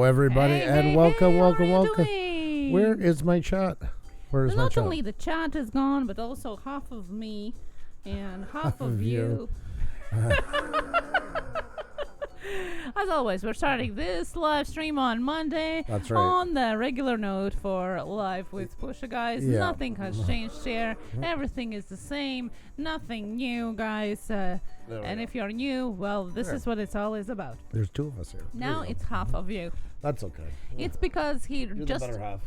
Everybody, and welcome. Doing? Where is my chat? Where's my not chat? only the chat is gone, but also half of me and half of you. As always, we're starting this live stream on Monday. That's right. On the regular note for Live with Pusa, guys. Yeah. Nothing has changed here. Everything is the same. Nothing new, guys. And if you're new, well, this is what it's always about. There's two of us here. Now it's half of you. That's okay. It's because he You're just the better half.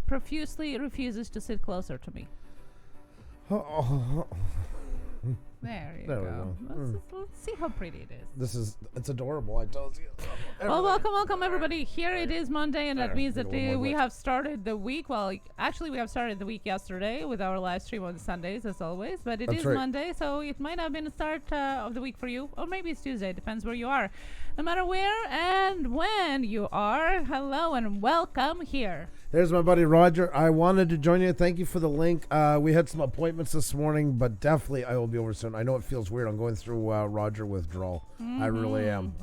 profusely refuses to sit closer to me. There you go. Let's see how pretty it is. It's adorable, I told you. Well, welcome everybody. Here it is Monday, and that means that we have started the week. Well, actually, we have started the week yesterday with our live stream on Sundays, as always. But it is Monday, so it might have been the start of the week for you. Or maybe it's Tuesday. Depends where you are. No matter where and when you are, hello and welcome here. There's my buddy Roger. I wanted to join you. Thank you for the link. We had some appointments this morning, but definitely I will be over soon. I know it feels weird. I'm going through Roger withdrawal. I really am.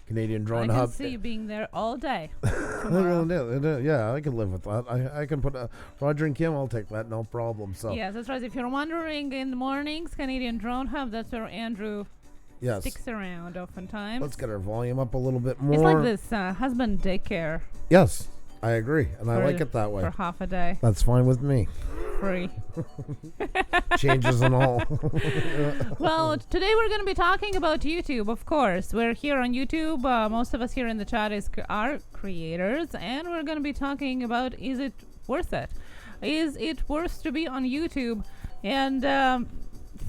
Canadian Drone Hub. I can see you being there all day. Yeah, I can live with that. I can put Roger and Kim. I'll take that, no problem. So yes, that's right. If you're wondering, in the mornings, Canadian Drone Hub. That's where Andrew sticks around oftentimes. Let's get our volume up a little bit more. It's like this husband daycare. Yes, I agree, and I like it that way. For half a day. That's fine with me. Free. Changes and all. Well, today we're going to be talking about YouTube, of course. We're here on YouTube. Most of us here in the chat are creators, and we're going to be talking about, is it worth it? Is it worth to be on YouTube? And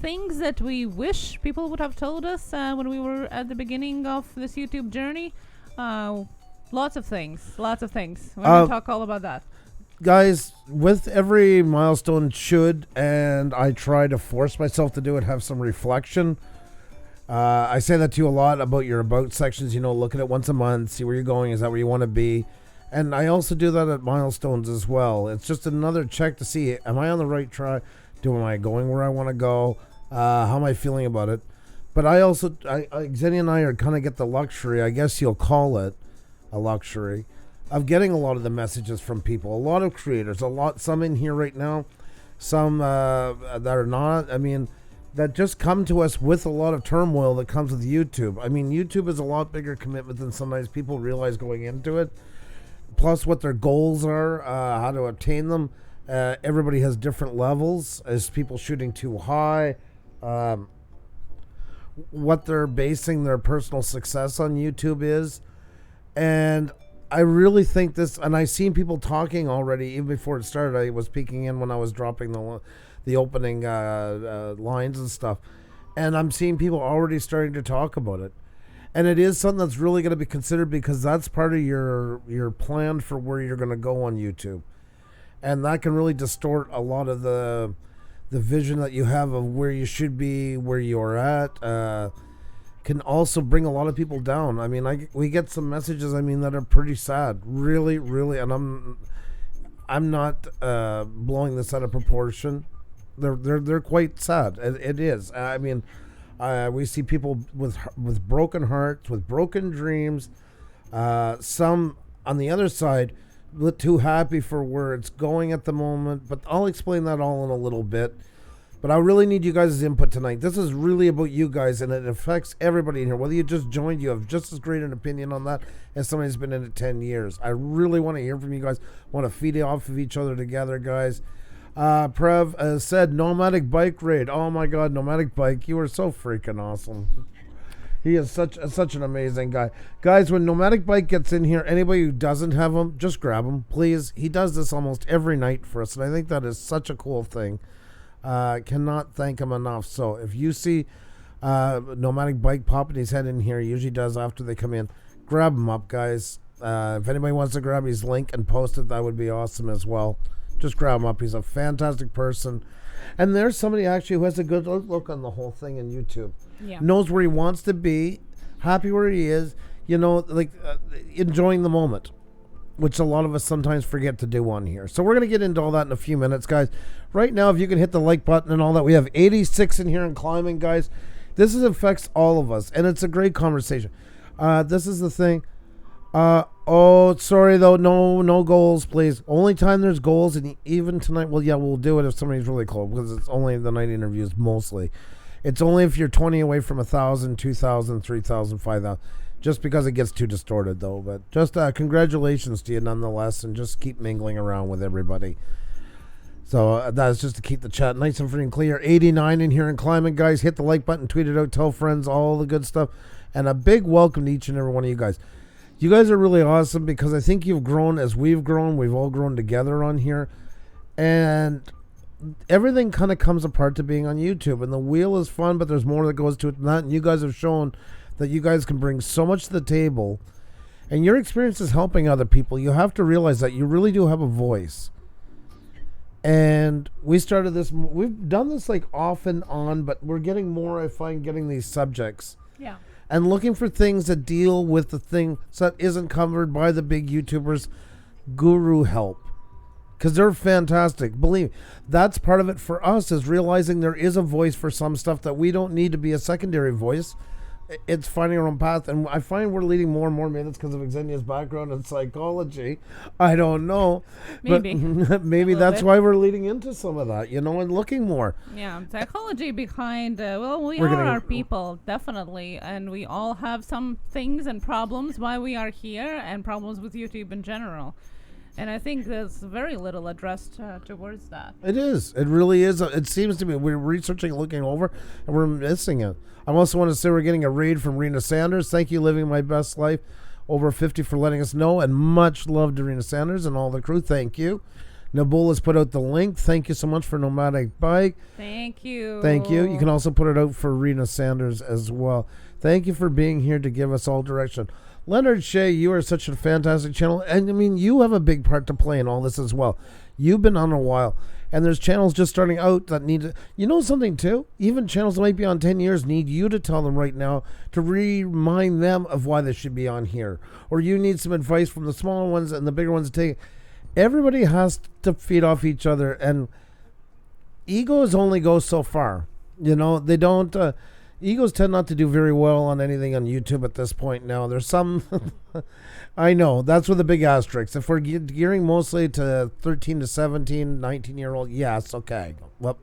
things that we wish people would have told us when we were at the beginning of this YouTube journey. Lots of things. We're going to talk all about that. Guys, with every milestone and I try to force myself to do it, have some reflection. I say that to you a lot about your about sections, look at it once a month, see where you're going, is that where you want to be? And I also do that at milestones as well. It's just another check to see, am I on the right track? Am I going where I want to go? How am I feeling about it? But Xenia and I are kind of get the luxury, I guess you'll call it a luxury, of getting a lot of the messages from people, a lot of creators, some in here right now, some that are not, that just come to us with a lot of turmoil that comes with YouTube. YouTube is a lot bigger commitment than sometimes people realize going into it, plus what their goals are, how to obtain them. Everybody has different levels. Is people shooting too high? What they're basing their personal success on YouTube is. And I really think this, and I've seen people talking already, even before it started. I was peeking in when I was dropping the opening lines and stuff. And I'm seeing people already starting to talk about it. And it is something that's really going to be considered, because that's part of your plan for where you're going to go on YouTube. And that can really distort a lot of the vision that you have of where you should be, where you're at. Can also bring a lot of people down. We get some messages, that are pretty sad, really, really, and I'm not blowing this out of proportion. They're quite sad. It is. We see people with broken hearts, with broken dreams. Some on the other side, too happy for where it's going at the moment. But I'll explain that all in a little bit. But I really need you guys' input tonight. This is really about you guys, and it affects everybody in here. Whether you just joined, you have just as great an opinion on that as somebody who's been in it 10 years. I really want to hear from you guys. Want to feed off of each other together, guys. Prev said, nomadic bike raid. Oh my God, nomadic bike. You are so freaking awesome. He is such an amazing guy. Guys, when nomadic bike gets in here, anybody who doesn't have him, just grab him, please. He does this almost every night for us, and I think that is such a cool thing. Cannot thank him enough. So if you see nomadic bike popping his head in here, he usually does after they come in, grab him up, guys. If anybody wants to grab his link and post it, that would be awesome as well. Just grab him up. He's a fantastic person. And there's somebody actually who has a good look on the whole thing in YouTube. Yeah. Knows where he wants to be, happy where he is, enjoying the moment, which a lot of us sometimes forget to do on here. So we're going to get into all that in a few minutes, guys. Right now, if you can hit the like button and all that, we have 86 in here and climbing, guys. This affects all of us, and it's a great conversation. This is the thing. Sorry, though. No goals, please. Only time there's goals, and even tonight, well, yeah, we'll do it if somebody's really close, because it's only the night interviews mostly. It's only if you're 20 away from 1,000, 2,000, 3,000, 5,000. Just because it gets too distorted, though. But just congratulations to you nonetheless, and just keep mingling around with everybody. So that's just to keep the chat nice and free and clear. 89 in here and climbing, guys. Hit the like button, tweet it out, tell friends, all the good stuff. And a big welcome to each and every one of you guys. You guys are really awesome because I think you've grown as we've grown. We've all grown together on here. And everything kind of comes apart to being on YouTube. And the wheel is fun, but there's more that goes to it than that. And you guys have shown that you guys can bring so much to the table. And your experience is helping other people. You have to realize that you really do have a voice. And we started this, we've done this like off and on, but we're getting more, I find, getting these subjects. Yeah. And looking for things that deal with the thing that isn't covered by the big YouTubers. Guru help. Because they're fantastic. Believe me, that's part of it for us, is realizing there is a voice for some stuff that we don't need to be a secondary voice. It's finding our own path. And I find we're leading more and more. Maybe that's because of Xenia's background in psychology. I don't know. Maybe. But maybe that's why we're leading into some of that, and looking more. Yeah, psychology behind, we are our people, definitely. And we all have some things and problems why we are here, and problems with YouTube in general. And I think there's very little addressed towards that. It is. It really is. It seems to be. We're researching, looking over, and we're missing it. I also want to say we're getting a raid from Rena Sanders. Thank you, Living My Best Life, over 50 for letting us know. And much love to Rena Sanders and all the crew. Thank you. Nabul has put out the link. Thank you so much for Nomadic Bike. Thank you. Thank you. You can also put it out for Rena Sanders as well. Thank you for being here to give us all direction. Leonard Shea, you are such a fantastic channel. And I mean, you have a big part to play in all this as well. You've been on a while. And there's channels just starting out that need to... You know something, too? Even channels that might be on 10 years need you to tell them right now to remind them of why they should be on here. Or you need some advice from the smaller ones and the bigger ones to take. Everybody has to feed off each other. And egos only go so far. They don't... egos tend not to do very well on anything on YouTube at this point now. There's some... I know, that's with a big asterisk. If we're gearing mostly to 13 to 17, 19-year-old, yes, okay. Well,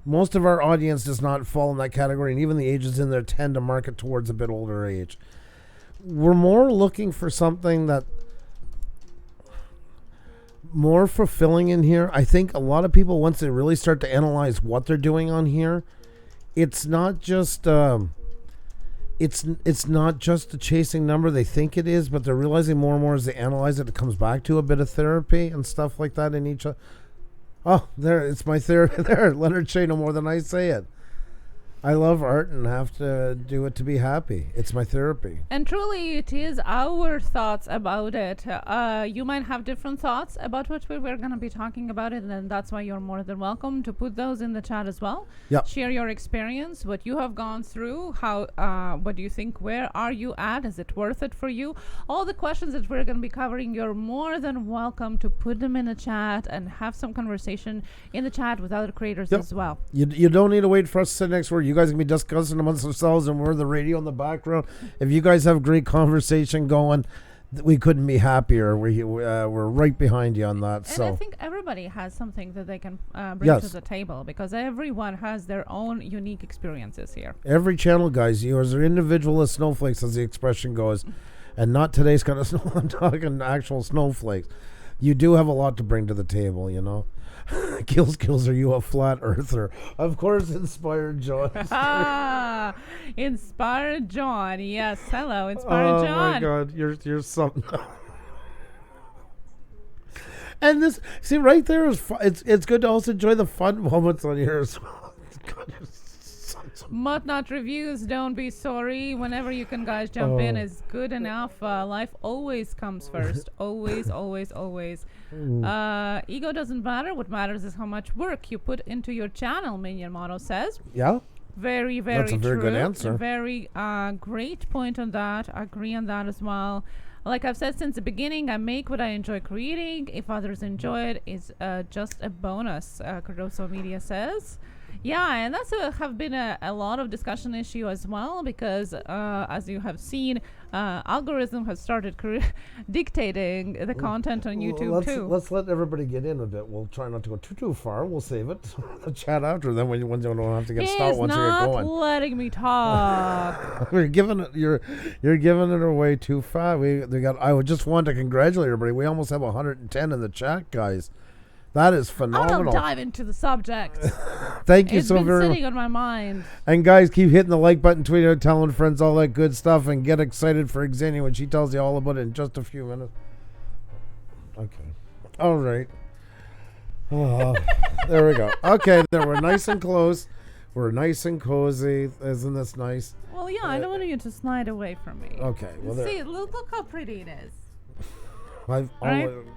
most of our audience does not fall in that category, and even the ages in there tend to market towards a bit older age. We're more looking for something that more fulfilling in here. I think a lot of people, once they really start to analyze what they're doing on here, it's not just... It's not just a chasing number they think it is, but they're realizing more and more as they analyze it, it comes back to a bit of therapy and stuff like that in each other. Oh, there, it's my therapy there. Leonard Shea, no more than I say it. I love art and have to do it to be happy. It's my therapy. And truly, it is our thoughts about it. You might have different thoughts about what we're going to be talking about it, and that's why you're more than welcome to put those in the chat as well. Yep. Share your experience, what you have gone through, what do you think, where are you at? Is it worth it for you? All the questions that we're going to be covering, you're more than welcome to put them in the chat and have some conversation in the chat with other creators as well. You don't need to wait for us to sit next word. You guys can be discussing amongst yourselves, and we're the radio in the background. If you guys have great conversation going, we couldn't be happier. We're right behind you on that. And I think everybody has something that they can bring to the table, because everyone has their own unique experiences here. Every channel, guys, yours are individual as snowflakes, as the expression goes, and not today's kind of snow. I'm talking actual snowflakes. You do have a lot to bring to the table, you know. Kills, are you a flat earther? Of course, Inspired John. Inspired John. Yes, hello, Inspired John. Oh my God, you're something. And this, see, right there is it's good to also enjoy the fun moments on here as well. God, Mutt Not Reviews, don't be sorry. Whenever you can, guys, jump in is good enough. Life always comes first. Always, always, always. Ego doesn't matter. What matters is how much work you put into your channel, Minion Motto says. Yeah. Very, very That's a very true. good answer. Very great point on that. I agree on that as well. Like I've said since the beginning, I make what I enjoy creating. If others enjoy it, it's just a bonus, Cardoso Media says. Yeah, and that's have been a lot of discussion issue as well, because as you have seen, algorithm has started dictating the content on YouTube too. Let's let everybody get in a bit. We'll try not to go too far. We'll save it. The chat after. Then when you don't have to get started once you get going. He's not letting me talk. You're giving it away too fast. I just wanted to congratulate everybody. We almost have 110 in the chat, guys. That is phenomenal. I want to dive into the subject. Thank you so very much. It's been sitting on my mind. And guys, keep hitting the like button, tweet out, telling friends, all that good stuff, and get excited for Xenia when she tells you all about it in just a few minutes. Okay. All right. Oh, there we go. Okay, then we're nice and close. We're nice and cozy. Isn't this nice? Well, yeah, I don't want you to slide away from me. Okay. Well, see, look how pretty it is. Right?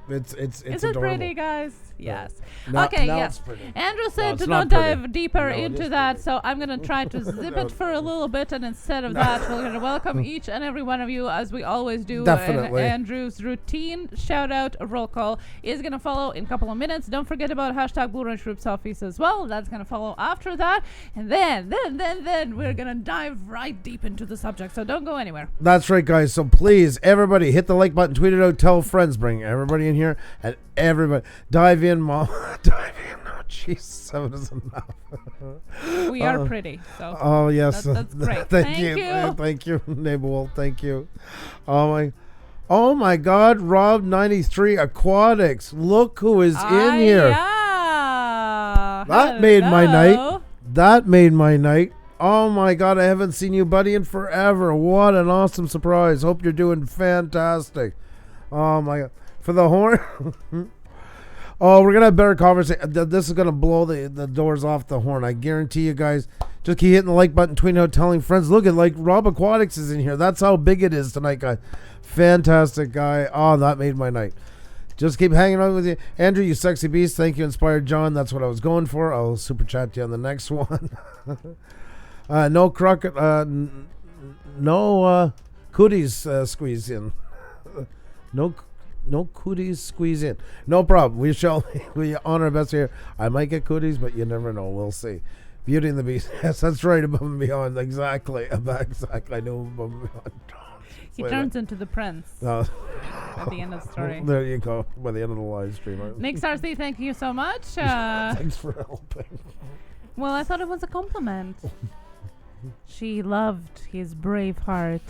It's Is it adorable. pretty, guys? Yes. Now Yes. it's pretty. Andrew said it's to not not dive pretty. deeper No, it into is that, pretty. so I'm going to try to zip it for a little bit, and instead of that, we're going to welcome each and every one of you, as we always do. Definitely. And Andrew's routine shout-out roll call is going to follow in a couple of minutes. Don't forget about hashtag Blue Ranch Group selfies as well. That's going to follow after that. And then we're going to dive right deep into the subject, so don't go anywhere. That's right, guys. So please, everybody, hit the like button, tweet it out, tell friends, bring everybody in here, and everybody dive in, Mom. Dive in. Oh, jeez, 7 is enough. We are pretty. So oh yes, that's great. Thank you, thank you, Nabal. Thank you. Oh my God, Rob 93 Aquatics. Look who is in here. Yeah. That made my night. That made my night. Oh my God, I haven't seen you, buddy, in forever. What an awesome surprise. Hope you're doing fantastic. Oh my God. For the horn. Oh, we're going to have better conversation. This is going to blow the doors off the horn. I guarantee you guys. Just keep hitting the like button, tweeting out, telling friends. Look at, like, Rob Aquatics is in here. That's how big it is tonight, guys. Fantastic guy. Oh, that made my night. Just keep hanging out with you. Andrew, you sexy beast. Thank you, Inspired John. That's what I was going for. I'll super chat you on the next one. No cooties squeeze in. No cooties squeeze in. No problem. We honor our best here. I might get cooties, but you never know. We'll see. Beauty and the Beast. Yes, that's right. Above and beyond. Exactly. Exactly. I know above and beyond. He turns into the prince at the end of the story. There you go. By the end of the live stream. Nick Sarcy, thank you so much. Thanks for helping. Well, I thought it was a compliment. She loved his brave heart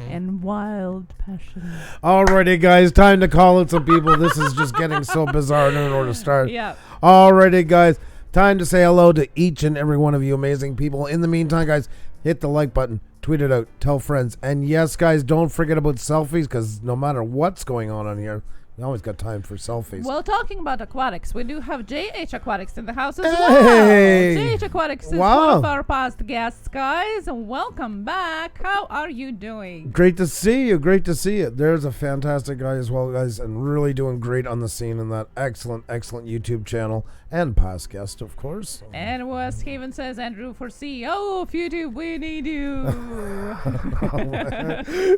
and wild passion. Alrighty, guys, time to call out some people. This is just getting so bizarre in order to start. Yeah. Alrighty, guys, time to say hello to each and every one of you amazing people. In the meantime, guys, hit the like button, tweet it out, tell friends. And yes, guys, don't forget about selfies, because no matter what's going on here, we always got time for selfies. Well, talking about aquatics, we do have JH Aquatics in the house as Hey! well. JH Aquatics is Wow. one of our past guests, guys. Welcome back. How are you doing? Great to see you. Great to see you. There's a fantastic guy as well, guys, and really doing great on the scene in that excellent YouTube channel. and past guest, of course. And West Haven says, Andrew, for CEO of YouTube, we need you.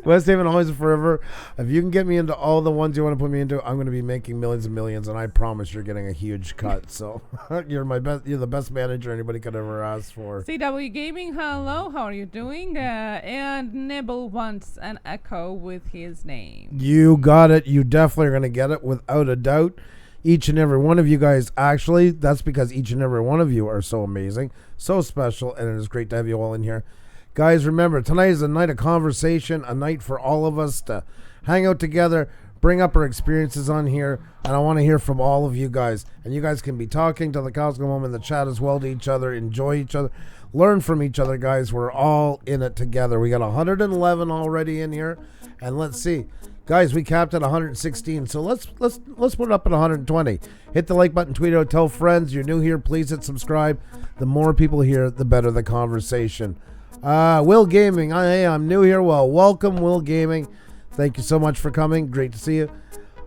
West Haven always and forever. If you can get me into all the ones you want to put me into, I'm going to be making millions and millions, and I promise you're getting a huge cut. So you're the best manager anybody could ever ask for. CW Gaming, hello, how are you doing? And Nibble wants an echo with his name. You got it. You definitely are going to get it without a doubt. Each and every one of you guys, actually, that's because each and every one of you are so amazing, so special, and it is great to have you all in here. Guys, remember, tonight is a night of conversation, a night for all of us to hang out together, bring up our experiences on here, and I want to hear from all of you guys. And you guys can be talking to the cows come home in the chat as well to each other, enjoy each other, learn from each other, guys. We're all in it together. We got 111 already in here, and let's see. Guys, we capped at 116, so let's put it up at 120. Hit the like button, tweet out, tell friends. You're new here, please hit subscribe. The more people here, the better the conversation. Will Gaming, hey, I'm new here. Well, welcome, Will Gaming. Thank you so much for coming. Great to see you.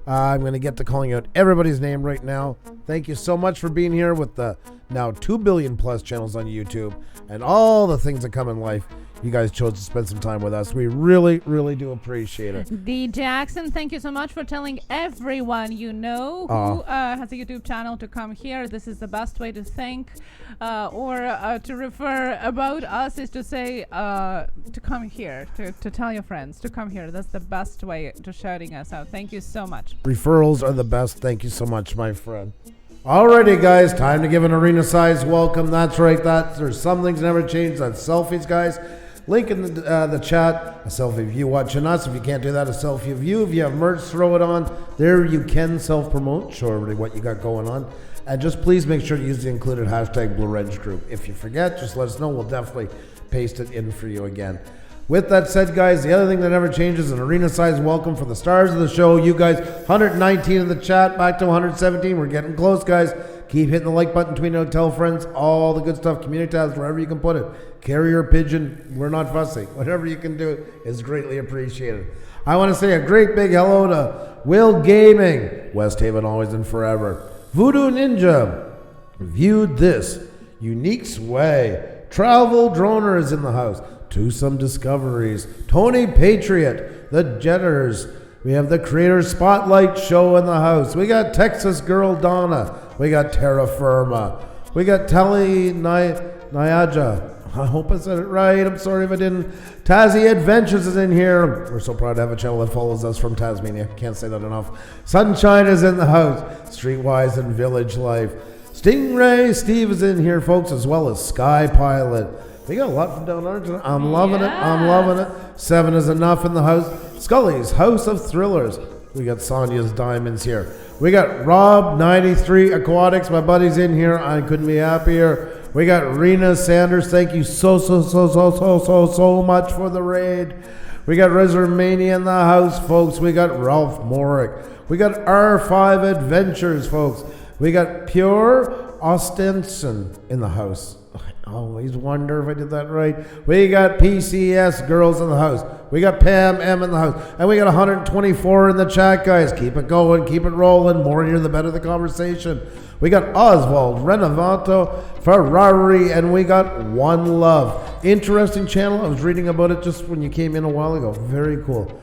I'm going to get to calling out everybody's name right now. Thank you so much for being here with the now 2 billion plus channels on YouTube and all the things that come in life. You guys chose to spend some time with us. We really, really do appreciate it. D. Jackson, thank you so much for telling everyone you know who has a YouTube channel to come here. This is the best way to thank or to refer about us is to say to come here, to tell your friends to come here. That's the best way to shouting us out. Thank you so much. Referrals are the best. Thank you so much, my friend. Alrighty, guys, time to give an arena size welcome. That's right. There's some things never change. That's selfies, guys. Link in the chat, a selfie of you watching us. If you can't do that, a selfie of you. If you have merch, throw it on. There you can self-promote. Show everybody what you got going on. And just please make sure to use the included hashtag Blue Reg Group. If you forget, just let us know. We'll definitely paste it in for you again. With that said, guys, the other thing that never changes, an arena size welcome for the stars of the show. You guys, 119 in the chat, back to 117. We're getting close, guys. Keep hitting the like button, tweet out, tell friends, all the good stuff, community tabs, wherever you can put it. Carrier pigeon, we're not fussy. Whatever you can do is greatly appreciated. I want to say a great big hello to Will Gaming, West Haven always and forever. Voodoo Ninja, reviewed this, unique sway. Travel Droner is in the house. To some discoveries. Tony Patriot, the Jetters. We have the Creator Spotlight Show in the house. We got Texas Girl Donna. We got Terra Firma. We got Telly Nyaja. I hope I said it right. I'm sorry if I didn't. Tassie Adventures is in here. We're so proud to have a channel that follows us from Tasmania. Can't say that enough. Sunshine is in the house. Streetwise and Village Life. Stingray Steve is in here, folks, as well as Sky Pilot. We got a lot from down there. I'm loving it. I'm loving it. 7 is enough in the house. Scully's House of Thrillers. We got Sonia's Diamonds here. We got Rob 93 Aquatics. My buddy's in here. I couldn't be happier. We got Rena Sanders. Thank you so much for the raid. We got Resermania in the house, folks. We got Ralph Morick. We got R5 Adventures, folks. We got Pure Ostenson in the house. I always wonder if I did that right. We got PCS Girls in the house. We got Pam M in the house. And we got 124 in the chat, guys. Keep it going. Keep it rolling. More here, the better the conversation. We got Oswald, Renovato, Ferrari, and we got One Love. Interesting channel. I was reading about it just when you came in a while ago. Very cool.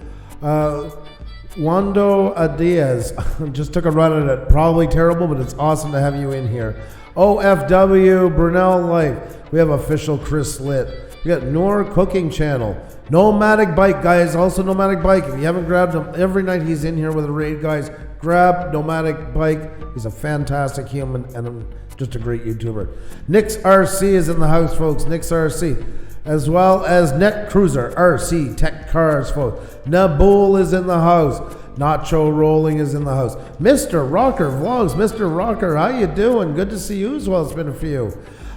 Wando Diaz just took a run at it. Probably terrible, but it's awesome to have you in here. OFW, Brunel Life. We have official Chris Lit. We got Noor Cooking Channel. Nomadic Bike, guys. Also Nomadic Bike. If you haven't grabbed him, every night he's in here with a raid, guys. Grab Nomadic Bike. He's a fantastic human and just a great YouTuber. Nix RC is in the house, folks. Nix RC. As well as Net Cruiser, RC Tech Cars, folks. Nabool is in the house. Nacho Rolling is in the house. Mr. Rocker Vlogs. Mr. Rocker, how you doing? Good to see you as well. It's been a few.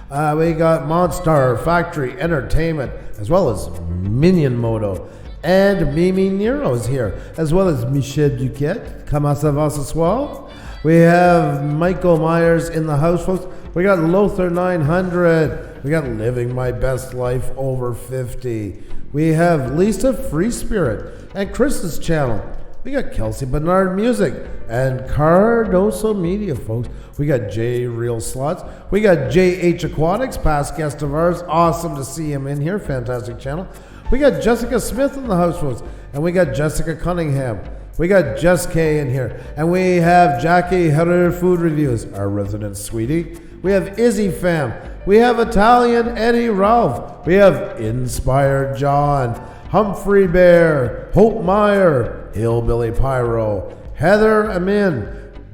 We got Monstar Factory Entertainment, as well as Minion Moto. And Mimi Nero's here, as well as Michel Duquette. Comment ça va ce soir? We have Michael Myers in the house, folks. We got Lothar 900. We got Living My Best Life Over 50. We have Lisa Free Spirit and Chris's channel. We got Kelsey Bernard Music and Cardoso Media, folks. We got J Real Slots. We got JH Aquatics, past guest of ours. Awesome to see him in here. Fantastic channel. We got Jessica Smith in the house, folks. And we got Jessica Cunningham. We got Jess K in here. And we have Jackie Herrer Food Reviews, our resident sweetie. We have Izzy Fam. We have Italian Eddie Ralph. We have Inspired John, Humphrey Bear, Hope Meyer, Hillbilly Pyro, Heather Amin,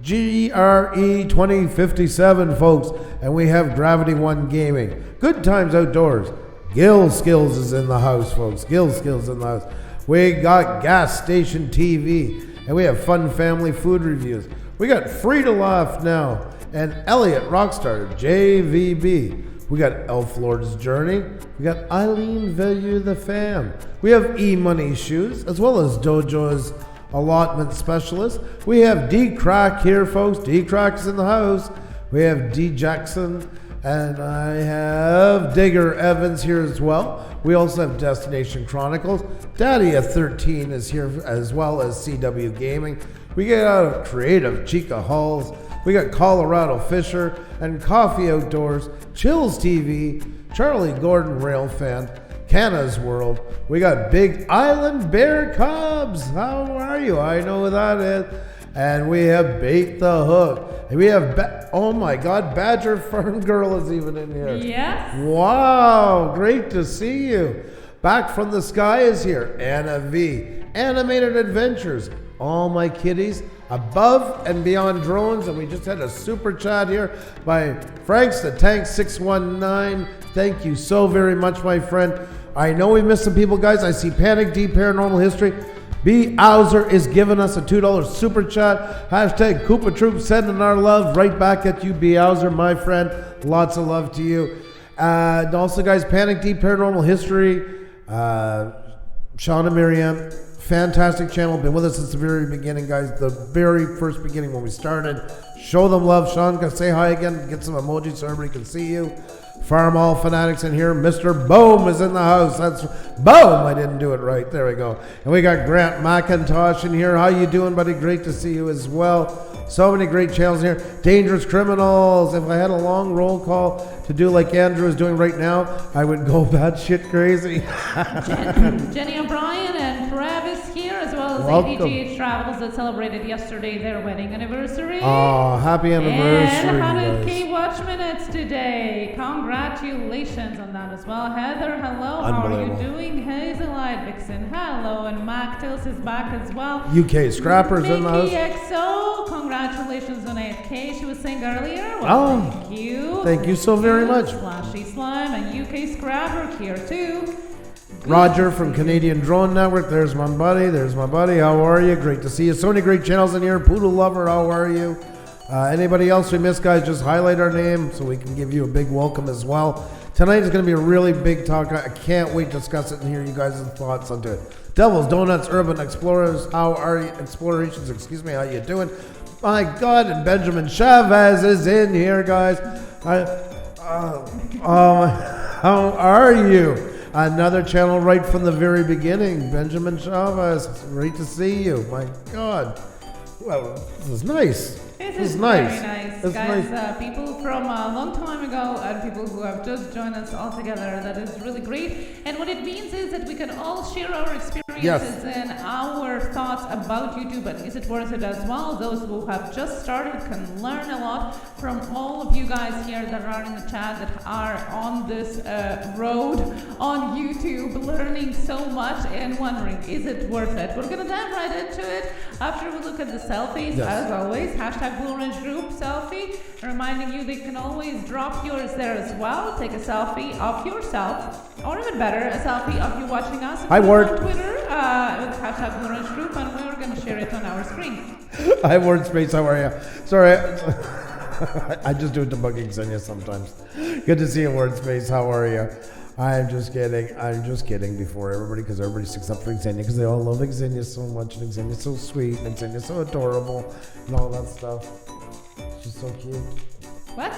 GRE 2057, folks. And we have Gravity One Gaming. Good Times Outdoors. Gill Skills is in the house, folks. Gill Skills in the house. We got Gas Station TV. And we have Fun Family Food Reviews. We got Free to Laugh Now. And Elliot Rockstar JVB. We got Elf Lord's Journey. We got Eileen Value the Fam. We have E-Money Shoes, as well as Dojo's Allotment Specialist. We have D-Crack here, folks. D-Crack's in the house. We have D. Jackson. And I have Digger Evans here as well. We also have Destination Chronicles. Daddy at 13 is here, as well as CW Gaming. We get out of Creative Chica Halls. We got Colorado Fisher and Coffee Outdoors, Chills TV, Charlie Gordon Rail Fan, Canna's World. We got Big Island Bear Cubs. How are you? I know who that is. And we have Bait the Hook. And we have, oh my God, Badger Farm Girl is even in here. Yes. Wow, great to see you. Back from the Sky is here. Anna V. Animated Adventures. All my kitties. Above and Beyond Drones. And we just had a super chat here by Franks the Tank 619. Thank you so very much, my friend. I know we missed some people, guys. I see Panic D Paranormal History. B. Auser is giving us a $2 super chat. Hashtag Koopa Troop sending our love right back at you, B. Auser, my friend. Lots of love to you. And also, guys, Panic D Paranormal History. Sean and Miriam. Fantastic channel. Been with us since the very beginning, guys. The very first beginning when we started. Show them love. Sean, say hi again. Get some emojis so everybody can see you. Farm All Fanatics in here. Mr. Boom is in the house. That's Boom. I didn't do it right. There we go. And we got Grant McIntosh in here. How you doing, buddy? Great to see you as well. So many great channels here. Dangerous Criminals. If I had a long roll call to do like Andrew is doing right now, I would go batshit crazy. Jenny O'Brien and Travis here, as well as ADGH Travels that celebrated yesterday their wedding anniversary. Oh, happy anniversary, and 100K watch minutes today. Congratulations on that as well. Heather, hello. How are you doing? Hazelite Vixen, hello. And Mac Tills is back as well. UK Scrappers in the house. XO, congratulations on 8K. She was saying earlier. Well, thank you. Thank you so very much. Splashy Slime and UK Scrapper here too. Roger from Canadian Drone Network. There's my buddy. There's my buddy. How are you? Great to see you. So many great channels in here. Poodle Lover, how are you? Anybody else we missed, guys, just highlight our name so we can give you a big welcome as well. Tonight is going to be a really big talk. I can't wait to discuss it and hear you guys' thoughts onto it. Devils, Donuts, Urban Explorers, how are you? Explorations, excuse me, how you doing? My God, and Benjamin Chavez is in here, guys. How are you? Another channel right from the very beginning. Benjamin Chavez, great to see you. My God. Well, this is nice. This is nice. Very nice, guys. Nice. People from a long time ago and people who have just joined us all together. That is really great. And what it means is that we can all share our experiences and our thoughts about YouTube. And is it worth it as well? Those who have just started can learn a lot from all of you guys here that are in the chat that are on this road on YouTube, learning so much and wondering, is it worth it? We're going to dive right into it after we look at the selfies, as always. Hashtag Blue Orange Group selfie, reminding you they can always drop yours there as well. Take a selfie of yourself, or even better, a selfie of you watching us on Twitter with hashtag Blue Orange Group, and we're going to share it on our screen. Hi, Word Space, how are you? Sorry, I just do it to bug Xenia sometimes. Good to see you, Word Space, how are you? I'm just kidding before everybody, because everybody sticks up for Xenia, because they all love Xenia so much, and Xenia's so sweet, and Xenia's so adorable, and all that stuff. She's so cute. What?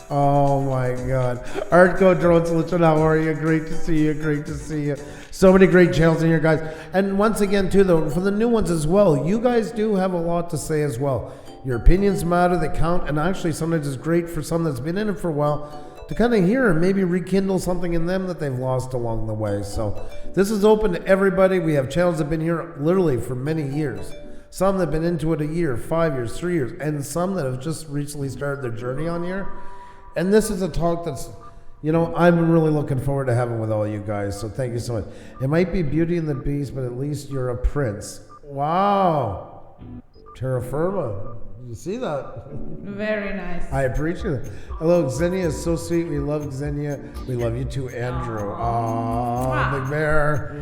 Oh my God. Artco Drone Solution, how are you? Great to see you. Great to see you. So many great channels in here, guys. And once again, too, though, for the new ones as well, you guys do have a lot to say as well. Your opinions matter, they count, and actually sometimes it's great for someone that's been in it for a while to kind of hear and maybe rekindle something in them that they've lost along the way. So this is open to everybody. We have channels that have been here literally for many years. Some that have been into it a year, 5 years, 3 years, and some that have just recently started their journey on here. And this is a talk that's, you know, I'm really looking forward to having with all you guys. So thank you so much. It might be Beauty and the Beast, but at least you're a prince. Wow. Terra firma. You see that? Very nice. I appreciate it. Hello, Xenia is so sweet. We love Xenia. We love you too, Andrew. Aww, Big Bear.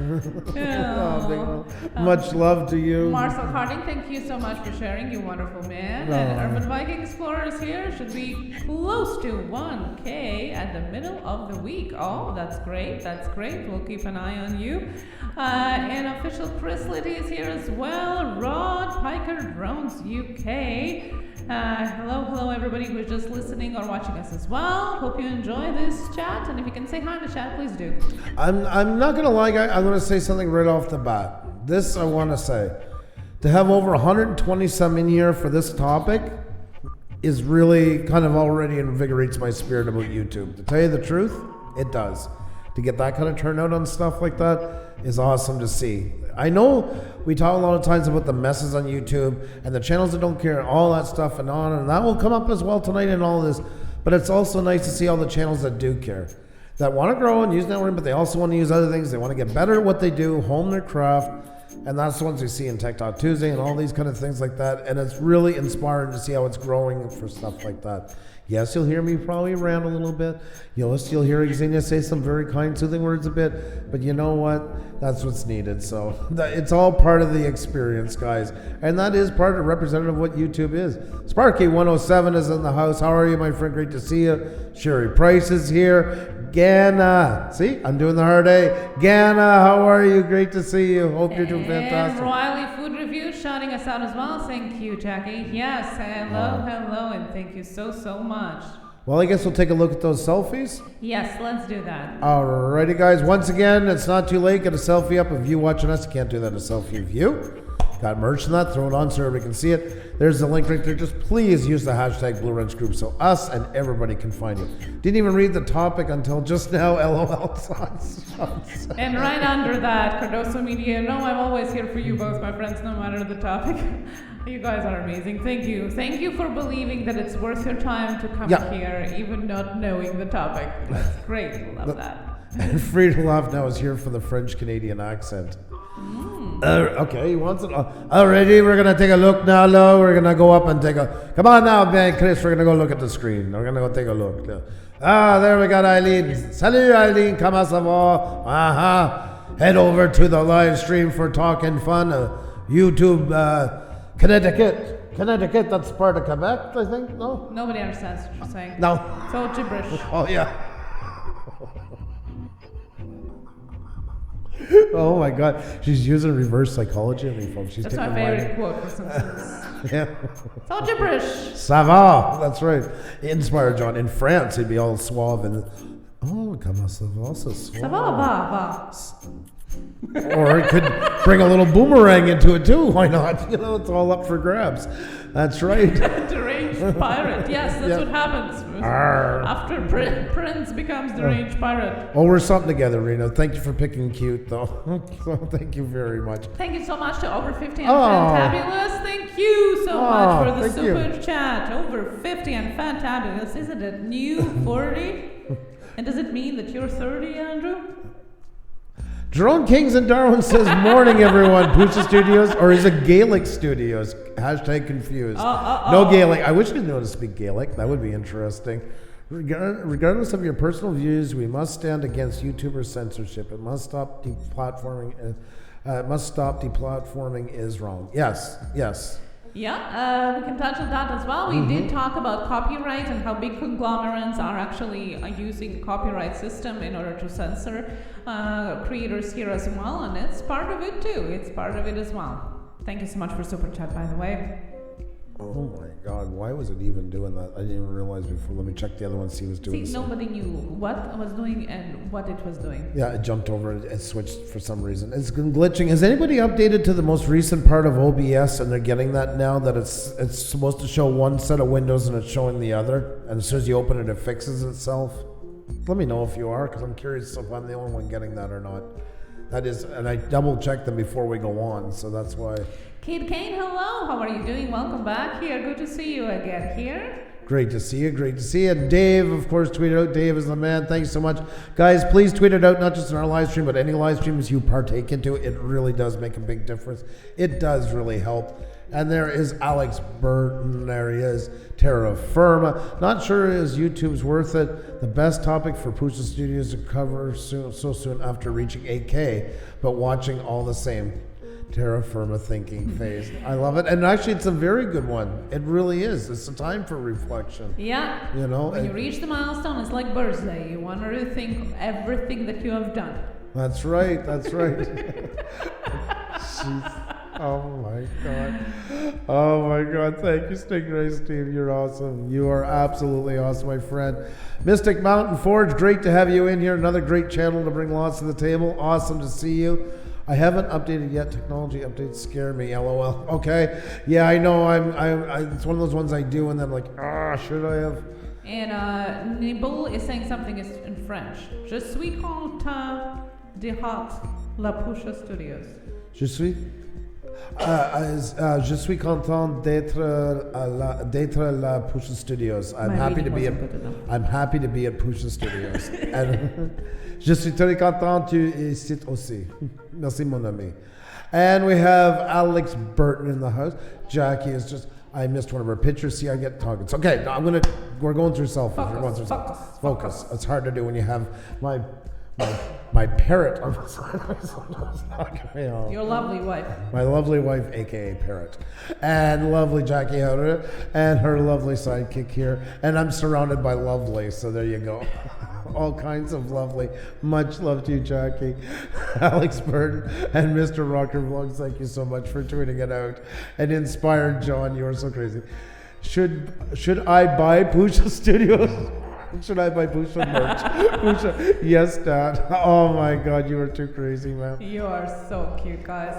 Much love to you. Marcel Harding, thank you so much for sharing, you wonderful man. And Urban Viking Explorers here should be close to 1K at the middle of the week. Oh, that's great. That's great. We'll keep an eye on you. And official Chris Liddy is here as well. Rod Piker Drones UK. Hello everybody who's just listening or watching us as well. Hope you enjoy this chat, and if you can say hi in the chat, please do. I'm not gonna lie, guys. I'm gonna say something right off the bat. This I want to say, to have over 120 some in here for this topic is really kind of already invigorates my spirit about YouTube. To tell you the truth, it does. To get that kind of turnout on stuff like that is awesome to see. I know we talk a lot of times about the messes on YouTube and the channels that don't care, all that stuff and on, and that will come up as well tonight and all this. But it's also nice to see all the channels that do care, that want to grow and use networking, but they also want to use other things. They want to get better at what they do, hone their craft, and that's the ones we see in Tech Talk Tuesday and all these kind of things like that. And it's really inspiring to see how it's growing for stuff like that. Yes, you'll hear me probably rant a little bit. You'll hear Xenia say some very kind, soothing words a bit. But you know what? That's what's needed. So it's all part of the experience, guys. And that is part of representative of what YouTube is. Sparky107 is in the house. How are you, my friend? Great to see you. Sherry Price is here. Gana. See, I'm doing the hard A. Gana, how are you? Great to see you. Hope you're doing fantastic. And Riley Food Review shouting us out as well. Thank you, Jackie. Yes, hello, and thank you so much. Well, I guess we'll take a look at those selfies. Yes, let's do that. Alrighty, guys. Once again, it's not too late. Get a selfie up of you watching us. You can't do that, a selfie of you. Got merch in that. Throw it on so everybody can see it. There's the link right there. Just please use the hashtag Blue Wrench Group so us and everybody can find you. Didn't even read the topic until just now. LOL. And right under that, Cardoso Media. No, I'm always here for you both, my friends, no matter the topic. You guys are amazing. Thank you. Thank you for believing that it's worth your time to come here, even not knowing the topic. That's great. Love that. And Free to Laugh now is here for the French-Canadian accent. Okay, he wants it. Already, we're going to take a look now, Lo. We're going to go up and take a... Come on now, man, Chris. We're going to go look at the screen. We're going to go take a look. There we got Eileen. Salut, Eileen. Comment ça va? Head over to the live stream for Talking Fun. YouTube, Connecticut. Connecticut, that's part of Quebec, I think. No? Nobody understands what you're saying. No. It's all gibberish. Oh, yeah. Oh my God, she's using reverse psychology on me, folks. That's my favorite quote for Simpsons. Yeah. It's all gibberish. Ça va. That's right. Inspired John. In France, he'd be all suave and, oh, comment ça va, so suave. Ça va. Or it could bring a little boomerang into it too. Why not? You know, it's all up for grabs. That's right. Deranged pirate. Yes, that's what happens. After Prince becomes deranged pirate. Oh, we're something together, Reno. Thank you for picking cute, though. So thank you very much. Thank you so much to Over 50 and Fantabulous. Thank you so much for the super chat. Over 50 and Fantabulous. Is it a new 40? And does it mean that you're 30, Andrew? Drone Kings in Darwin says, morning, everyone. Puša Studios, or is it Gaelic Studios? Hashtag confused. No Gaelic. I wish we knew how to speak Gaelic. That would be interesting. Regardless of your personal views, we must stand against YouTuber censorship. It must stop deplatforming. Deplatforming is wrong. Yes. Yeah, we can touch on that as well. We did talk about copyright and how big conglomerates are actually using the copyright system in order to censor creators here as well, and it's part of it too. It's part of it as well. Thank you so much for super chat, by the way. Oh my God, why was it even doing that? I didn't even realize before. Let me check the other one, see who was doing the same. Nobody knew what it was doing and what it was doing. Yeah, it jumped over it switched for some reason. It's been glitching. Has anybody updated to the most recent part of OBS and they're getting that now that it's supposed to show one set of windows and it's showing the other? And as soon as you open it, it fixes itself? Let me know if you are, because I'm curious if I'm the only one getting that or not. That is, and I double checked them before we go on, so that's why. Kid Kane, hello. How are you doing? Welcome back here. Good to see you again here. Great to see you. Great to see you. Dave, of course, tweeted out. Dave is the man. Thanks so much. Guys, please tweet it out, not just in our live stream, but any live streams you partake into. It really does make a big difference. It does really help. And there is Alex Burton. There he is. Terra Firma. Not sure is YouTube's worth it. The best topic for Pusa Studios to cover so soon after reaching 8K, but watching all the same. Terra Firma thinking phase. I love it. And actually, it's a very good one. It really is. It's a time for reflection. Yeah. You know, when you reach the milestone, it's like birthday. You want to rethink everything that you have done. That's right. That's right. Jeez. Oh my God. Oh my God. Thank you, Stingray Steve. You're awesome. You are absolutely awesome, my friend. Mystic Mountain Forge, great to have you in here. Another great channel to bring lots to the table. Awesome to see you. I haven't updated yet. Technology updates scare me. LOL. Okay. Yeah, I know. It's one of those ones I do, and then I'm like, should I have? And Nibble is saying something in French. Je suis content de la Puša Studios. Je suis content d'être la Puša Studios. I'm happy to be at Puša Studios. And je suis très content tu ici aussi. Merci mon ami. And we have Alex Burton in the house. Jackie is just. I missed one of her pictures. See, I get targets. Okay, we're going through selfies. Focus. It's hard to do when you have my parrot on the side. Your lovely wife. My lovely wife, aka Parrot, and lovely Jackie Howder, and her lovely sidekick here. And I'm surrounded by lovely, so there you go. All kinds of lovely. Much love to you, Jackie. Alex Burton and Mr. Rocker Vlogs, thank you so much for tweeting it out. And Inspired John, you are so crazy. Should I buy Pusa Studios? Should I buy Pusa merch? Pusa, yes, Dad. Oh my God, you are too crazy, man. You are so cute, guys.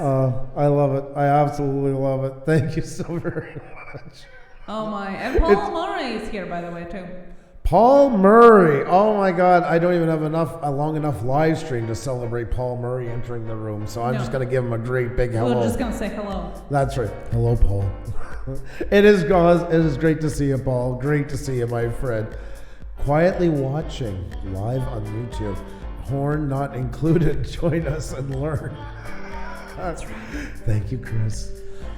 I love it. I absolutely love it. Thank you so very much. Oh my, and Paul Murray is here, by the way, too. Paul Murray. Oh my God, I don't even have a long enough live stream to celebrate Paul Murray entering the room, so I'm just going to give him a great big hello. We're just going to say hello. That's right. Hello, Paul. It is great to see you, Paul. Great to see you, my friend. Quietly watching live on YouTube. Horn not included. Join us and learn. That's right. Thank you, Chris.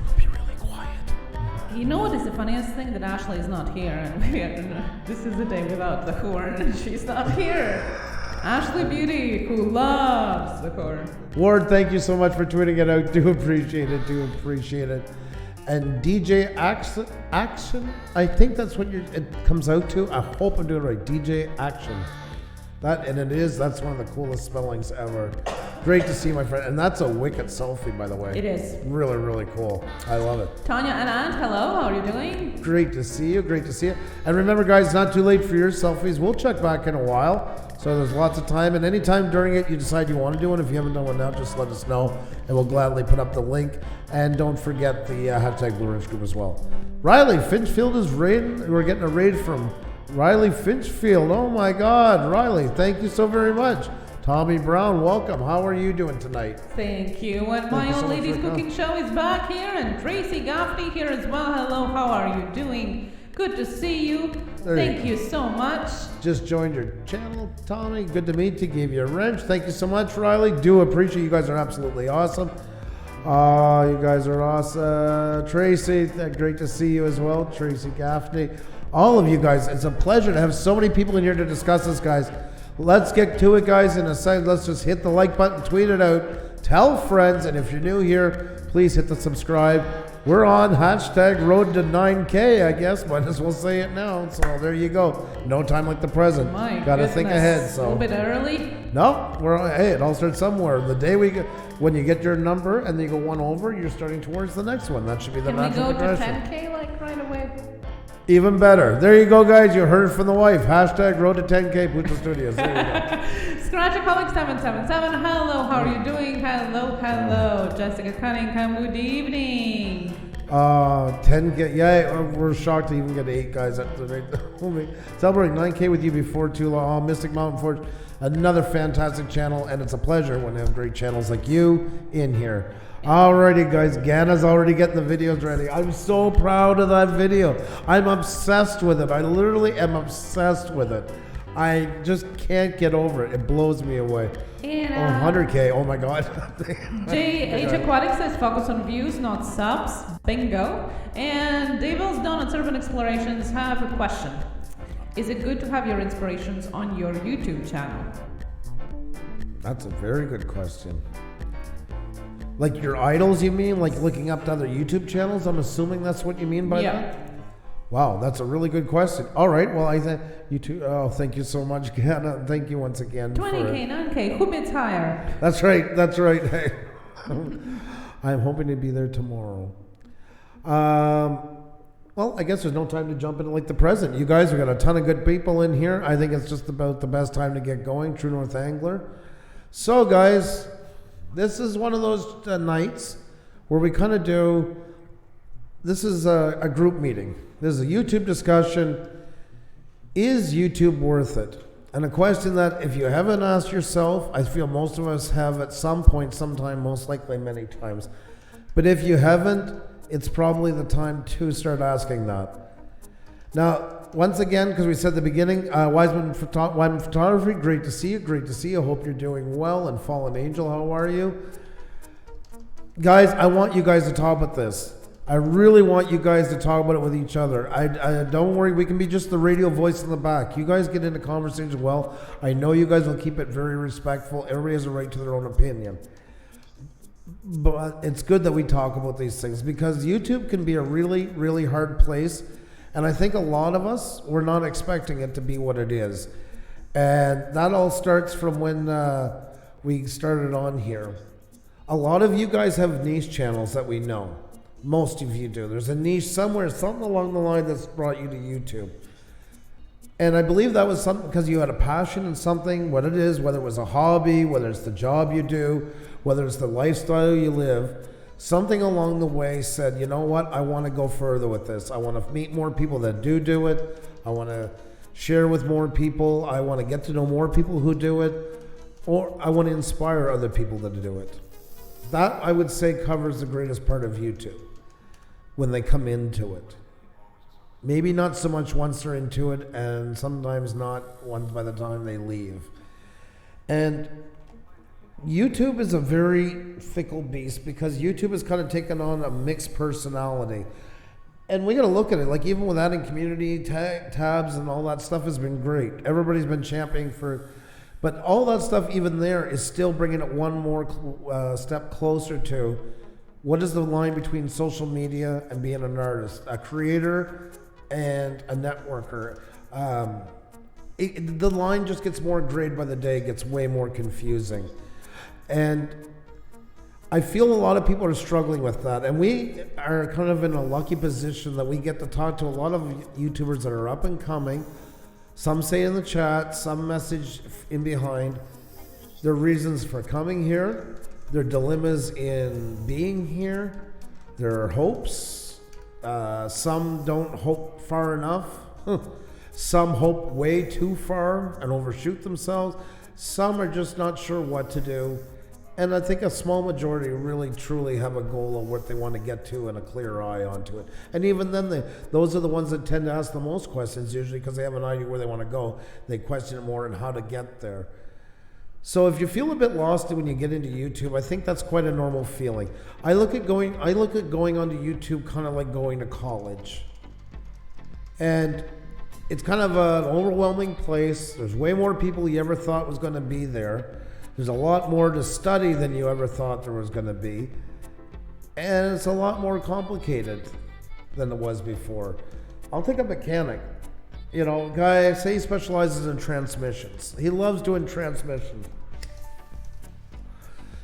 We'll be really quiet. You know what is the funniest thing? That Ashley is not here, and this is the day without the horn, and she's not here. Ashley Beauty, who loves the horn. Ward, thank you so much for tweeting it out. Do appreciate it. And DJ Action, I think that's what it comes out to. I hope I'm doing it right. DJ Action. That's one of the coolest spellings ever. Great to see, my friend. And that's a wicked selfie, by the way. It is. Really, really cool. I love it. Tanya and Aunt, hello. How are you doing? Great to see you. And remember, guys, it's not too late for your selfies. We'll check back in a while. So there's lots of time. And anytime during it you decide you want to do one, if you haven't done one now, just let us know. And we'll gladly put up the link. And don't forget the hashtag Blue Ridge group as well. Riley Finchfield is raiding. We're getting a raid from Riley Finchfield. Oh my God, Riley, thank you so very much. Tommy Brown, welcome. How are you doing tonight? Thank you. And my old ladies cooking show is back here, and Tracy Gaffney here as well. Hello, how are you doing? Good to see you. Thank you so much. Just joined your channel, Tommy. Good to meet you. Gave you a wrench. Thank you so much, Riley. Do appreciate you guys are absolutely awesome. You guys are awesome. Tracy, great to see you as well. Tracy Gaffney. All of you guys, it's a pleasure to have so many people in here to discuss this, guys. Let's get to it, guys. In a second, let's just hit the like button, tweet it out, tell friends, and if you're new here, please hit the subscribe. we're on hashtag road to 9K, I guess. Might as well say it now. So there you go. No time like the present. Got to think ahead. So a little bit early. No, hey, it all starts somewhere. The day when you get your number and then you go one over, you're starting towards the next one. That should be the natural progression. Can we go to 10K like right away? Even better. There you go, guys. You heard it from the wife. Hashtag road to 10K Puša Studios. There you go. Scratchaholic777. Hello, how are you doing? Hello. Jessica Cunningham, good evening. 10K. Yeah, we're shocked to even get 8 guys up today. Celebrating 9K with you before too long. Mystic Mountain Forge, another fantastic channel, and it's a pleasure when they have great channels like you in here. Alrighty, guys. Gana's already getting the videos ready. I'm so proud of that video. I'm obsessed with it. I literally am obsessed with it. I just can't get over it. It blows me away. And, 100K. Oh my God. JH Aquatic says focus on views, not subs. Bingo. And Devil's Donuts Urban Explorations have a question. Is it good to have your inspirations on your YouTube channel? That's a very good question. Like your idols, you mean? Like looking up to other YouTube channels? I'm assuming that's what you mean by that? Wow, that's a really good question. All right, well, I think you too. Oh, thank you so much, Gana. Thank you once again. 20K, 9K, who bids higher? That's right. Hey, I'm hoping to be there tomorrow. Well, I guess there's no time to jump into like the present. You guys, we got a ton of good people in here. I think it's just about the best time to get going. True North Angler. So, guys, this is one of those nights where we kind of do. This is a group meeting. This is a YouTube discussion. Is YouTube worth it? And a question that if you haven't asked yourself, I feel most of us have at some point, sometime, most likely many times. But if you haven't, it's probably the time to start asking that. Now, once again, because we said at the beginning, Wiseman Photography, great to see you. Hope you're doing well. And Fallen Angel, how are you? Guys, I want you guys to talk about this. I really want you guys to talk about it with each other. I don't worry, we can be just the radio voice in the back. You guys get into conversation well. I know you guys will keep it very respectful. Everybody has a right to their own opinion. But it's good that we talk about these things because YouTube can be a really, really hard place. And I think a lot of us, we're not expecting it to be what it is. And that all starts from when we started on here. A lot of you guys have niche channels that we know. Most of you do. There's a niche somewhere, something along the line that's brought you to YouTube. And I believe that was something because you had a passion in something, what it is, whether it was a hobby, whether it's the job you do, whether it's the lifestyle you live. Something along the way said, you know what, I want to go further with this. I want to meet more people that do it. I want to share with more people. I want to get to know more people who do it. Or I want to inspire other people that do it. That, I would say, covers the greatest part of YouTube when they come into it. Maybe not so much once they're into it, and sometimes not once by the time they leave. And YouTube is a very fickle beast because YouTube has kind of taken on a mixed personality. And we got to look at it, like even with adding community tabs and all that stuff has been great. Everybody's been championing for, but all that stuff even there is still bringing it one more step closer to what is the line between social media and being an artist, a creator and a networker. The line just gets more grayed by the day, gets way more confusing. And I feel a lot of people are struggling with that. And we are kind of in a lucky position that we get to talk to a lot of YouTubers that are up and coming. Some say in the chat, some message in behind their reasons for coming here, their dilemmas in being here, their hopes. Some don't hope far enough. Some hope way too far and overshoot themselves. Some are just not sure what to do. And I think a small majority really truly have a goal of what they want to get to and a clear eye onto it. And even then, those are the ones that tend to ask the most questions, usually because they have an idea where they want to go. They question it more and how to get there. So if you feel a bit lost when you get into YouTube, I think that's quite a normal feeling. I look at going onto YouTube kind of like going to college. And it's kind of an overwhelming place. There's way more people you ever thought was going to be there. There's a lot more to study than you ever thought there was going to be. And it's a lot more complicated than it was before. I'll take a mechanic. You know, guy, say he specializes in transmissions. He loves doing transmissions.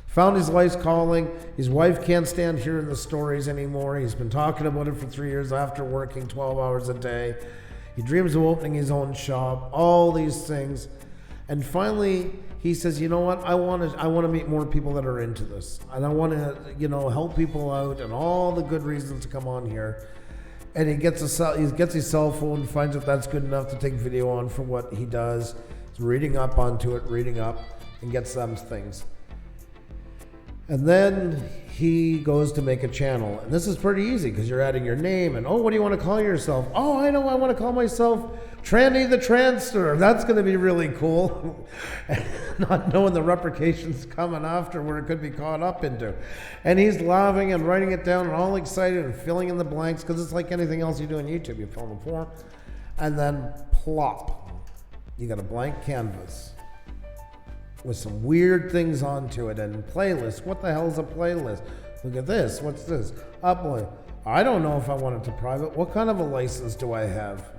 Found his life's calling. His wife can't stand hearing the stories anymore. He's been talking about it for 3 years after working 12 hours a day. He dreams of opening his own shop, all these things. And finally, he says, you know what, I want to meet more people that are into this. And I want to, you know, help people out and all the good reasons to come on here. And he gets his cell phone, finds if that's good enough to take video on for what he does. He's reading up onto it, and gets them things. And then he goes to make a channel. And this is pretty easy because you're adding your name and, oh, what do you want to call yourself? Oh, I know, I want to call myself Tranny the Transter. That's going to be really cool. Not knowing the repercussions coming after where it could be caught up into. And he's laughing and writing it down and all excited and filling in the blanks because it's like anything else you do on YouTube. You fill in the form and then plop. You got a blank canvas with some weird things onto it and playlist. What the hell is a playlist? Look at this. What's this? Upload. I don't know if I want it to private. What kind of a license do I have?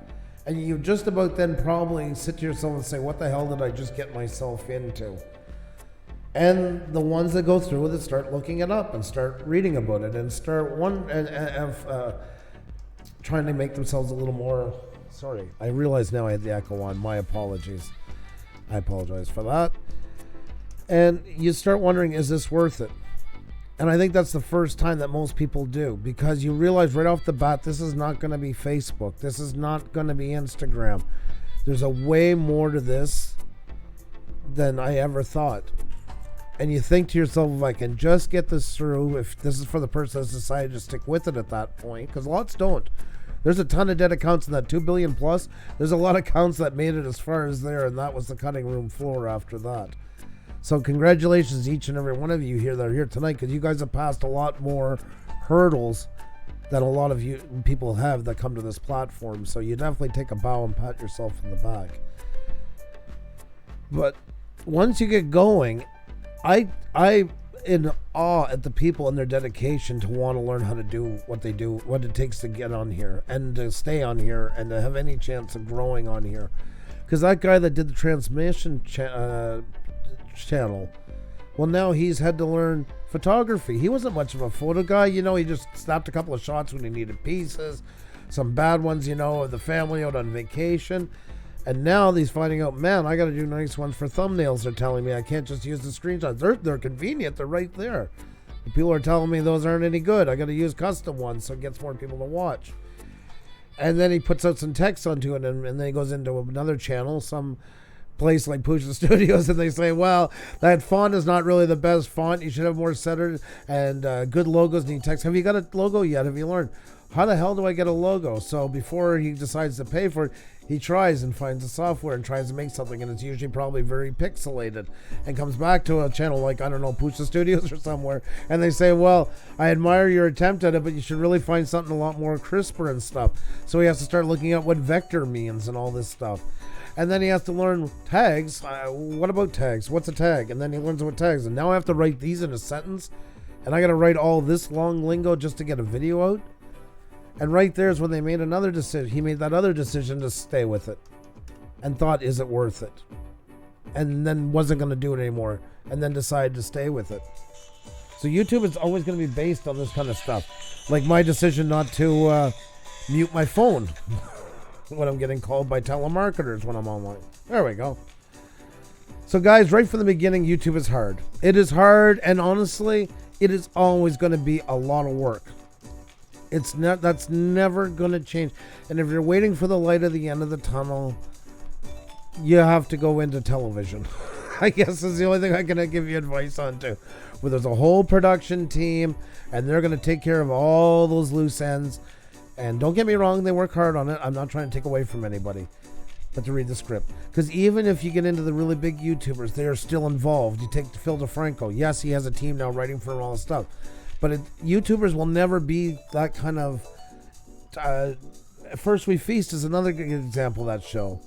And you just about then probably sit to yourself and say, what the hell did I just get myself into? And the ones that go through with it start looking it up and start reading about it and start trying to make themselves a little more, sorry, I realize now I had the echo on. My apologies. I apologize for that. And you start wondering, is this worth it? And I think that's the first time that most people do, because you realize right off the bat, this is not going to be Facebook. This is not going to be Instagram. There's a way more to this than I ever thought. And you think to yourself, if I can just get this through, if this is for the person that's decided to stick with it at that point, because lots don't. There's a ton of dead accounts in that 2 billion plus. There's a lot of accounts that made it as far as there, and that was the cutting room floor after that. So congratulations each and every one of you here that are here tonight, because you guys have passed a lot more hurdles than a lot of you people have that come to this platform. So you definitely take a bow and pat yourself in the back. But once you get going, I in awe at the people and their dedication to want to learn how to do what they do, what it takes to get on here and to stay on here and to have any chance of growing on here. Because that guy that did the transmission channel, well, now he's had to learn photography. He wasn't much of a photo guy, you know. He just snapped a couple of shots when he needed pieces, some bad ones, you know, of the family out on vacation. And now he's finding out, man, I got to do nice ones for thumbnails. They're telling me I can't just use the screenshots. They're convenient. They're right there. The people are telling me those aren't any good. I got to use custom ones so it gets more people to watch. And then he puts out some text onto it, and then he goes into another channel, some place like Puša Studios, and they say, well, that font is not really the best font. You should have more centered and good logos. And he texts, have you got a logo yet? Have you learned? How the hell do I get a logo? So before he decides to pay for it, he tries and finds the software and tries to make something, and it's usually probably very pixelated, and comes back to a channel like, I don't know, Puša Studios or somewhere, and they say, well, I admire your attempt at it, but you should really find something a lot more crisper and stuff. So he has to start looking at what vector means and all this stuff. And then he has to learn tags. What about tags? What's a tag? And then he learns what tags. And now I have to write these in a sentence, and I got to write all this long lingo just to get a video out. And right there is when they made another decision. He made that other decision to stay with it and thought, is it worth it? And then wasn't going to do it anymore and then decided to stay with it. So YouTube is always going to be based on this kind of stuff. Like my decision not to mute my phone when I'm getting called by telemarketers when I'm online. There we go. So guys, right from the beginning, YouTube is hard. It is hard, and honestly, it is always going to be a lot of work. That's never going to change. And if you're waiting for the light at the end of the tunnel, you have to go into television. I guess is the only thing I'm going to give you advice on too. Where there's a whole production team, and they're going to take care of all those loose ends. And don't get me wrong, they work hard on it. I'm not trying to take away from anybody, but to read the script. Because even if you get into the really big YouTubers, they are still involved. You take Phil DeFranco. Yes, he has a team now writing for him all this stuff. But YouTubers will never be that kind of... First We Feast is another good example of that show.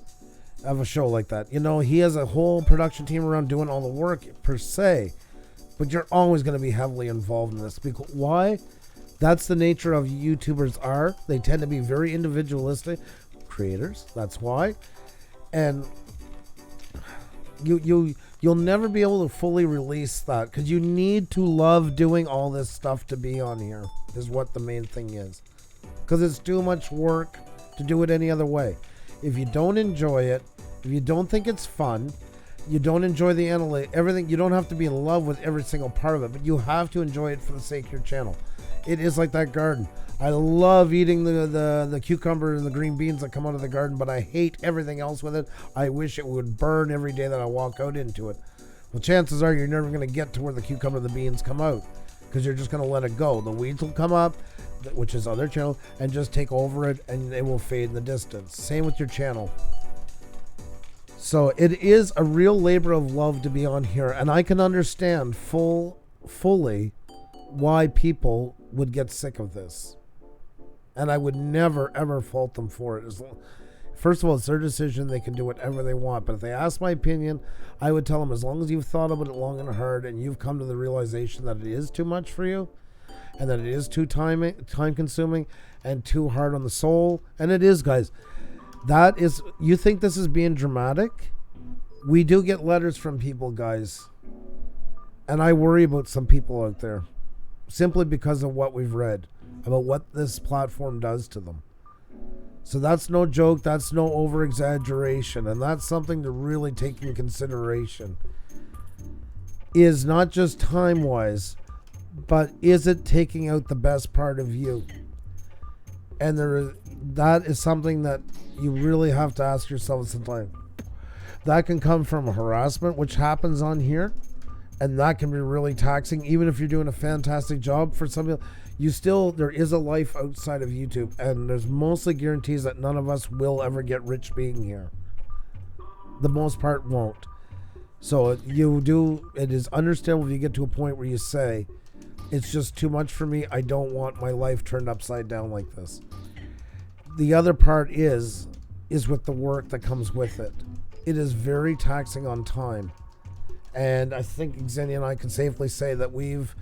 Of a show like that. You know, he has a whole production team around doing all the work, per se. But you're always going to be heavily involved in this. Because, why? That's the nature of YouTubers are. They tend to be very individualistic creators. That's why. And you'll never be able to fully release that because you need to love doing all this stuff to be on here is what the main thing is. Because it's too much work to do it any other way. If you don't enjoy it, if you don't think it's fun, you don't enjoy the everything, you don't have to be in love with every single part of it, but you have to enjoy it for the sake of your channel. It is like that garden. I love eating the cucumber and the green beans that come out of the garden, but I hate everything else with it. I wish it would burn every day that I walk out into it. Well, chances are you're never going to get to where the cucumber and the beans come out because you're just going to let it go. The weeds will come up, which is other channel, and just take over it, and it will fade in the distance. Same with your channel. So it is a real labor of love to be on here, and I can understand fully why people would get sick of this. And I would never, ever fault them for it. First of all, it's their decision. They can do whatever they want. But if they ask my opinion, I would tell them, as long as you've thought about it long and hard and you've come to the realization that it is too much for you and that it is too time consuming and too hard on the soul. And it is, guys. That is, you think this is being dramatic? We do get letters from people, guys. And I worry about some people out there simply because of what we've read about what this platform does to them. So that's no joke. That's no over exaggeration. And that's something to really take into consideration. Is not just time wise, but is it taking out the best part of you? And that is something that you really have to ask yourself sometimes. That can come from harassment, which happens on here. And that can be really taxing. Even if you're doing a fantastic job for some people, there is a life outside of YouTube. And there's mostly guarantees that none of us will ever get rich being here. The most part won't. So it is understandable if you get to a point where you say, it's just too much for me. I don't want my life turned upside down like this. The other part is with the work that comes with it. It is very taxing on time. And I think Xenia and I can safely say that we've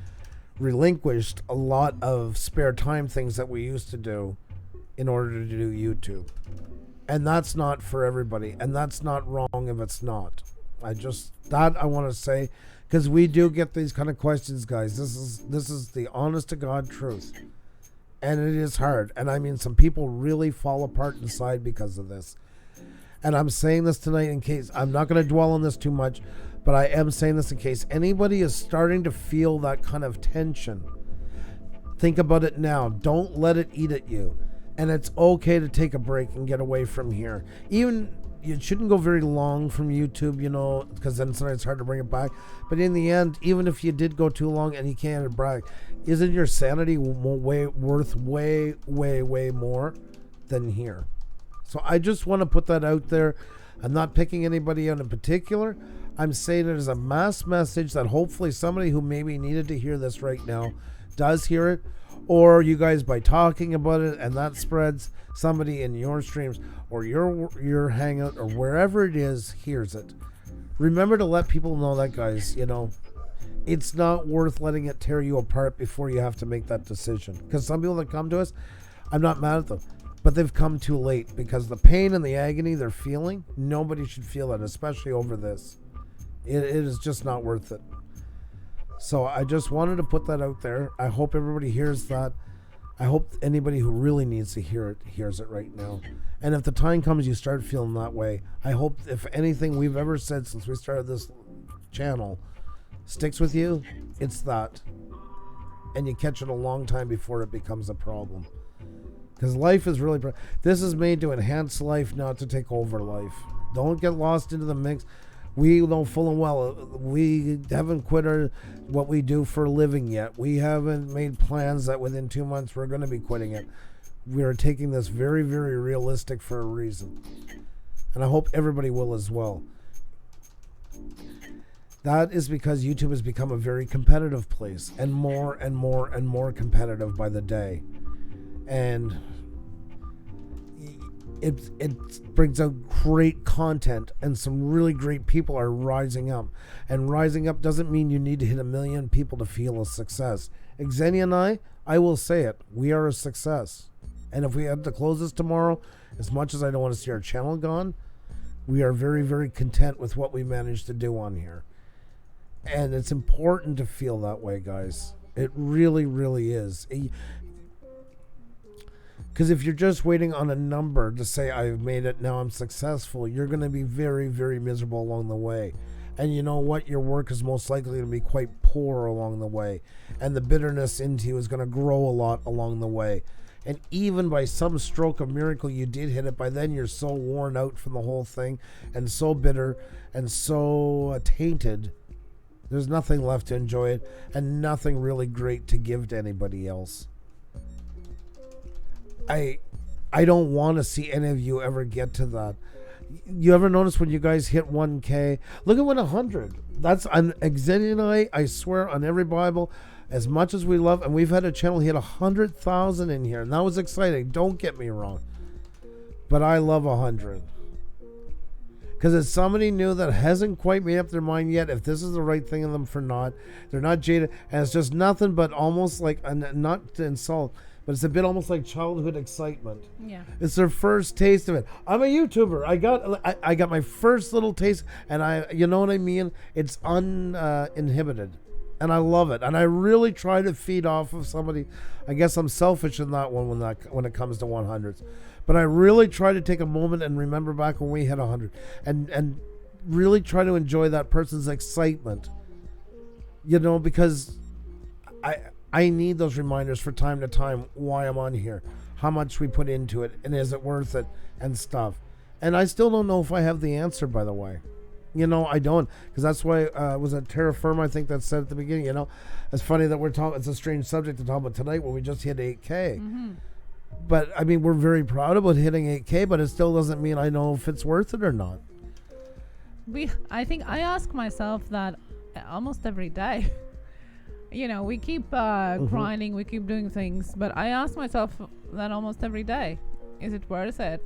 relinquished a lot of spare time things that we used to do in order to do YouTube. And that's not for everybody. And that's not wrong if it's not. I want to say, because we do get these kind of questions, guys. This is the honest to God truth. And it is hard. And I mean, some people really fall apart inside because of this. And I'm saying this tonight in case, I'm not going to dwell on this too much, but I am saying this in case anybody is starting to feel that kind of tension. Think about it now. Don't let it eat at you. And it's okay to take a break and get away from here. Even, you shouldn't go very long from YouTube, because then sometimes it's hard to bring it back. But in the end, even if you did go too long and you can't brag, isn't your sanity worth way more than here? So I just want to put that out there. I'm not picking anybody out in particular. I'm saying it as a mass message that hopefully somebody who maybe needed to hear this right now does hear it. Or you guys, by talking about it and that spreads, somebody in your streams or your hangout or wherever it is hears it. Remember to let people know that, guys, it's not worth letting it tear you apart before you have to make that decision. Because some people that come to us, I'm not mad at them. But they've come too late because the pain and the agony they're feeling, nobody should feel it, especially over this. It is just not worth it. So I just wanted to put that out there. I hope everybody hears that. I hope anybody who really needs to hear it hears it right now. And if the time comes you start feeling that way, I hope if anything we've ever said since we started this channel sticks with you, it's that. And you catch it a long time before it becomes a problem. Because life is really... This is made to enhance life, not to take over life. Don't get lost into the mix. We know full and well, we haven't quit what we do for a living yet. We haven't made plans that within 2 months we're going to be quitting it. We are taking this very, very realistic for a reason. And I hope everybody will as well. That is because YouTube has become a very competitive place. And more and more and more competitive by the day. And it brings out great content, and some really great people are rising up. And rising up doesn't mean you need to hit 1 million people to feel a success. Xenia and I will say it, we are a success. And if we had to close this tomorrow, as much as I don't want to see our channel gone, we are very, very content with what we managed to do on here. And it's important to feel that way, guys. It really, really is. Because if you're just waiting on a number to say, I've made it, now I'm successful, you're going to be very, very miserable along the way. And you know what? Your work is most likely going to be quite poor along the way. And the bitterness into you is going to grow a lot along the way. And even by some stroke of miracle, you did hit it. By then, you're so worn out from the whole thing and so bitter and so tainted. There's nothing left to enjoy it and nothing really great to give to anybody else. I don't want to see any of you ever get to that. You ever notice when you guys hit 1K? Look at 100. That's on Xenia and I swear on every Bible, as much as we love, and we've had a channel hit 100,000 in here, and that was exciting. Don't get me wrong. But I love 100. Because it's somebody new that hasn't quite made up their mind yet if this is the right thing in them for not. They're not jaded, and it's just nothing but almost like, not to insult, but it's a bit almost like childhood excitement. Yeah. It's their first taste of it. I'm a YouTuber. I got my first little taste, and you know what I mean? It's uninhibited. And I love it. And I really try to feed off of somebody. I guess I'm selfish in that one when it comes to 100s. But I really try to take a moment and remember back when we hit 100 and really try to enjoy that person's excitement. You know, because I need those reminders for time to time why I'm on here, how much we put into it, and is it worth it, and stuff. And I still don't know if I have the answer, by the way. You know, I don't, because that's why was it Terra Firma, I think that said at the beginning, you know, it's funny that we're talking, it's a strange subject to talk about tonight when we just hit 8K. Mm-hmm. But, I mean, we're very proud about hitting 8K, but it still doesn't mean I know if it's worth it or not. I think I ask myself that almost every day. You know, we keep grinding, we keep doing things, but I ask myself that almost every day. Is it worth it?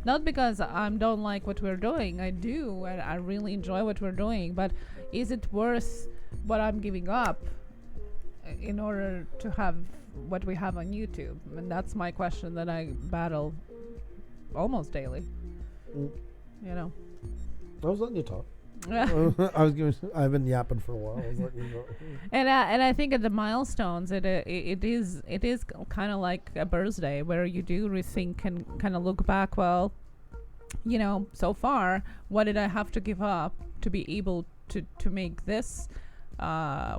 Not because I don't like what we're doing. I do, and I really enjoy what we're doing, but is it worth what I'm giving up in order to have what we have on YouTube? And that's my question that I battle almost daily. You know. I was letting you talk. I've been yapping for a while. I was letting you go. And I think at the milestones, it is kind of like a birthday where you do rethink and kind of look back. Well, you know, so far, what did I have to give up to be able to make this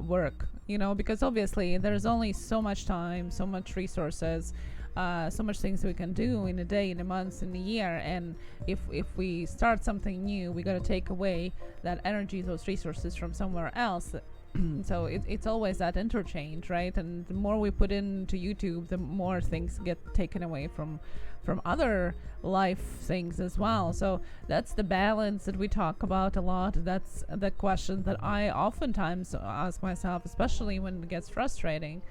work? You know, because obviously there's only so much time, so much resources, so much things we can do in a day, in a month, in a year. And if we start something new, we got to take away that energy, those resources from somewhere else. So it's always that interchange, right? And the more we put into YouTube, the more things get taken away from other life things as well. So that's the balance that we talk about a lot. That's the question that I oftentimes ask myself, especially when it gets frustrating.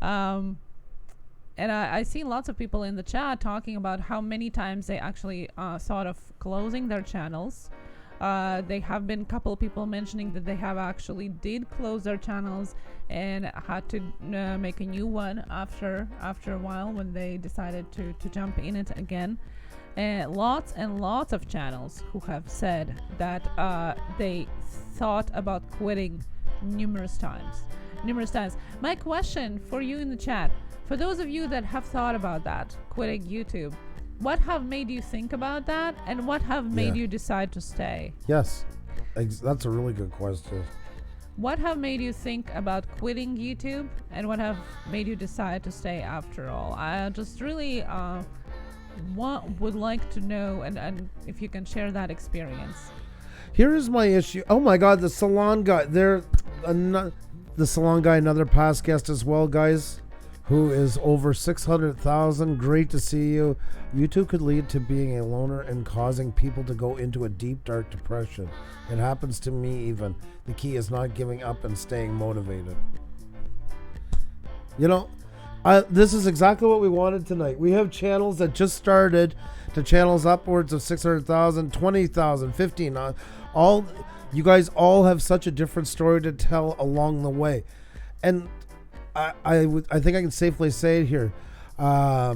And I see lots of people in the chat talking about how many times they actually thought of closing their channels. They have been a couple of people mentioning that they have actually did close their channels and had to make a new one after a while when they decided to jump in it again. Lots and lots of channels who have said that they thought about quitting numerous times. My question for you in the chat, for those of you that have thought about that, quitting YouTube, what have made you think about that, and what have made you decide to stay? Yes, that's a really good question. What have made you think about quitting YouTube, and what have made you decide to stay after all? I just really would like to know, and if you can share that experience. Here is my issue. Oh my God, the salon guy. The salon guy, another past guest as well, guys, who is over 600,000. Great to see you. YouTube could lead to being a loner and causing people to go into a deep, dark depression. It happens to me even. The key is not giving up and staying motivated. You know, This is exactly what we wanted tonight. We have channels that just started to channels upwards of 600,000, 20,000, 15. All you guys all have such a different story to tell along the way, and I think I can safely say it here. All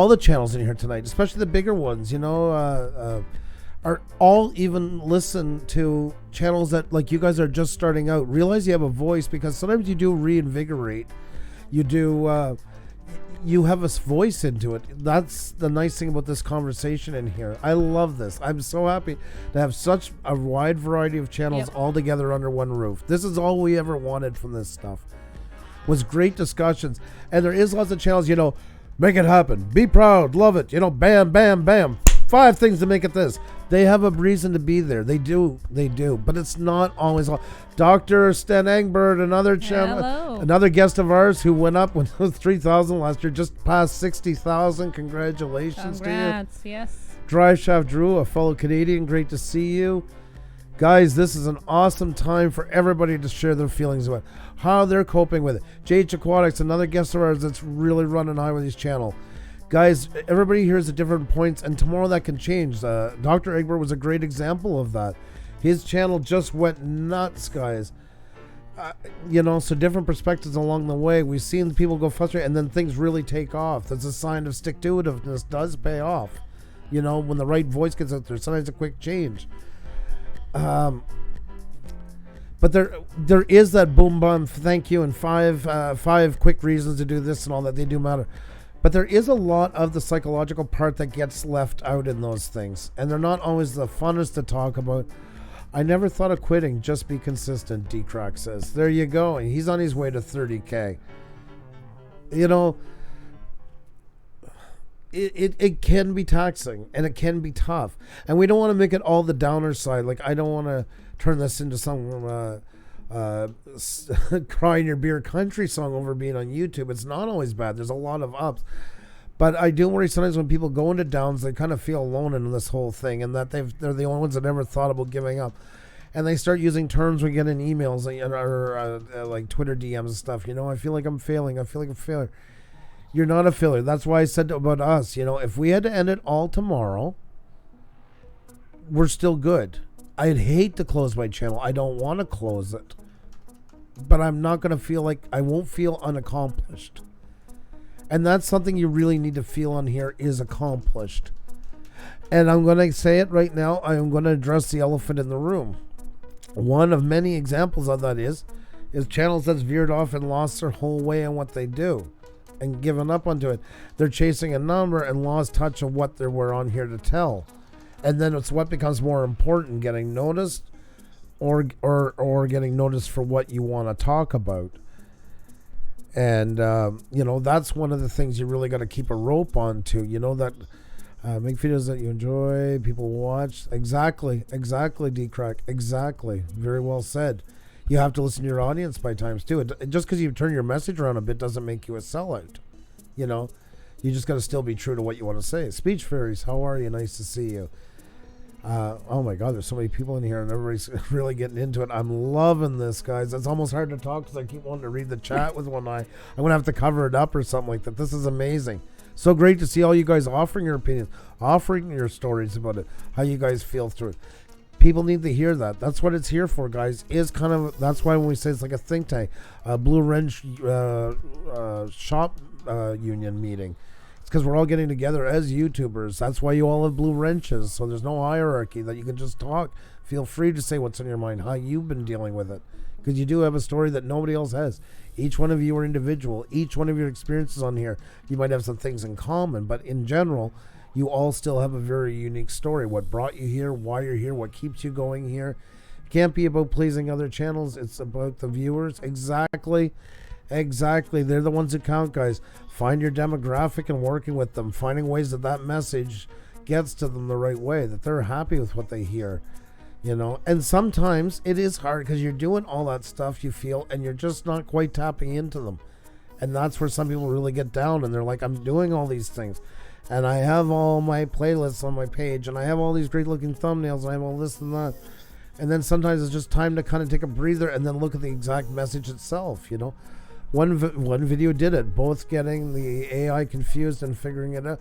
the channels in here tonight, especially the bigger ones, are all even listen to channels that, like, you guys are just starting out. Realize you have a voice, because sometimes you do reinvigorate. You do, you have a voice into it. That's the nice thing about this conversation in here. I love this. I'm so happy to have such a wide variety of channels all together under one roof. This is all we ever wanted from this stuff, was great discussions. And there is lots of channels, make it happen, be proud, love it, bam, bam, bam. 5 things to make it this. They have a reason to be there. They do. But it's not always. Dr. Stan Engbert, another channel, another guest of ours who went up with 3,000 last year, just past 60,000. Congratulations to you. Yes. Drive Shaft Drew, a fellow Canadian. Great to see you. Guys, this is an awesome time for everybody to share their feelings about how they're coping with it. JH Aquatics, another guest of ours that's really running high with his channel. Guys, everybody here is at different points, and tomorrow that can change. Dr. Egbert was a great example of that. His channel just went nuts, guys. So different perspectives along the way. We've seen people go frustrated, and then things really take off. That's a sign of stick-to-itiveness does pay off. When the right voice gets out there, sometimes a quick change. But there is that boom bum, thank you, and five quick reasons to do this and all that. They do matter. But there is a lot of the psychological part that gets left out in those things. And they're not always the funnest to talk about. I never thought of quitting. Just be consistent, D-Crack says. There you go. And he's on his way to 30K. It can be taxing. And it can be tough. And we don't want to make it all the downer side. Like, I don't want to turn this into some cry in your beer country song over being on YouTube. It's not always bad. There's a lot of ups, but I do worry sometimes when people go into downs, they kind of feel alone in this whole thing, and that they're the only ones that never thought about giving up, and they start using terms we get in emails or like Twitter DMs and stuff. I feel like I'm failing. I feel like a failure. You're not a failure. That's why I said about us. If we had to end it all tomorrow, we're still good. I'd hate to close my channel. I don't want to close it. But I'm not going to feel like, I won't feel unaccomplished. And that's something you really need to feel on here, is accomplished. And I'm going to say it right now. I am going to address the elephant in the room. One of many examples of that is channels that's veered off and lost their whole way on what they do and given up onto it. They're chasing a number and lost touch of what they were on here to tell. And then it's what becomes more important, getting noticed or getting noticed for what you want to talk about. And, that's one of the things you really got to keep a rope on to, that make videos that you enjoy, people watch. Exactly, D-Crack. Exactly. Very well said. You have to listen to your audience by times, too. Just because you turn your message around a bit doesn't make you a sellout. You just got to still be true to what you want to say. Speech Fairies, how are you? Nice to see you. Oh my God, there's so many people in here and everybody's really getting into it. I'm loving this, guys. It's almost hard to talk because I keep wanting to read the chat with one eye. I'm going to have to cover it up or something like that. This is amazing. So great to see all you guys offering your opinions, offering your stories about it, how you guys feel through it. People need to hear that. That's what it's here for, guys. That's why when we say it's like a think tank, a Blue Wrench shop union meeting. It's because we're all getting together as YouTubers. That's why you all have blue wrenches. So there's no hierarchy, that you can just talk. Feel free to say what's on your mind, how you've been dealing with it. Because you do have a story that nobody else has. Each one of you are individual. Each one of your experiences on here, you might have some things in common. But in general, you all still have a very unique story. What brought you here, why you're here, what keeps you going here. It can't be about pleasing other channels. It's about the viewers. Exactly. They're the ones that count, guys. Find your demographic and working with them, finding ways that message gets to them the right way, that they're happy with what they hear, and sometimes it is hard because you're doing all that stuff, you feel, and you're just not quite tapping into them. And that's where some people really get down, and they're like, I'm doing all these things and I have all my playlists on my page and I have all these great looking thumbnails and I have all this and that, and then sometimes it's just time to kind of take a breather and then look at the exact message itself. One video did it, both getting the AI confused and figuring it out.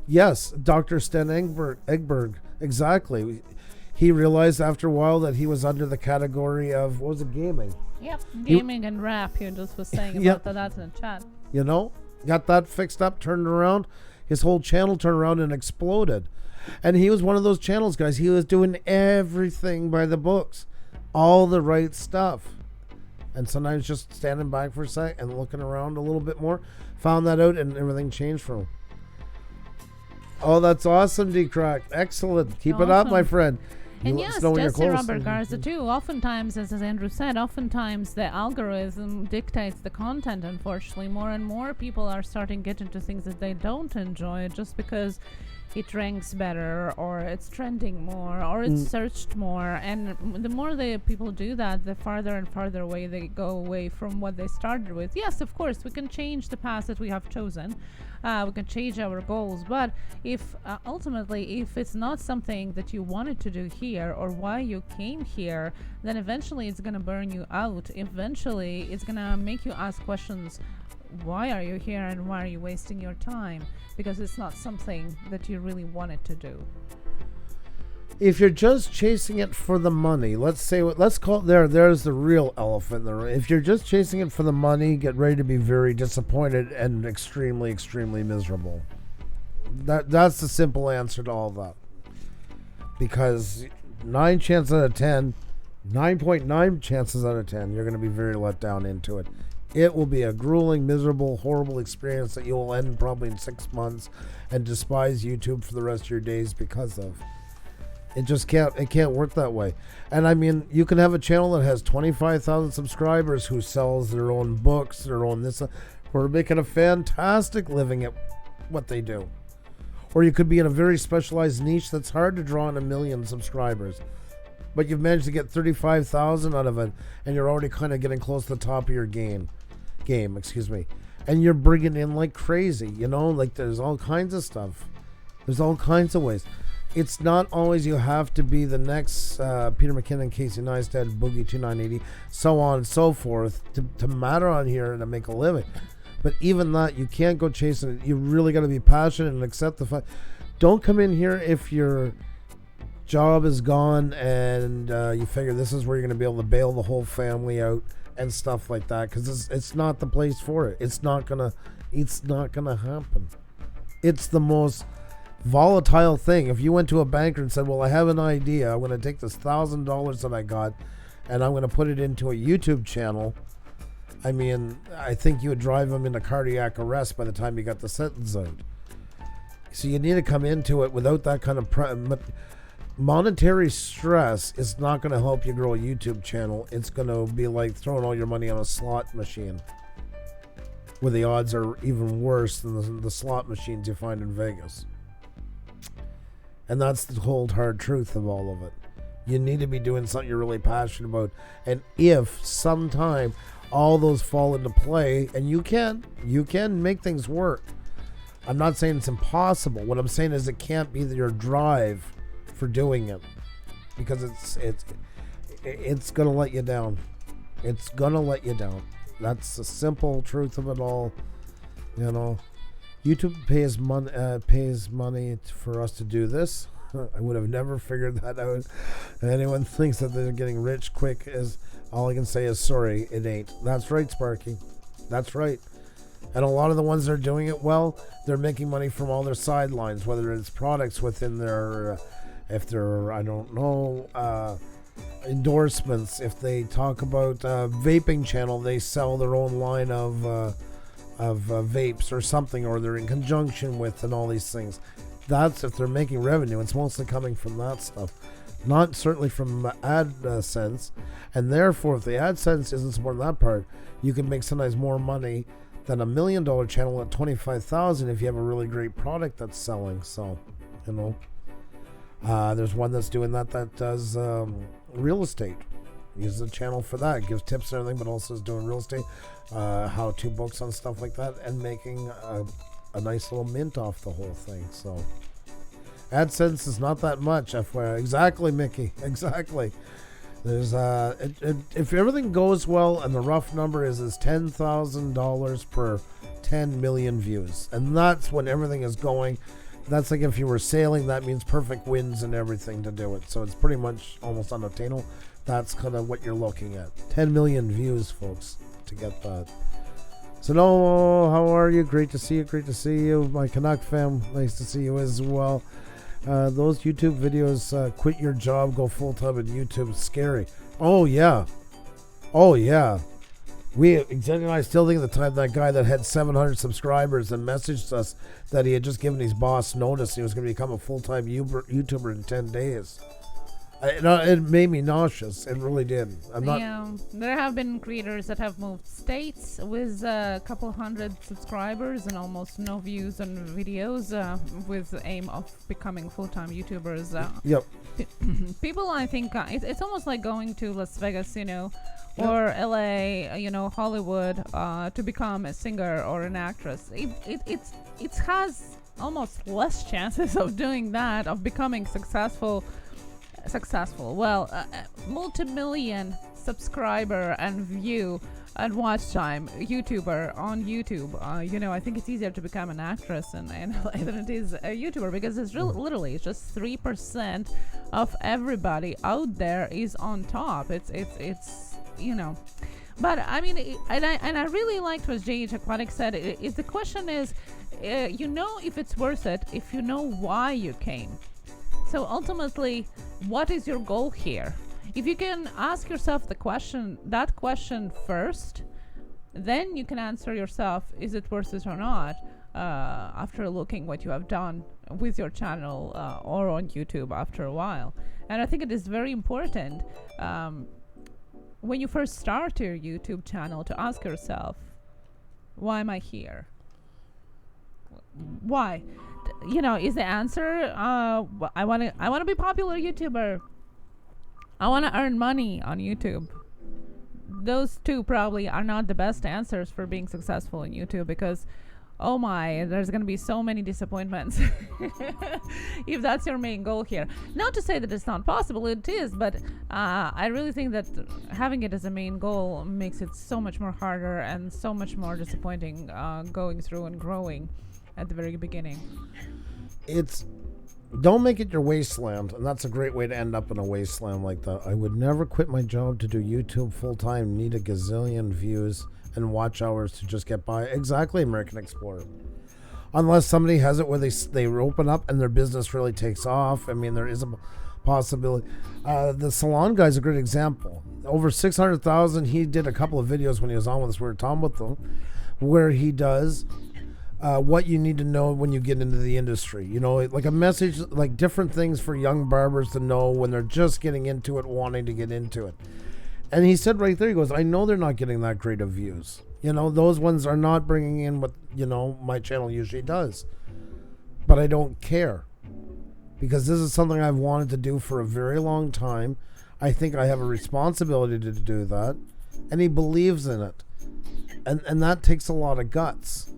Yes, Dr. Sten Egberg, exactly. He realized after a while that he was under the category of, what was it, gaming? Yep, gaming and rap. You just was saying about Yep. that in the chat. You know, got that fixed up, turned around. His whole channel turned around and exploded. And he was one of those channels, guys. He was doing everything by the books, all the right stuff. And sometimes just standing back for a sec and looking around a little bit more, found that out and everything changed for him. Oh, that's awesome, D-Crack. Excellent. Keep it up, my friend. And let us yes, know when you're Jesse close. Robert Garza too. Oftentimes, as Andrew said, oftentimes the algorithm dictates the content, unfortunately. More and more people are starting to get into things that they don't enjoy just because it ranks better or it's trending more or it's searched more. And the more the people do that, the farther and farther away they go away from what they started with. Yes, of course, we can change the path that we have chosen. We can change our goals, but if ultimately if it's not something that you wanted to do here or why you came here, then eventually it's going to burn you out. Eventually it's going to make you ask questions, why are you here and why are you wasting your time? Because it's not something that you really wanted to do. If you're just chasing it for the money, let's call it there's the real elephant in the room. If you're just chasing it for the money, get ready to be very disappointed and extremely, extremely miserable. That's the simple answer to all that. Because 9.9 chances out of 10, you're going to be very let down into it. It will be a grueling, miserable, horrible experience that you will end probably in 6 months and despise YouTube for the rest of your days because of. It just can't work that way. And I mean, you can have a channel that has 25,000 subscribers who sells their own books, their own this, who are making a fantastic living at what they do. Or you could be in a very specialized niche that's hard to draw in 1 million subscribers. But you've managed to get 35,000 out of it, and you're already kind of getting close to the top of your game, and you're bringing in like crazy, like there's all kinds of stuff. There's all kinds of ways. It's not always you have to be the next Peter McKinnon, Casey Neistat, Boogie 2980, so on and so forth to matter on here and to make a living. But even that, you can't go chasing it. You really got to be passionate and accept the fact. Don't come in here if your job is gone and you figure this is where you're going to be able to bail the whole family out and stuff like that, because it's not the place for it. It's not gonna happen. It's the most volatile thing. If you went to a banker and said, well, I have an idea, I'm going to take this $1,000 that I got and I'm going to put it into a YouTube channel, I mean, I think you would drive them into cardiac arrest by the time you got the sentence out. So you need to come into it without that kind of monetary stress. Is not going to help you grow a YouTube channel. It's going to be like throwing all your money on a slot machine, where the odds are even worse than the slot machines you find in Vegas. And that's the cold hard truth of all of it. You need to be doing something you're really passionate about. And if sometime all those fall into play, and you can make things work. I'm not saying it's impossible. What I'm saying is it can't be your drive for doing it, because it's gonna let you down. It's gonna let you down. That's the simple truth of it all. YouTube pays money for us to do this. I would have never figured that out. Anyone thinks that they're getting rich quick, is all I can say is sorry, it ain't. That's right, Sparky. That's right. And a lot of the ones that are doing it well, they're making money from all their sidelines, whether it's products within their, if they're, I don't know, endorsements. If they talk about vaping channel, they sell their own line of vapes or something, or they're in conjunction with, and all these things. That's if they're making revenue. It's mostly coming from that stuff, not certainly from AdSense. And therefore, if the AdSense isn't supporting that part, you can make sometimes more money than $1 million channel at 25,000 if you have a really great product that's selling. So, there's one that's doing that does real estate. Uses a channel for that, gives tips and everything, but also is doing real estate, how-to books on stuff like that, and making a nice little mint off the whole thing. So AdSense is not that much, FYI. Exactly, Mickey. Exactly. There's if everything goes well, and the rough number is $10,000 per 10 million views, and that's when everything is going. That's like if you were sailing, that means perfect winds and everything to do it. So it's pretty much almost unattainable. That's kind of what you're looking at. 10 million views, folks, to get that. So, no, how are you? Great to see you. Great to see you. My Canuck fam, nice to see you as well. Those YouTube videos, quit your job, go full-time at YouTube, scary. Oh, yeah. Oh, yeah. Jenny and I still think at the time that guy that had 700 subscribers and messaged us that he had just given his boss notice he was going to become a full-time YouTuber in 10 days. It made me nauseous. It really did. There have been creators that have moved states with a couple hundred subscribers and almost no views on videos with the aim of becoming full-time YouTubers. Yep. People, I think, it's almost like going to Las Vegas, or LA, Hollywood, to become a singer or an actress. It has almost less chances of doing that, of becoming successful. Well, multi-million subscriber and view and watch time YouTuber on YouTube. I think it's easier to become an actress in LA than it is a YouTuber, because it's literally it's just 3% of everybody out there is on top. It's But I mean, and I really liked what J.H. Aquatic said. If the question is, if it's worth it, if you know why you came. So ultimately, what is your goal here? If you can ask yourself that question first, then you can answer yourself, is it worth it or not, after looking what you have done with your channel or on YouTube after a while. And I think it is very important when you first start your YouTube channel to ask yourself, why am I here? Why? Is the answer I want to be popular YouTuber. I want to earn money on YouTube. Those two probably are not the best answers for being successful in YouTube, because oh my, there's going to be so many disappointments if that's your main goal here. Not to say that it's not possible, it is, but I really think that having it as a main goal makes it so much more harder and so much more disappointing going through and growing at the very beginning. Don't make it your wasteland, and that's a great way to end up in a wasteland like that. I would never quit my job to do YouTube full-time, need a gazillion views and watch hours to just get by. Exactly, American Explorer. Unless somebody has it where they open up and their business really takes off. I mean, there is a possibility. The salon guy's a great example. Over 600,000. He did a couple of videos when he was on with us. We were talking with them, where he does what you need to know when you get into the industry. Like a message, like different things for young barbers to know when they're just getting into it, wanting to get into it. And he said right there, he goes, I know they're not getting that great of views. Those ones are not bringing in what, my channel usually does. But I don't care, because this is something I've wanted to do for a very long time. I think I have a responsibility to do that. And he believes in it. And that takes a lot of guts.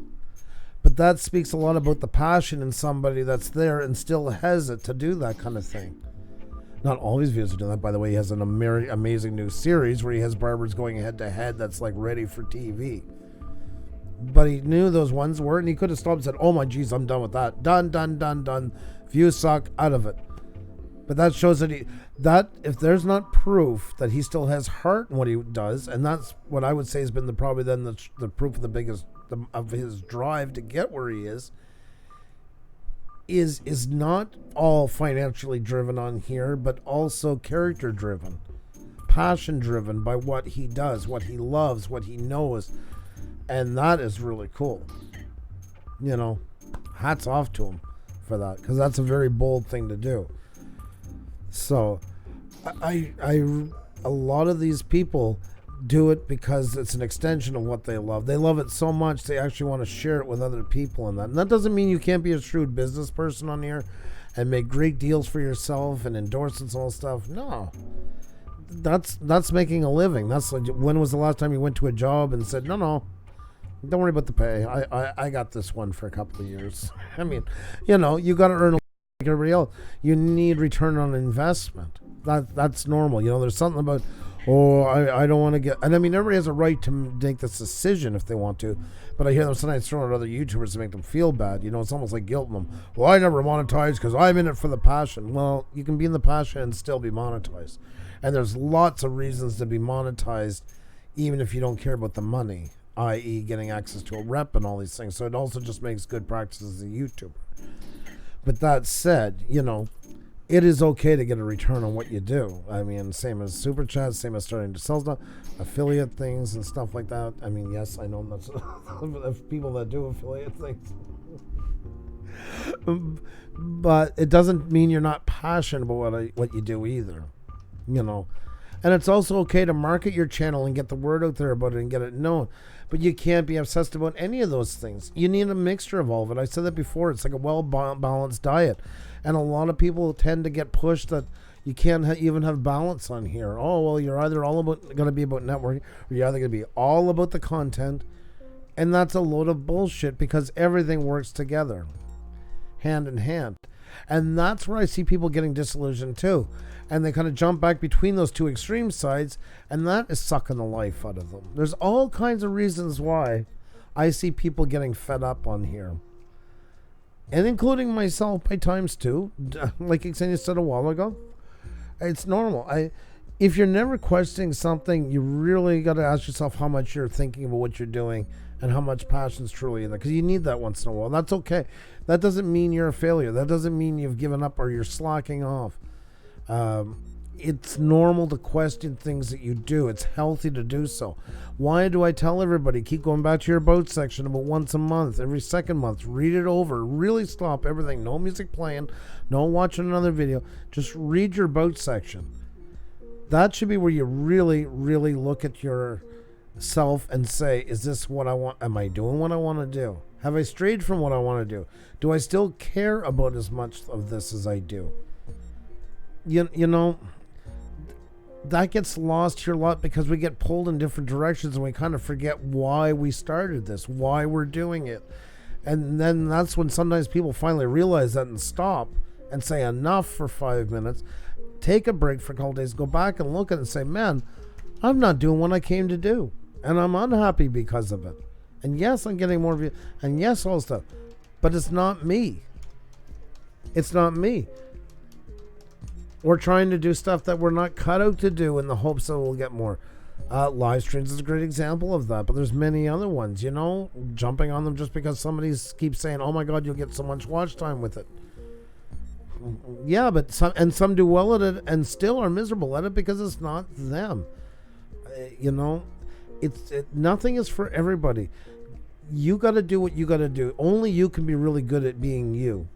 But that speaks a lot about the passion in somebody that's there and still has it to do that kind of thing. Not all his videos are doing that, by the way. He has an amazing new series where he has barbers going head to head that's like ready for TV. But he knew those ones were, and he could have stopped and said, oh my geez, I'm done with that. Done. Views suck, out of it. But that shows that if there's not proof that he still has heart in what he does, and that's what I would say has been the proof of his drive to get where he is not all financially driven on here, but also character driven, passion driven by what he does, what he loves, what he knows. And that is really cool. Hats off to him for that, because that's a very bold thing to do. So a lot of these people do it because it's an extension of what they love. They love it so much they actually want to share it with other people, and that doesn't mean you can't be a shrewd business person on here and make great deals for yourself and endorsements and all stuff. No, that's making a living. That's like, when was the last time you went to a job and said, no, don't worry about the pay, I got this one for a couple of years. I mean, you got to earn like everybody else. You need return on investment. That's normal. You know, there's something about, oh, I don't want to get, and I mean, everybody has a right to make this decision if they want to, but I hear them sometimes throwing at other YouTubers to make them feel bad. You know, it's almost like guilting them. Well, I never monetize because I'm in it for the passion. Well, you can be in the passion and still be monetized. And there's lots of reasons to be monetized, even if you don't care about the money, i.e. getting access to a rep and all these things. So it also just makes good practice as a YouTuber. But that said, you know, it is okay to get a return on what you do. I mean, same as super chats, same as starting to sell stuff, affiliate things and stuff like that. I mean, yes, I know that's people that do affiliate things. But it doesn't mean you're not passionate about what you do either, you know. And it's also okay to market your channel and get the word out there about it and get it known. But you can't be obsessed about any of those things. You need a mixture of all of it. I said that before. It's like a well-balanced diet. And a lot of people tend to get pushed that you can't even have balance on here. Oh, well, you're either all about going to be about networking, or you're either going to be all about the content. And that's a load of bullshit, because everything works together, hand in hand. And that's where I see people getting disillusioned too. And they kind of jump back between those two extreme sides, and that is sucking the life out of them. There's all kinds of reasons why I see people getting fed up on here. And including myself by times too. Like Xenia said a while ago, it's normal. If you're never questioning something, you really got to ask yourself how much you're thinking about what you're doing and how much passion's truly in there, because you need that once in a while. That's okay. That doesn't mean you're a failure. That doesn't mean you've given up or you're slacking off. It's normal to question things that you do. It's healthy to do so. Why do I tell everybody, keep going back to your about section about once a month, every second month, read it over, really stop everything, no music playing, no watching another video, just read your about section. That should be where you really, really look at yourself and say, is this what I want? Am I doing what I want to do? Have I strayed from what I want to do? Do I still care about as much of this as I do? You know, that gets lost here a lot because we get pulled in different directions and we kind of forget why we started this, why we're doing it. And then that's when sometimes people finally realize that and stop and say enough for 5 minutes, take a break for a couple days, go back and look at it and say, man, I'm not doing what I came to do. And I'm unhappy because of it. And yes, I'm getting more views. And yes, all stuff. But it's not me. It's not me. We're trying to do stuff that we're not cut out to do in the hopes that we'll get more. Live streams is a great example of that, but there's many other ones, you know, jumping on them just because somebody keeps saying, oh my God, you'll get so much watch time with it. Yeah, but some do well at it and still are miserable at it because it's not them. You know, nothing is for everybody. You got to do what you got to do. Only you can be really good at being you.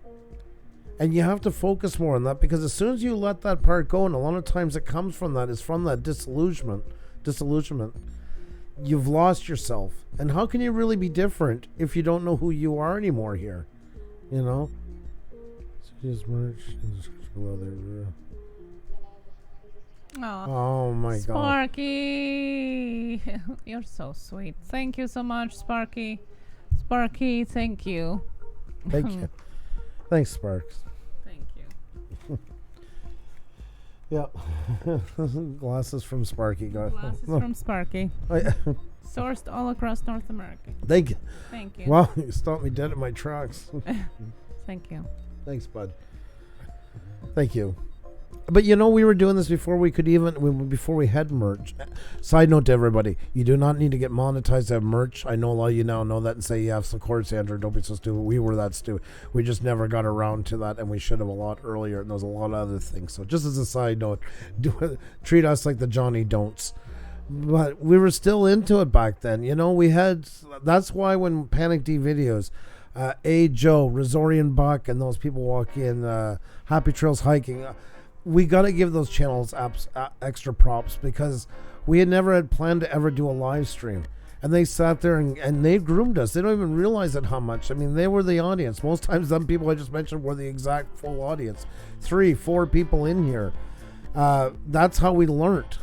And you have to focus more on that, because as soon as you let that part go, and a lot of times it comes from that, is from that disillusionment, you've lost yourself. And how can you really be different if you don't know who you are anymore here? You know? Just merch in the description below there. Oh my God. Sparky. You're so sweet. Thank you so much, Sparky. Sparky, thank you. Thank you. Thanks, Sparks. Thank you. Yeah. Glasses from Sparky. Glasses from Sparky. Sourced all across North America. Thank you. Thank you. Wow, you stopped me dead at my tracks. Thank you. Thanks, bud. Thank you. But you know, we were doing this before we had merch. Side note to everybody, you do not need to get monetized to have merch. I know a lot of you now know that and say, yes, of course, Andrew, don't be so stupid. We were that stupid. We just never got around to that, and we should have a lot earlier, and there was a lot of other things. So just as a side note, treat us like the Johnny Don'ts. But we were still into it back then. You know, that's why when Panic D videos, Joe, Razorian Buck, and those people walk in, Happy Trails Hiking, we got to give those channels extra props, because we had never had planned to ever do a live stream. And they sat there and they groomed us. They don't even realize it how much. I mean, they were the audience. Most times, some people I just mentioned were the exact full audience. 3-4 people in here. That's how we learned.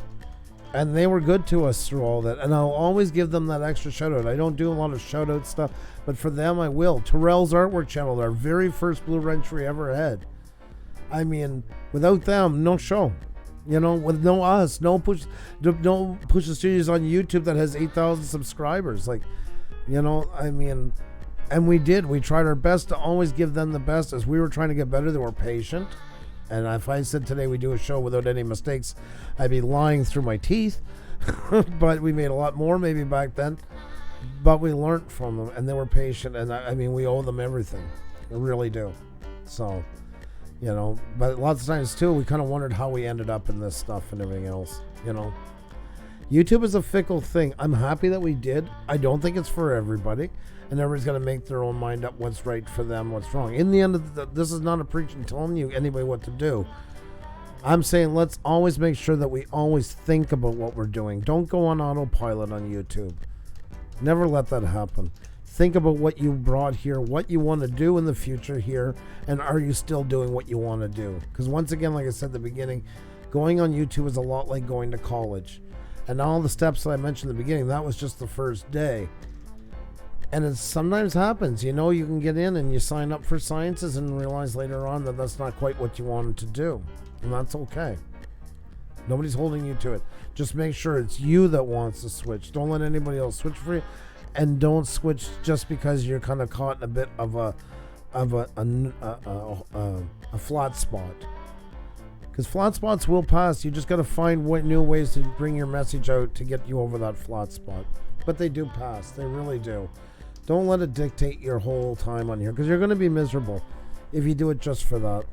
And they were good to us through all that. And I'll always give them that extra shout out. I don't do a lot of shout out stuff, but for them I will. Terrell's Artwork Channel, our very first Blue Wrench we ever had. I mean, without them, no show. You know, with no us, no Puša Studios on YouTube that has 8,000 subscribers. Like, you know, I mean, and we tried our best to always give them the best. As we were trying to get better, they were patient. And if I said today we do a show without any mistakes, I'd be lying through my teeth. But we made a lot more maybe back then. But we learned from them, and they were patient. And I mean, we owe them everything. We really do. So, you know, but lots of times too, we kind of wondered how we ended up in this stuff and everything else, you know. YouTube is a fickle thing. I'm happy that we did. I don't think it's for everybody, and everybody's going to make their own mind up what's right for them, what's wrong. In the end of this is not a preaching telling you anyway what to do. I'm saying let's always make sure that we always think about what we're doing. Don't go on autopilot on YouTube. Never let that happen. Think about what you brought here, what you want to do in the future here, and are you still doing what you want to do? Because once again, like I said at the beginning, going on YouTube is a lot like going to college. And all the steps that I mentioned at the beginning, that was just the first day. And it sometimes happens, you know, you can get in and you sign up for sciences and realize later on that that's not quite what you wanted to do. And that's okay. Nobody's holding you to it. Just make sure it's you that wants to switch. Don't let anybody else switch for you. And don't switch just because you're kind of caught in a bit of a flat spot. Because flat spots will pass. You just got to find new ways to bring your message out to get you over that flat spot. But they do pass. They really do. Don't let it dictate your whole time on here, because you're going to be miserable if you do it just for that.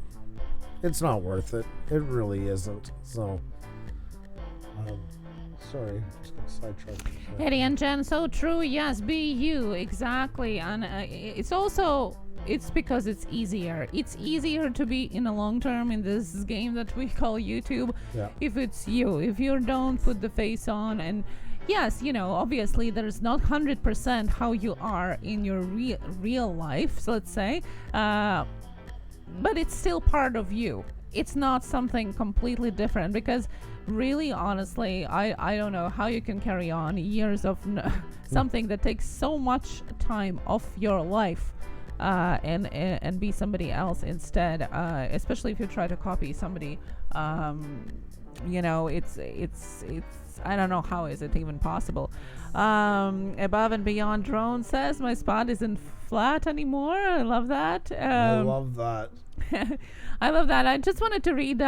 It's not worth it. It really isn't. So, sorry. Eddie and Jen, so true. Yes, be you, exactly. And it's because it's easier. It's easier to be in a long term in this game that we call YouTube. Yeah. If it's you, if you don't put the face on. And yes, you know, obviously there's not 100% how you are in your real life, so let's say, but it's still part of you. It's not something completely different, because really, honestly, I don't know how you can carry on years of something that takes so much time off your life, and be somebody else instead, especially if you try to copy somebody. You know, it's I don't know, how is it even possible. Above and Beyond Drone says my spot isn't flat anymore. I love that. I love that. I love that. I just wanted to read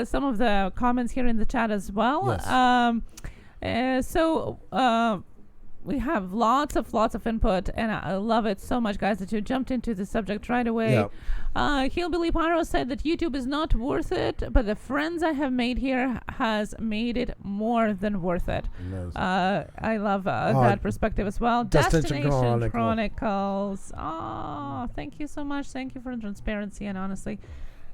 some of the comments here in the chat as well. Yes. We have lots of input, and I love it so much, guys, that you jumped into the subject right away. Yep. Hillbilly Pyro said that YouTube is not worth it, but the friends I have made here has made it more than worth it. Nice. I love that perspective as well. Destination Chronicles. Oh, thank you so much. Thank you for the transparency, and honestly,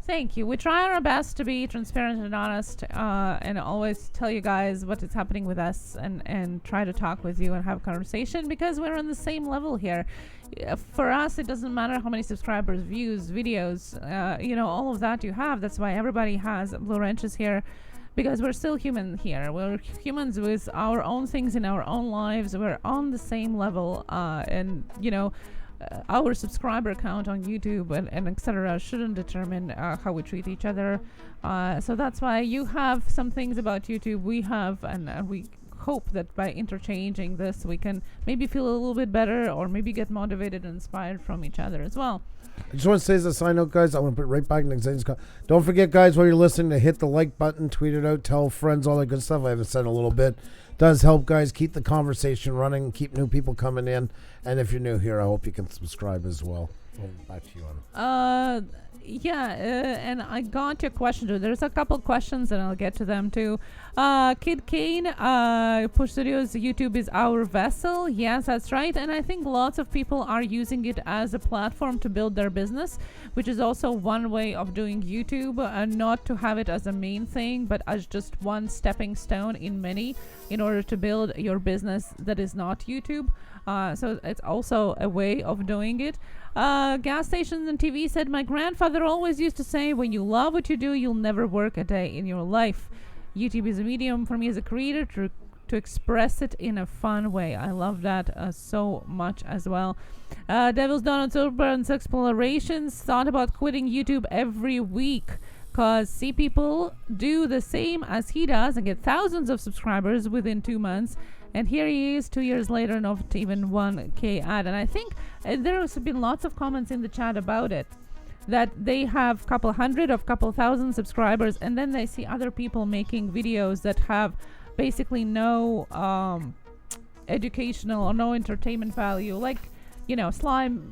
thank you. We try our best to be transparent and honest, and always tell you guys what is happening with us, and try to talk with you and have conversation, because we're on the same level here. For us, it doesn't matter how many subscribers, views, videos, you know, all of that you have. That's why everybody has Blue Wrenches here, because we're still human here. We're humans with our own things in our own lives. We're on the same level, and you know, our subscriber count on YouTube and etc. shouldn't determine how we treat each other. So that's why you have some things about YouTube we have, and we hope that by interchanging this, we can maybe feel a little bit better, or maybe get motivated and inspired from each other as well. I just want to say as a side note, guys, I want to put it right back in Xander's call. Don't forget, guys, while you're listening, to hit the like button, tweet it out, tell friends, all that good stuff. I haven't said in a little bit. Does help, guys. Keep the conversation running. Keep new people coming in. And if you're new here, I hope you can subscribe as well. Back to you, Anna. And I got your question too. There's a couple questions, and I'll get to them too. Kid Kane, Puša Studios, YouTube is our vessel. Yes, that's right. And I think lots of people are using it as a platform to build their business, which is also one way of doing YouTube, not to have it as a main thing, but as just one stepping stone in many, in order to build your business that is not YouTube. So it's also a way of doing it. Gas stations and TV said, my grandfather always used to say, when you love what you do, you'll never work a day in your life. YouTube is a medium for me as a creator to express it in a fun way. I love that so much as well. Devil's Donuts Urban's Explorations thought about quitting YouTube every week. because see people do the same as he does and get thousands of subscribers within 2 months, and here he is 2 years later, not even 1K ad. And I think there has been lots of comments in the chat about it, that they have couple hundred of couple thousand subscribers, and then they see other people making videos that have basically no educational or no entertainment value, like, you know, slime,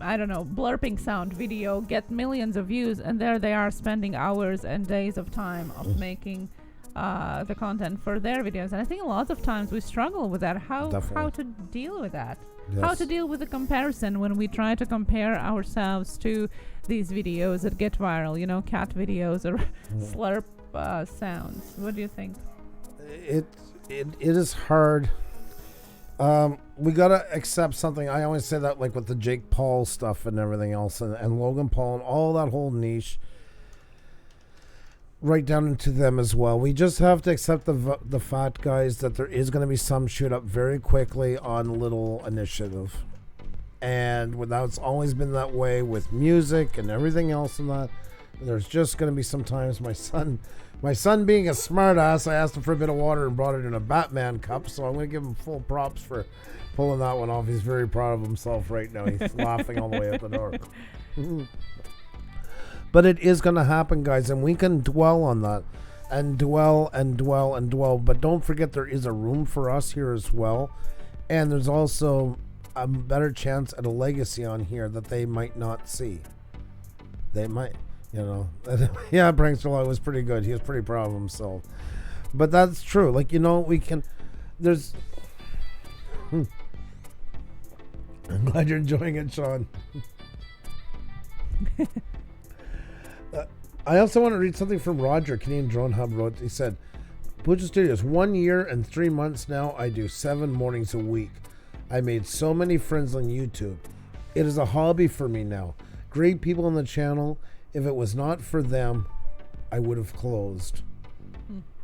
I don't know, blurping sound video, get millions of views, and there they are spending hours and days of time of making the content for their videos. And I think a lot of times we struggle with that, how to deal with that. Yes. How to deal with the comparison when we try to compare ourselves to these videos that get viral, you know, cat videos or slurp sounds. What do you think? It is hard. We gotta accept something. I always say that, like with the Jake Paul stuff and everything else, and Logan Paul and all that whole niche, right down into them as well. We just have to accept the fact, guys, that there is going to be some shoot up very quickly on little initiative, and that's always been that way with music and everything else. And that there's just going to be some times my son being a smart ass, I asked him for a bit of water and brought it in a Batman cup, so I'm going to give him full props for pulling that one off. He's very proud of himself right now. He's laughing all the way out the door. But it is going to happen, guys, and we can dwell on that and dwell and dwell and dwell. But don't forget, there is a room for us here as well. And there's also a better chance at a legacy on here that they might not see. They might, you know. Yeah, Prankster Law was pretty good. He was pretty proud of himself. But that's true. Like, you know, we can, there's, I'm glad you're enjoying it, Sean. I also want to read something from Roger, Canadian Drone Hub wrote. He said, Puša Studios, 1 year and 3 months now. I do 7 mornings a week. I made so many friends on YouTube. It is a hobby for me now. Great people on the channel. If it was not for them, I would have closed.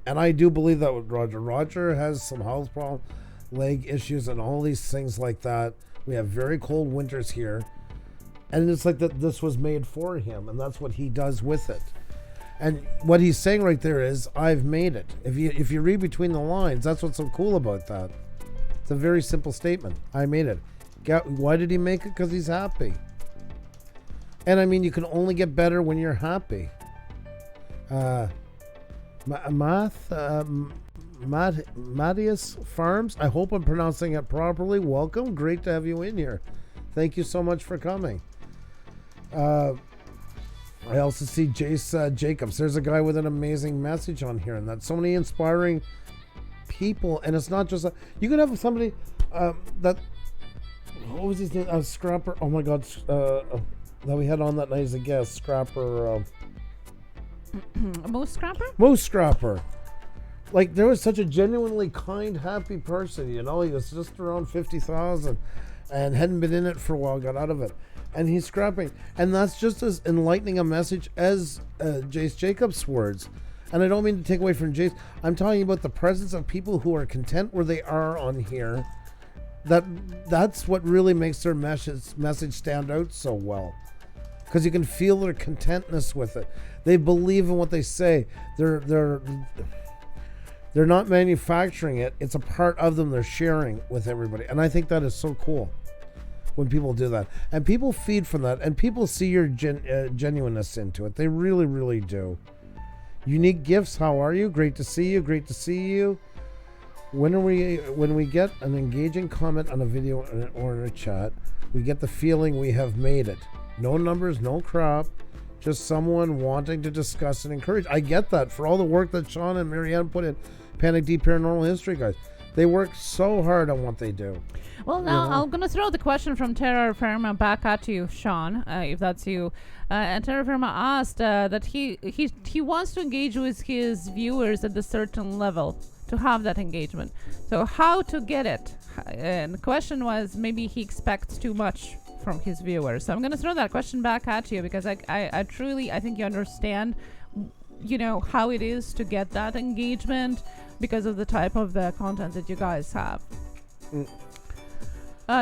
And I do believe that with Roger. Roger has some health problems, leg issues, and all these things like that. We have very cold winters here. And it's like that this was made for him, and that's what he does with it. And what he's saying right there is, I've made it. If you read between the lines, that's what's so cool about that. It's a very simple statement. I made it. Why did he make it? Because he's happy. And I mean, you can only get better when you're happy. Matthias Farms, I hope I'm pronouncing it properly. Welcome. Great to have you in here. Thank you so much for coming. I also see Jace Jacobs. There's a guy with an amazing message on here, and that's so many inspiring people. And it's not just you could have somebody that, what was his name? Scrapper. Oh my God, that we had on that night as a guest. Scrapper. Moose Scrapper. Moose Scrapper. Like, there was such a genuinely kind, happy person. You know, he was just around 50,000. And hadn't been in it for a while, got out of it. And he's scrapping. And that's just as enlightening a message as Jace Jacobs' words. And I don't mean to take away from Jace. I'm talking about the presence of people who are content where they are on here. That's what really makes their message stand out so well. Because you can feel their contentness with it. They believe in what they say. They're not manufacturing it. It's a part of them they're sharing with everybody. And I think that is so cool when people do that. And people feed from that. And people see your genuineness into it. They really, really do. Unique Gifts, how are you? Great to see you. Great to see you. When we get an engaging comment on a video or in a chat, we get the feeling we have made it. No numbers, no crap. Just someone wanting to discuss and encourage. I get that for all the work that Sean and Marianne put in Panic Deep Paranormal History, guys. They work so hard on what they do. Well, now I'm going to throw the question from Terra Firma back at you, Sean, if that's you. And Terra Firma asked that he wants to engage with his viewers at a certain level to have that engagement. So how to get it? And the question was, maybe he expects too much from his viewers. So I'm going to throw that question back at you, because I truly, I think you understand, you know, how it is to get that engagement because of the type of the content that you guys have.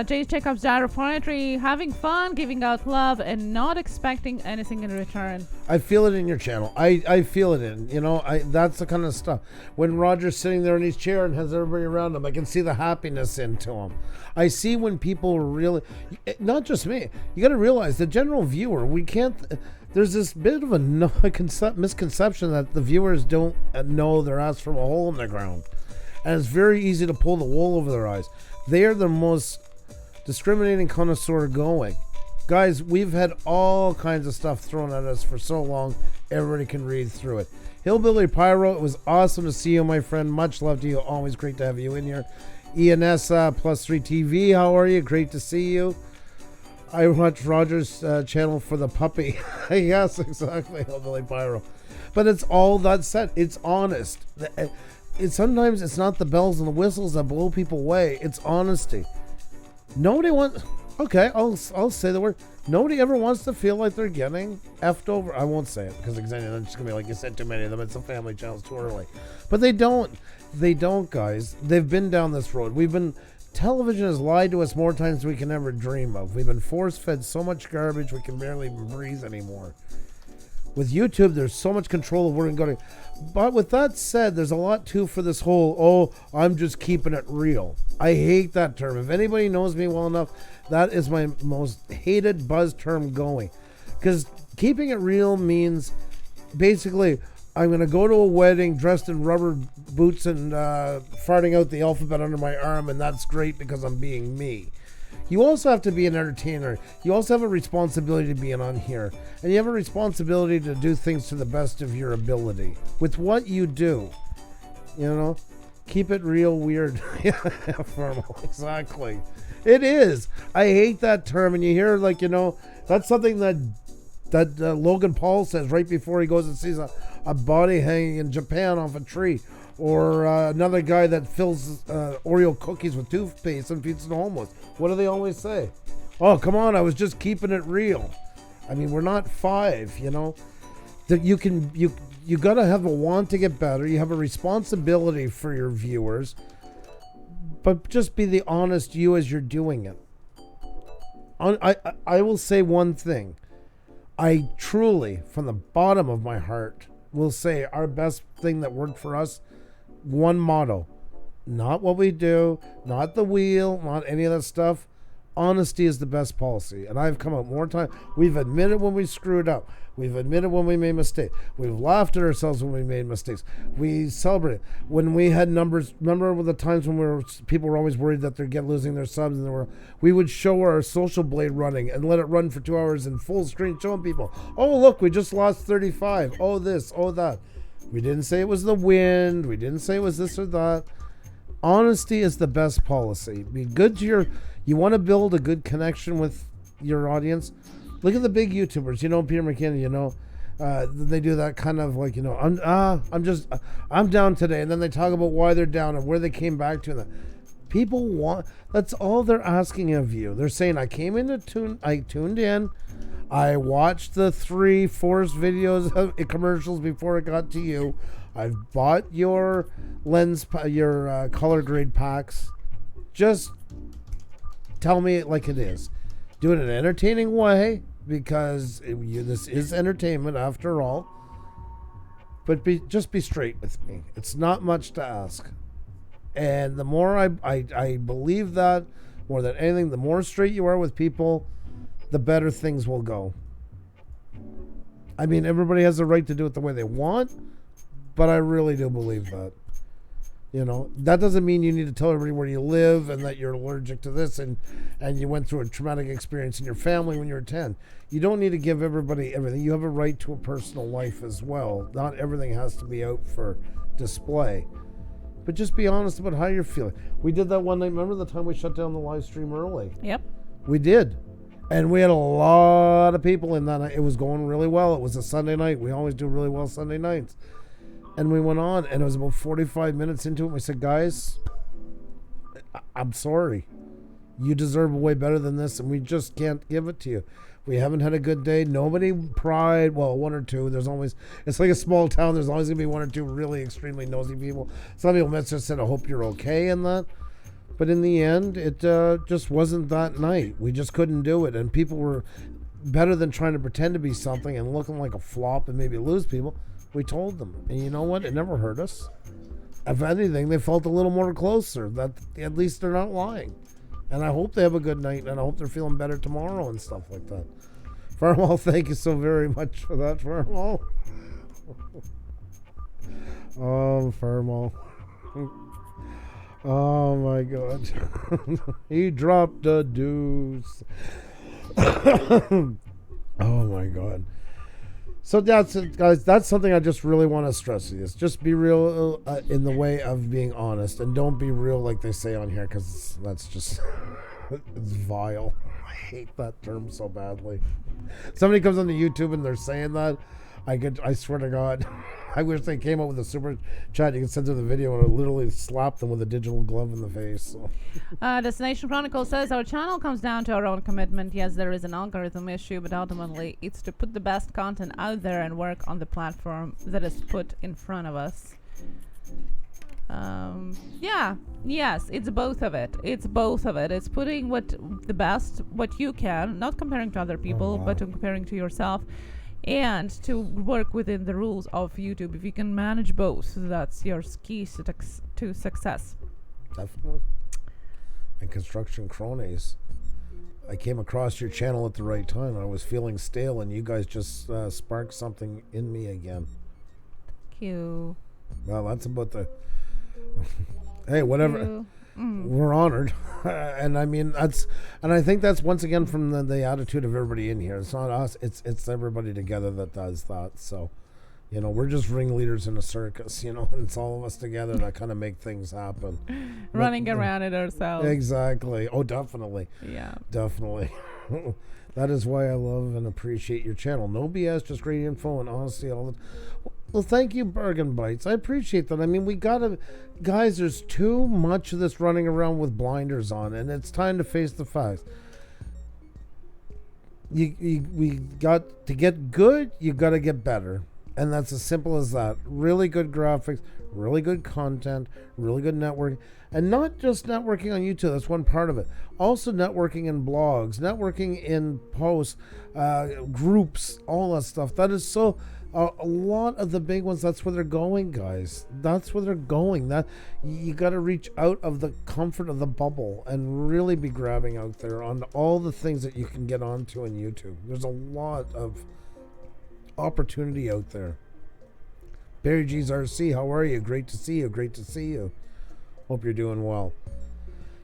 Jay Jacobs' Dire Poetry, having fun, giving out love, and not expecting anything in return. I feel it in your channel. I feel it in, that's the kind of stuff. When Roger's sitting there in his chair and has everybody around him, I can see the happiness into him. I see when people really, not just me, you got to realize the general viewer, there's this bit of a misconception that the viewers don't know their ass from a hole in the ground. And it's very easy to pull the wool over their eyes. They are the most discriminating connoisseur going. Guys, we've had all kinds of stuff thrown at us for so long, everybody can read through it. Hillbilly Pyro, it was awesome to see you, my friend. Much love to you. Always great to have you in here. Ianessa +3 TV, how are you? Great to see you. I watched Roger's channel for the puppy. Yes, exactly, Hillbilly Pyro. But it's all that said. It's honest. Sometimes it's not the bells and the whistles that blow people away. It's honesty. Nobody wants... Okay, I'll say the word. Nobody ever wants to feel like they're getting effed over. I won't say it because exactly that's just going to be like you said too many of them. It's a family channel. It's too early. But they don't. They don't, guys. They've been down this road. Television has lied to us more times than we can ever dream of. We've been force-fed so much garbage we can barely breathe anymore. With YouTube, there's so much control of where we can go to. But with that said, there's a lot too for this whole, I'm just keeping it real. I hate that term. If anybody knows me well enough, that is my most hated buzz term going. Because keeping it real means basically I'm going to go to a wedding dressed in rubber boots and farting out the alphabet under my arm, and that's great because I'm being me. You also have to be an entertainer. You also have a responsibility to be on here. And you have a responsibility to do things to the best of your ability. With what you do. Keep it real weird. Yeah, formal. Exactly. It is. I hate that term. And you hear that's something that Logan Paul says right before he goes and sees a body hanging in Japan off a tree. Or another guy that fills Oreo cookies with toothpaste and feeds the homeless. What do they always say? Oh, come on, I was just keeping it real. I mean, we're not 5, That you got to have a want to get better. You have a responsibility for your viewers. But just be the honest you as you're doing it. I will say one thing. I truly, from the bottom of my heart, will say our best thing that worked for us, one motto, not what we do, not the wheel, not any of that stuff. Honesty is the best policy. And I've come up more times. We've admitted when we screwed up. We've admitted when we made mistakes. We've laughed at ourselves when we made mistakes. We celebrated. When we had numbers, remember the times when people were always worried that they're losing their subs, and we would show our social blade running and let it run for 2 hours in full screen, showing people, oh, look, we just lost 35. Oh, this, oh, that. We didn't say it was the wind. We didn't say it was this or that. Honesty is the best policy. Be good to you want to build a good connection with your audience. Look at the big YouTubers, Peter McKinney, they do that kind of like, I'm down today. And then they talk about why they're down and where they came back to. And people that's all they're asking of you. They're saying, I tuned in. I watched the 3 Forrest videos, commercials before it got to you. I've bought your your color grade packs. Just tell me it like it is. Do it in an entertaining way, because this is entertainment after all. But just be straight with me. It's not much to ask. And the more I believe that, more than anything, the more straight you are with people, the better things will go. I mean, everybody has the right to do it the way they want, but I really do believe that. That doesn't mean you need to tell everybody where you live and that you're allergic to this and you went through a traumatic experience in your family when you were 10. You don't need to give everybody everything. You have a right to a personal life as well. Not everything has to be out for display. But just be honest about how you're feeling. We did that one night. Remember the time we shut down the live stream early? Yep. We did. And we had a lot of people in that night. It was going really well. It was a Sunday night. We always do really well Sunday nights. And we went on, and it was about 45 minutes into it. We said, guys, I'm sorry. You deserve way better than this, and we just can't give it to you. We haven't had a good day. Nobody pried. Well, 1 or 2. It's like a small town. There's always going to be 1 or 2 really extremely nosy people. Some people just said, I hope you're okay in that. But in the end, it just wasn't that night. We just couldn't do it. And people were better than trying to pretend to be something and looking like a flop and maybe lose people. We told them. And you know what? It never hurt us. If anything, they felt a little more closer. That at least they're not lying. And I hope they have a good night. And I hope they're feeling better tomorrow and stuff like that. Farmal, thank you so very much for that, Farmal. Oh, Farmal. Oh my God. He dropped a deuce. Oh my God. So that's it, guys. That's something I just really want to stress to you. Just be real in the way of being honest, and don't be real like they say on here, because that's just it's vile. I hate that term so badly. Somebody comes onto YouTube and they're saying that, I swear to God, I wish they came up with a super chat you can send to the video and it literally slap them with a digital glove in the face. So. Destination Chronicle says our channel comes down to our own commitment. Yes, there is an algorithm issue, but ultimately it's to put the best content out there and work on the platform that is put in front of us. Yes, it's both of it. It's putting the best, what you can, not comparing to other people, but comparing to yourself, and to work within the rules of YouTube. If you can manage both, that's your key to success. Definitely. And Construction Cronies, I came across your channel at the right time. I was feeling stale, and you guys just sparked something in me again. Thank you. Well, that's about the... Hey, whatever. We're honored. And I mean, I think that's once again from the attitude of everybody in here. It's not us, it's everybody together that does that. So, you know, we're just ringleaders in a circus, you know, and it's all of us together that kind of make things happen. Running around it ourselves. Exactly. Oh, definitely. Yeah. Definitely. That is why I love and appreciate your channel. No BS, just great info and honesty. Well, thank you, Bargain Bites. I appreciate that. I mean, guys, there's too much of this running around with blinders on, and it's time to face the facts. We got to get good, you got to get better. And that's as simple as that. Really good graphics, really good content, really good networking. And not just networking on YouTube, that's one part of it. Also networking in blogs, networking in posts, groups, all that stuff. That is so... a lot of the big ones, that's where they're going, guys. That's where they're going. That you got to reach out of the comfort of the bubble and really be grabbing out there on all the things that you can get onto on YouTube. There's a lot of opportunity out there. Barry G's RC, how are you? Great to see you. Great to see you. Hope you're doing well.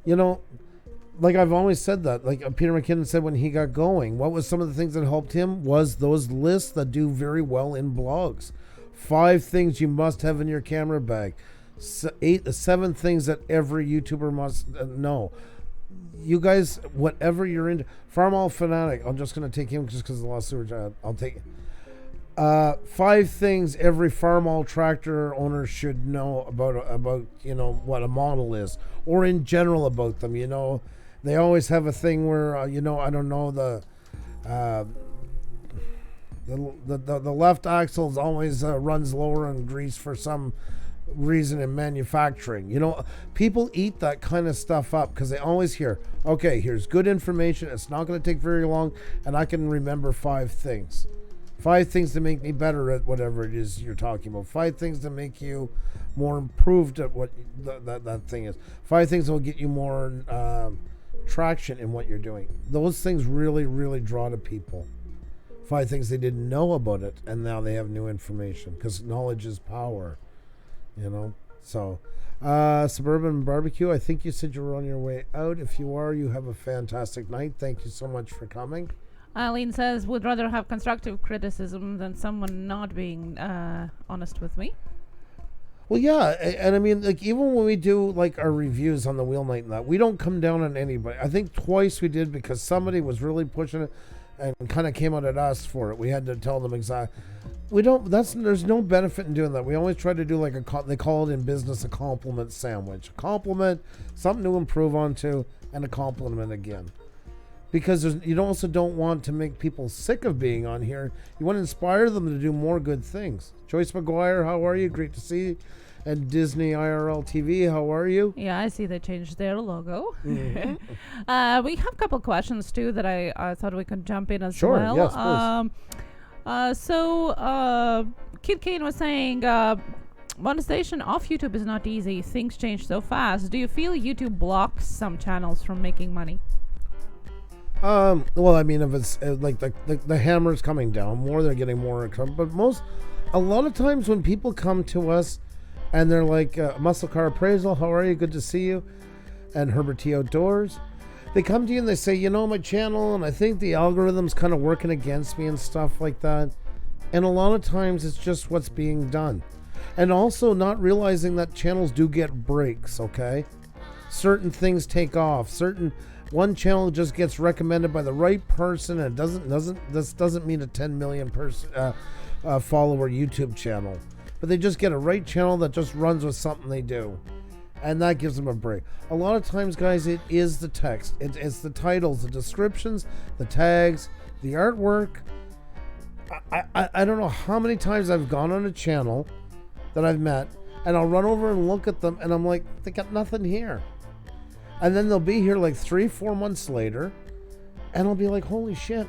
You know, like I've always said that, like Peter McKinnon said when he got going, what was some of the things that helped him was those lists that do very well in blogs. 5 things you must have in your camera bag. 7 things that every YouTuber must know. You guys, whatever you're into, Farmall Fanatic, I'm just going to take him just because of the last sewer job. I'll take it. 5 things every Farmall tractor owner should know about you know what a model is, or in general about them. You know, they always have a thing where you know, I don't know, the left axle always runs lower on grease for some reason in manufacturing. You know, people eat that kind of stuff up because they always hear, okay, here's good information, it's not going to take very long, and I can remember 5 things. 5 things to make me better at whatever it is you're talking about. 5 things to make you more improved at what that thing is. 5 things that will get you more traction in what you're doing. Those things really, really draw to people. 5 things they didn't know about it, and now they have new information because knowledge is power. You know? So, Suburban Barbecue, I think you said you were on your way out. If you are, you have a fantastic night. Thank you so much for coming. Eileen says, would rather have constructive criticism than someone not being honest with me. Well, yeah, and I mean, like, even when we do, like, our reviews on the wheel night and that, we don't come down on anybody. I think twice we did because somebody was really pushing it and kind of came out at us for it. We had to tell them exactly. There's no benefit in doing that. We always try to do, like, they call it in business a compliment sandwich. A compliment, something to improve onto, and a compliment again. Because you also don't want to make people sick of being on here. You want to inspire them to do more good things. Joyce McGuire, how are you? Great to see you. and Disney IRL TV. How are you? Yeah, I see they changed their logo. Mhm. We have a couple questions too that I thought we could jump in as Sure, well. yes, please. Kid Kane was saying monetization off YouTube is not easy. Things change so fast. Do you feel YouTube blocks some channels from making money? Well, I mean, if it's like the hammer's coming down more, they're getting more income. But a lot of times when people come to us and they're like, Muscle Car Appraisal, how are you? Good to see you. And Herbert T Outdoors, they come to you and they say, my channel, and I think the algorithm's kind of working against me and stuff like that. And a lot of times it's just what's being done. And also not realizing that channels do get breaks, okay? Certain things take off. One channel just gets recommended by the right person, and this doesn't mean a 10 million follower YouTube channel. But they just get a right channel that just runs with something they do. And that gives them a break. A lot of times, guys, it is the text. It's the titles, the descriptions, the tags, the artwork. I don't know how many times I've gone on a channel that I've met, and I'll run over and look at them, and I'm like, they got nothing here. And then they'll be here like 3-4 months later, and I'll be like, holy shit,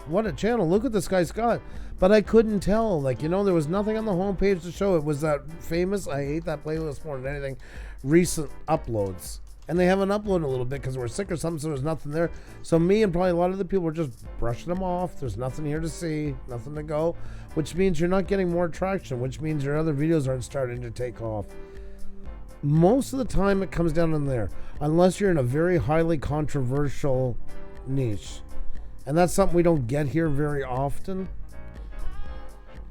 what a channel. Look what this guy's got. But I couldn't tell. There was nothing on the homepage to show. It was that famous, I hate that playlist more than anything, recent uploads. And they haven't uploaded a little bit because we're sick or something, so there's nothing there. So me and probably a lot of the people were just brushing them off. There's nothing here to see, nothing to go, which means you're not getting more traction, which means your other videos aren't starting to take off. Most of the time it comes down in there, unless you're in a very highly controversial niche. And that's something we don't get here very often.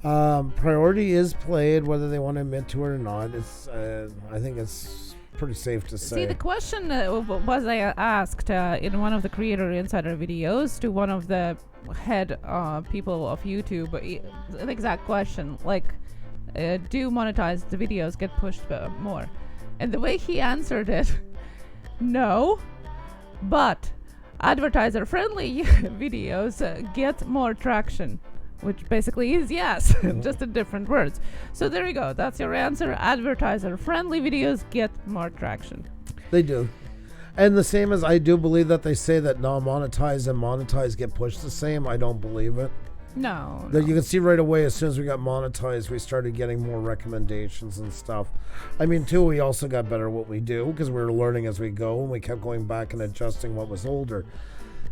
Priority is played, whether they want to admit to it or not. I think it's pretty safe to say. See, the question was I asked in one of the Creator Insider videos to one of the head people of YouTube, the exact question, do monetize the videos get pushed more? And the way he answered it, no, but advertiser-friendly videos get more traction, which basically is yes, just in different words. So there you go. That's your answer. Advertiser-friendly videos get more traction. They do. And the same as I do believe that they say that non-monetized and monetized get pushed the same. I don't believe it. No. That you can see right away as soon as we got monetized, we started getting more recommendations and stuff. I mean, too, we also got better at what we do because we were learning as we go, and we kept going back and adjusting what was older.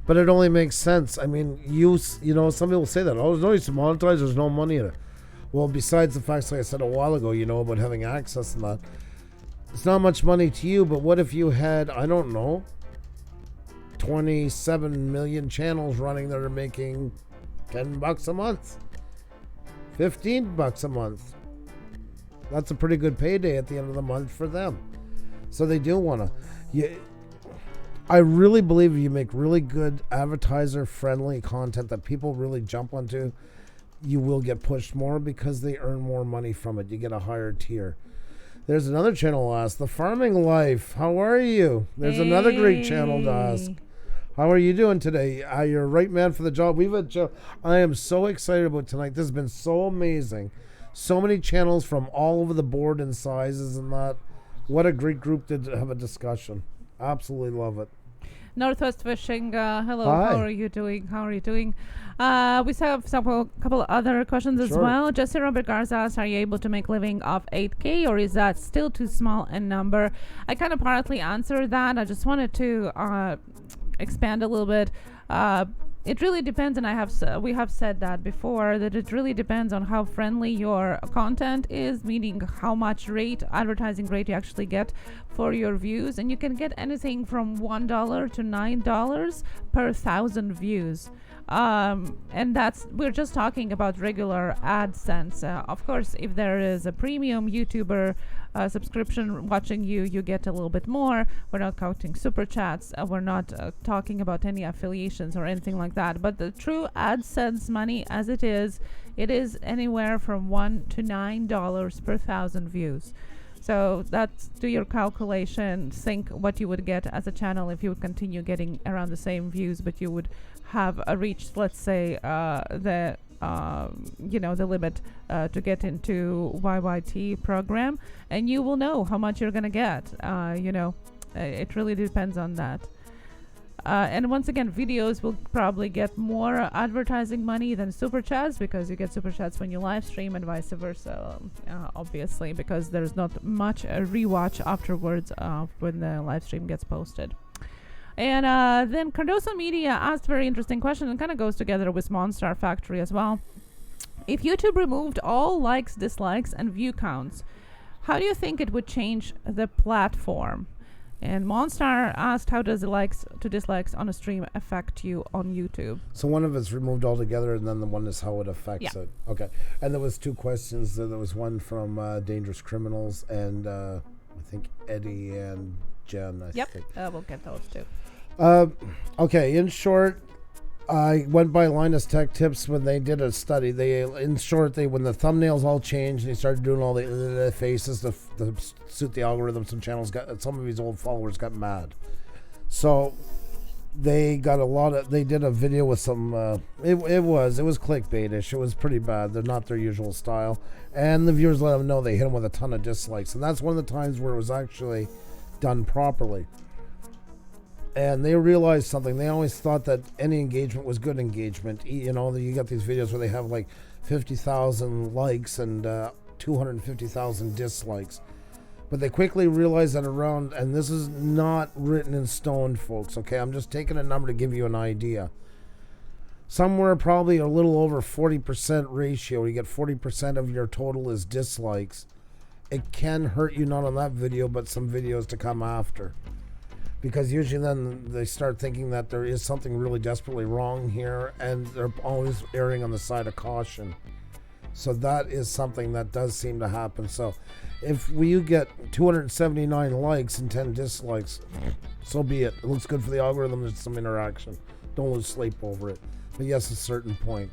But it only makes sense. I mean, some people say that, there's no use to monetize, there's no money in it. Well, besides the facts, like I said a while ago, about having access and that, it's not much money to you, but what if you had, I don't know, 27 million channels running that are making $10 a month, $15 a month. That's a pretty good payday at the end of the month for them. So they do want to. I really believe if you make really good advertiser-friendly content that people really jump onto, you will get pushed more because they earn more money from it. You get a higher tier. There's another channel I'll ask. The Farming Life. How are you? There's another great channel to ask. How are you doing today? You're a right man for the job. We've had I am so excited about tonight. This has been so amazing. So many channels from all over the board and sizes and that. What a great group to have a discussion. Absolutely love it. Northwest Fishing, hello. Hi. How are you doing? We have a couple other questions as well. Jesse Robert Garza asks, are you able to make living off 8K, or is that still too small a number? I kind of partly answered that. I just wanted to expand a little bit. It really depends, and we have said that before, that it really depends on how friendly your content is, meaning how much advertising rate you actually get for your views. And you can get anything from $1 to $9 per 1,000 views. And we're just talking about regular AdSense. Of course, if there is a premium YouTuber subscription watching you get a little bit more. We're not counting super chats. We're not talking about any affiliations or anything like that. But the true AdSense money, as it is anywhere from $1 to $9 per 1,000 views. So do your calculation. Think what you would get as a channel if you would continue getting around the same views, but you would have reached, let's say, the the limit to get into YYT program, and you will know how much you're gonna get. It really depends on that. And once again, videos will probably get more advertising money than super chats, because you get super chats when you live stream and vice versa, obviously, because there's not much rewatch afterwards when the live stream gets posted. And then Cardoso Media asked a very interesting question, and kind of goes together with Monstar Factory as well. If YouTube removed all likes, dislikes, and view counts, how do you think it would change the platform? And Monstar asked, how does the likes to dislikes on a stream affect you on YouTube? So one of it's removed altogether, and then the one is how it affects it. Okay. And there was two questions. There was one from Dangerous Criminals and I think Eddie and Jen. I think. We'll get those too. Okay. In short, I went by Linus Tech Tips when they did a study. When the thumbnails all changed and he started doing all the faces to suit the algorithm, some of his old followers got mad. So they did a video with some. It was clickbaitish. It was pretty bad. They're not their usual style, and the viewers let them know they hit them with a ton of dislikes, and that's one of the times where it was actually done properly. And they realized something. They always thought that any engagement was good engagement. You got these videos where they have like 50,000 likes and 250,000 dislikes. But they quickly realized that and this is not written in stone, folks, okay? I'm just taking a number to give you an idea. Somewhere probably a little over 40% ratio. You get 40% of your total is dislikes. It can hurt you not on that video, but some videos to come after. Because usually then they start thinking that there is something really desperately wrong here, and they're always erring on the side of caution. So that is something that does seem to happen. So if you get 279 likes and 10 dislikes, so be it. It looks good for the algorithm. There's some interaction. Don't lose sleep over it. But yes, a certain point.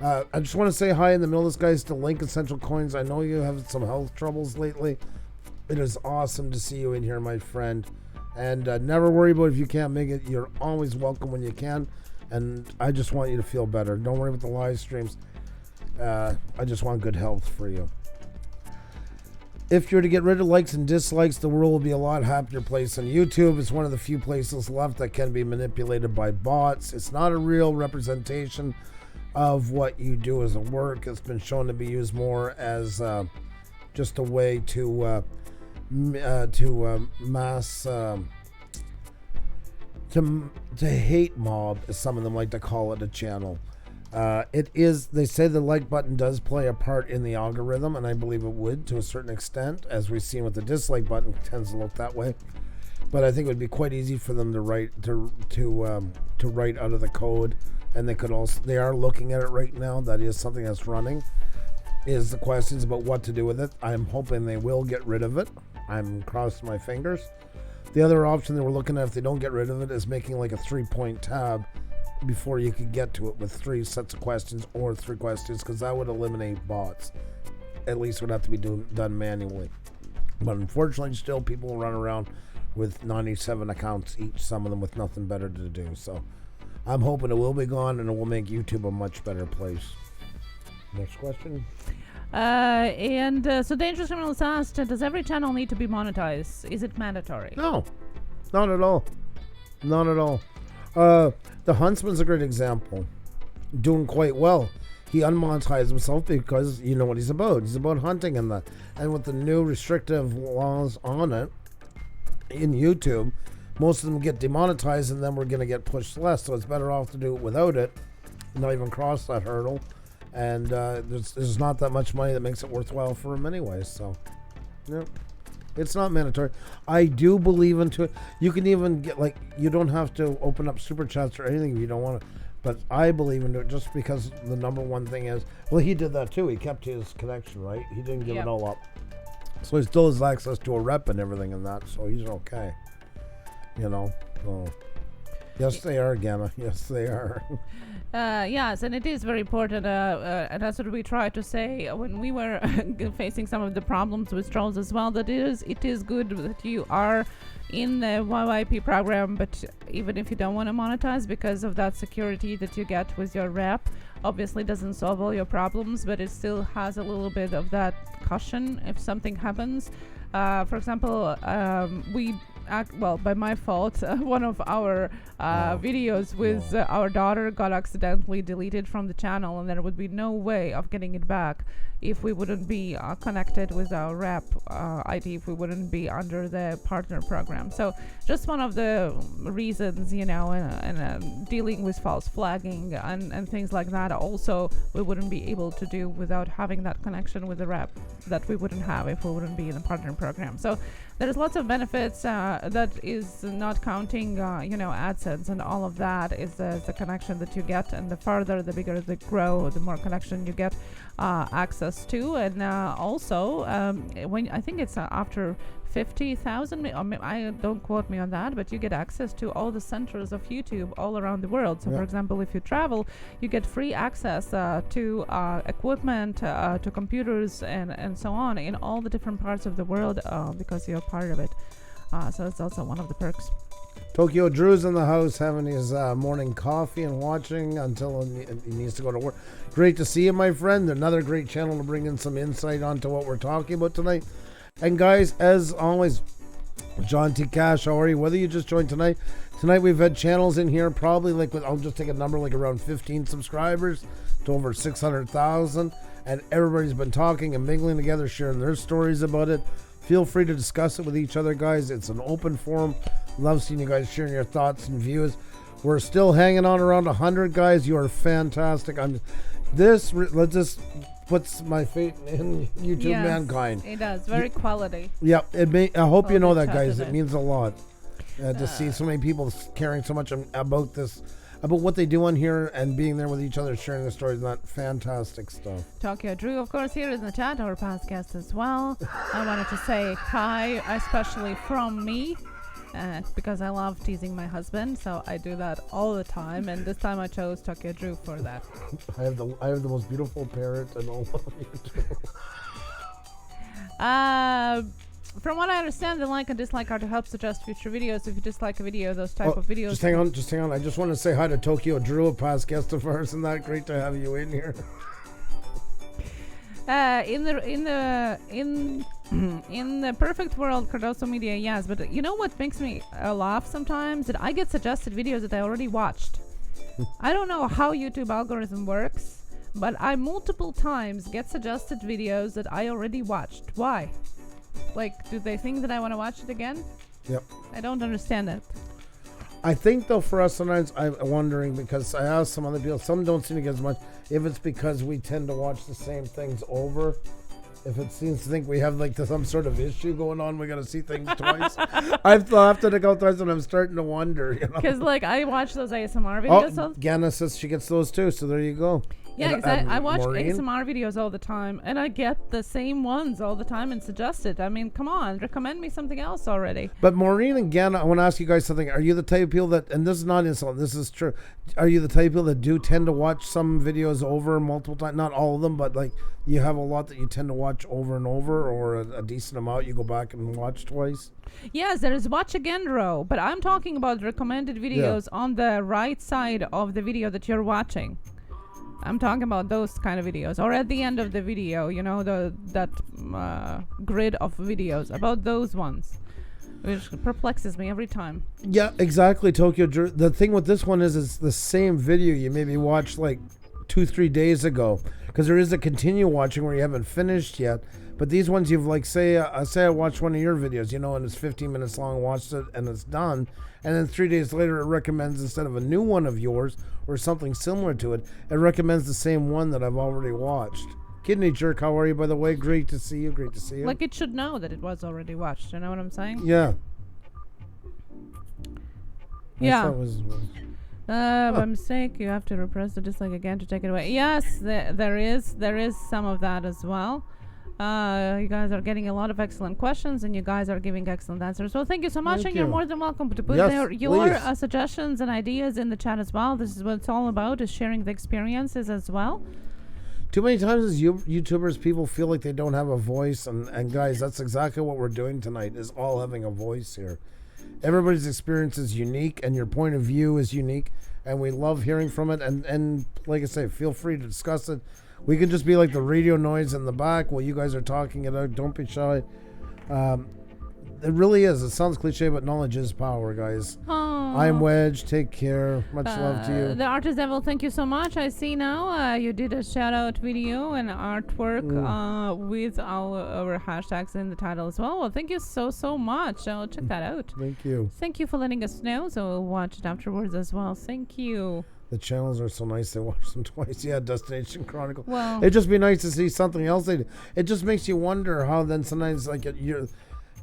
I just want to say hi in the middle of this, guys, to Link Essential Coins. I know you have some health troubles lately. It is awesome to see you in here, my friend. And never worry about if you can't make it. You're always welcome when you can. And I just want you to feel better. Don't worry about the live streams. I just want good health for you. If you're to get rid of likes and dislikes, the world will be a lot happier place on YouTube. It's one of the few places left that can be manipulated by bots. It's not a real representation of what you do as a work. It's been shown to be used more as just a way to mass to hate mob, as some of them like to call it, a channel. They say the like button does play a part in the algorithm, and I believe it would to a certain extent, as we've seen with the dislike button tends to look that way. But I think it would be quite easy for them to write out of the code, and they are looking at it right now. That is something that's running. Is the questions about what to do with it. I'm hoping they will get rid of it. I'm crossing my fingers. The other option they were looking at, if they don't get rid of it, is making like a 3-point tab before you could get to it with 3 sets of questions or 3 questions, because that would eliminate bots. At least it would have to be done manually. But unfortunately, still people run around with 97 accounts each, some of them with nothing better to do. So I'm hoping it will be gone, and it will make YouTube a much better place. Next question. So Dangerous Criminals asked, does every channel need to be monetized? Is it mandatory? No, not at all. Not at all. The Huntsman's a great example. Doing quite well. He unmonetized himself because you know what he's about. He's about hunting and that. And with the new restrictive laws on it in YouTube, most of them get demonetized, and then we're going to get pushed less. So it's better off to do it without it, not even cross that hurdle. And there's not that much money that makes it worthwhile for him anyway. So, yeah, it's not mandatory. I do believe into it. You can even get, you don't have to open up super chats or anything if you don't want to. But I believe into it just because the number one thing is, well, he did that too. He kept his connection, right? He didn't give it all up. So he still has access to a rep and everything and that. So he's okay. So, yes, they are, Gamma. Yes, they are. Yes, and it is very important, and that's what we try to say when we were facing some of the problems with trolls as well, that it is good that you are in the YYP program, but even if you don't want to monetize, because of that security that you get with your rep, obviously doesn't solve all your problems, but it still has a little bit of that caution if something happens. For example, by my fault, one of our videos with our daughter got accidentally deleted from the channel, and there would be no way of getting it back if we wouldn't be connected with our rep ID, if we wouldn't be under the partner program. So just one of the reasons, and dealing with false flagging and things like that, also we wouldn't be able to do without having that connection with the rep that we wouldn't have if we wouldn't be in the partner program. So there's lots of benefits that is not counting, AdSense and all of that is the connection that you get, and the farther, the bigger they grow, the more connection you get access to. And also, when I think it's after 50,000, I don't quote me on that, but you get access to all the centers of YouTube all around the world. So for example, if you travel, you get free access to equipment, to computers and so on in all the different parts of the world because you're part of it. So it's also one of the perks. Tokyo Drew's in the house having his morning coffee and watching until he needs to go to work. Great to see you, my friend. Another great channel to bring in some insight onto what we're talking about tonight. And guys, as always, John T. Cash, how are you? Whether you just joined tonight we've had channels in here probably I'll just take a number like around 15 subscribers to over 600,000, and everybody's been talking and mingling together, sharing their stories about it. Feel free to discuss it with each other, guys. It's an open forum. Love seeing you guys sharing your thoughts and views. We're still hanging on around 100, guys. You are fantastic. Let's just puts my faith in YouTube mankind. It does. Very quality. Yeah, I hope you know that, guys. It means a lot to see so many people caring so much about this, about what they do on here and being there with each other, sharing their stories and that fantastic stuff. Tokyo Drew, of course, here in the chat, our past guest as well. I wanted to say hi, especially from me. Because I love teasing my husband, so I do that all the time, and this time I chose Tokyo Drew for that. I have the most beautiful parrot and all of you. From what I understand, the like and dislike are to help suggest future videos. If you dislike a video, those type of videos. Just hang on. I just want to say hi to Tokyo Drew, a past guest of ours, and that great to have you in here. In the perfect world, Cardoso Media, yes, but you know what makes me laugh sometimes? That I get suggested videos that I already watched. I don't know how YouTube algorithm works, but I multiple times get suggested videos that I already watched. Why? Do they think that I want to watch it again? Yep. I don't understand it. I think, though, for us sometimes, I'm wondering, because I asked some other people, some don't seem to get as much, if it's because we tend to watch the same things over. If it seems to think we have some sort of issue going on, we got to see things twice. I've laughed at it a couple times, and I'm starting to wonder. Because I watch those ASMR videos. Oh, Ganna says she gets those too, so there you go. Yeah, because I watch ASMR videos all the time, and I get the same ones all the time and suggested. I mean, come on, recommend me something else already. But Maureen and Ganna, I want to ask you guys something. Are you the type of people that, and this is not insult, this is true, are you the type of people that do tend to watch some videos over multiple times? Not all of them, but you have a lot that you tend to watch over and over, or a decent amount you go back and watch twice? Yes, there is watch again row, but I'm talking about recommended videos on the right side of the video that you're watching. I'm talking about those kind of videos, or at the end of the video, that grid of videos, about those ones, which perplexes me every time. Yeah, exactly, Tokyo. The thing with this one is it's the same video you maybe watched 2-3 days ago, because there is a continue watching where you haven't finished yet. But these ones you've say I watched one of your videos, and it's 15 minutes long, watched it and it's done. And then 3 days later it recommends, instead of a new one of yours or something similar to it, it recommends the same one that I've already watched. Kidney Jerk, how are you, by the way? Great to see you. It should know that it was already watched. You know what I'm saying? Yeah. Yeah. By mistake, you have to repress the dislike again to take it away. Yes, there is some of that as well. You guys are getting a lot of excellent questions, and you guys are giving excellent answers. So thank you so much, you're more than welcome to put your suggestions and ideas in the chat as well. This is what it's all about, is sharing the experiences as well. Too many times as YouTubers, people feel like they don't have a voice, and guys, that's exactly what we're doing tonight, is all having a voice here. Everybody's experience is unique, and your point of view is unique, and we love hearing from it. And like I say, feel free to discuss it. We can just be like the radio noise in the back while you guys are talking it out. Don't be shy. It really is. It sounds cliche, but knowledge is power, guys. Oh. I'm Wedge. Take care. Much love to you. The Artist Devil, thank you so much. I see now you did a shout-out video and artwork with our hashtags in the title as well. Well, thank you so much. I'll check that out. Thank you. Thank you for letting us know, so we'll watch it afterwards as well. Thank you. The channels are so nice. They watch them twice. Yeah, Destination Chronicle. Well, It'd just be nice to see something else they do. It just makes you wonder how then sometimes, like,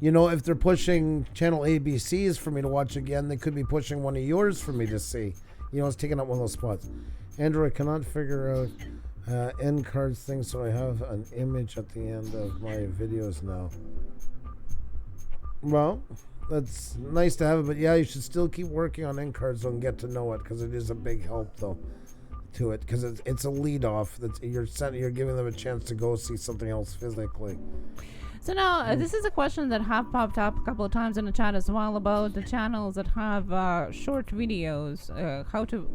you know, if they're pushing channel ABCs for me to watch again, they could be pushing one of yours for me to see. You know, it's taking up one of those spots. Andrew, I cannot figure out end cards thing, so I have an image at the end of my videos now. Well, that's nice to have it, but yeah, you should still keep working on end cards and get to know it, because it is a big help, though, to it, because it's a lead off. That's you're giving them a chance to go see something else physically. so now this is a question that have popped up a couple of times in the chat as well about the channels that have short videos, how to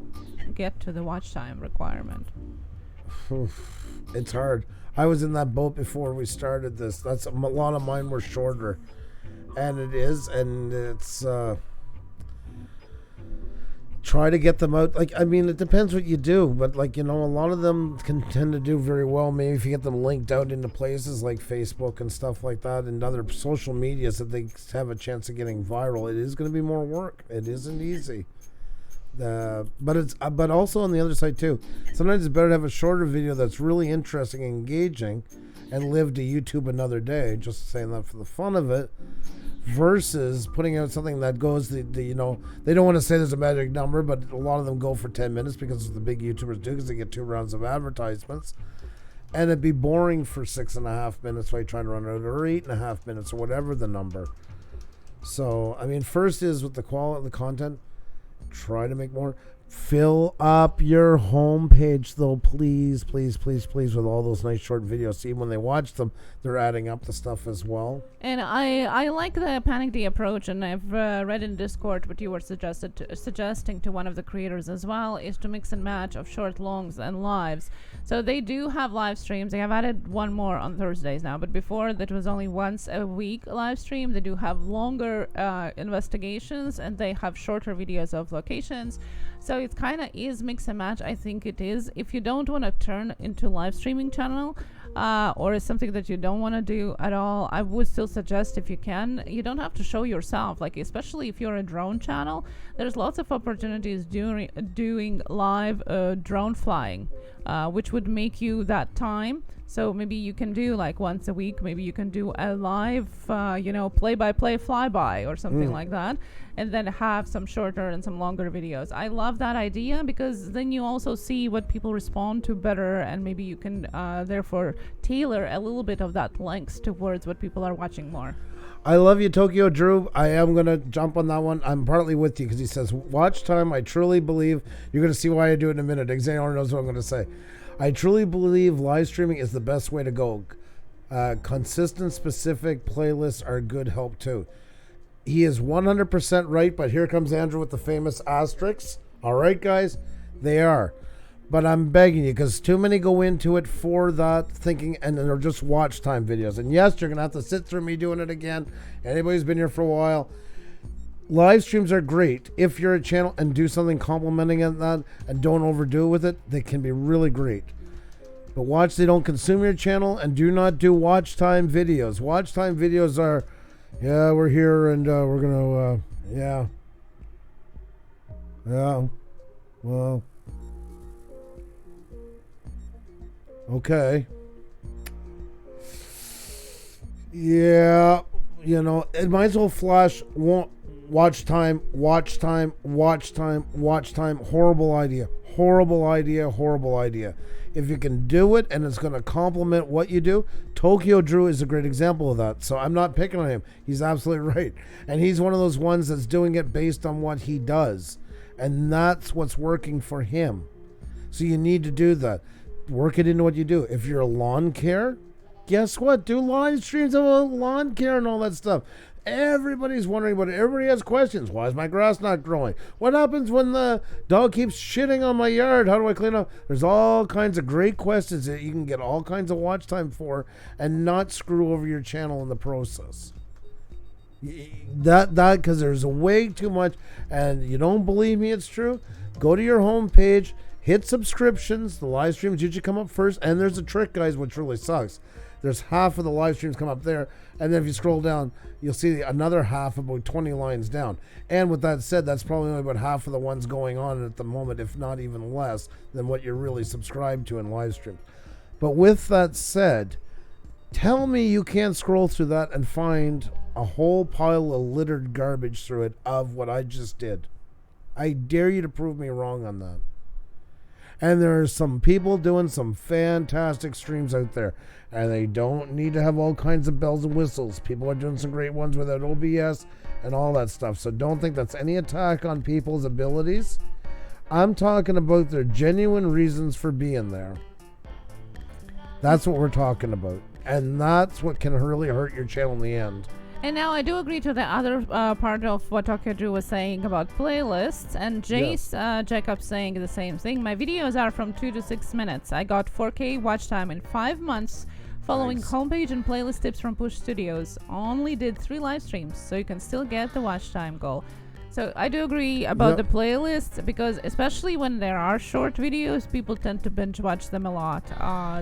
get to the watch time requirement. It's hard. I was in that boat before we started this. That's a lot of mine were shorter, and it's try to get them out. Like, I mean, it depends what you do, but like, you know, a lot of them can tend to do very well. Maybe if you get them linked out into places like Facebook and stuff like that, and other social medias that they have a chance of getting viral, it is going to be more work. It isn't easy. But also on the other side too, sometimes it's better to have a shorter video that's really interesting and engaging and live to YouTube another day, just saying that for the fun of it, versus putting out something that goes you know, they don't want to say there's a magic number, but a lot of them go for 10 minutes because the big YouTubers do, because they get 2 rounds of advertisements, and it'd be boring for 6.5 minutes while you're trying to run it out, or 8.5 minutes, or whatever the number. So I mean, first is with the quality of the content, try to make more. Fill up your homepage, though, please, with all those nice short videos. See, when they watch them, they're adding up the stuff as well. And I like the Panic Day approach, and I've read in Discord what you were suggesting to one of the creators as well, is to mix and match of short, longs, and lives. So they do have live streams. They have added one more on Thursdays now, but before that was only once a week live stream. They do have longer investigations, and they have shorter videos of locations. So it kind of is mix and match. I think it is. If you don't want to turn into live streaming channel, or it's something that you don't want to do at all, I would still suggest, if you can, you don't have to show yourself. Like, especially if you're a drone channel, there's lots of opportunities doing live drone flying, which would make you that time. So maybe you can do like once a week, maybe you can do a live, play-by-play flyby or something like that, and then have some shorter and some longer videos. I love that idea, because then you also see what people respond to better, and maybe you can therefore tailor a little bit of that length towards what people are watching more. I love you, Tokyo Drew. I am going to jump on that one. I'm partly with you, because he says, watch time, I truly believe. You're going to see why I do it in a minute. Xander knows what I'm going to say. I truly believe live streaming is the best way to go. Consistent, specific playlists are good help too. He is 100% right, but here comes Andrew with the famous asterisks. All right, guys, they are. But I'm begging you, because too many go into it for that thinking, and they're just watch time videos. And yes, you're going to have to sit through me doing it again. Anybody who's been here for a while, live streams are great if you're a channel and do something complimenting that, and don't overdo it with it. They can be really great. But watch they don't consume your channel, and do not do watch time videos. Watch time videos are, yeah, we're here and we're gonna, yeah, well, okay, yeah, you know, it might as well flash watch time. Horrible idea. If you can do it and it's going to complement what you do, Tokyo Drew is a great example of that. So I'm not picking on him. He's absolutely right. And he's one of those ones that's doing it based on what he does. And that's what's working for him. So you need to do that. Work it into what you do. If you're a lawn care, guess what? Do live streams about lawn care and all that stuff. Everybody's wondering about it. Everybody has questions. Why is my grass not growing? What happens when the dog keeps shitting on my yard? How do I clean up? There's all kinds of great questions that you can get all kinds of watch time for and not screw over your channel in the process. That because there's way too much, and you don't believe me, it's true. Go to your home page, hit subscriptions. The live streams usually come up first, and there's a trick, guys, which really sucks. There's half of the live streams come up there, and then if you scroll down, you'll see another half about 20 lines down. And with that said, that's probably only about half of the ones going on at the moment, if not even less than what you're really subscribed to in live streams. But with that said, tell me you can't scroll through that and find a whole pile of littered garbage through it of what I just did. I dare you to prove me wrong on that. And there are some people doing some fantastic streams out there, and they don't need to have all kinds of bells and whistles. People are doing some great ones without OBS and all that stuff. So don't think that's any attack on people's abilities. I'm talking about their genuine reasons for being there. That's what we're talking about. And that's what can really hurt your channel in the end. And now I do agree to the other part of what Tokyo Drew was saying about playlists, and Jace Jacobs saying the same thing. My videos are from 2 to 6 minutes. I got 4K watch time in 5 months following homepage and playlist tips from Puša Studios. Only did 3 live streams, so you can still get the watch time goal. So I do agree about the playlists, because especially when there are short videos, people tend to binge watch them a lot.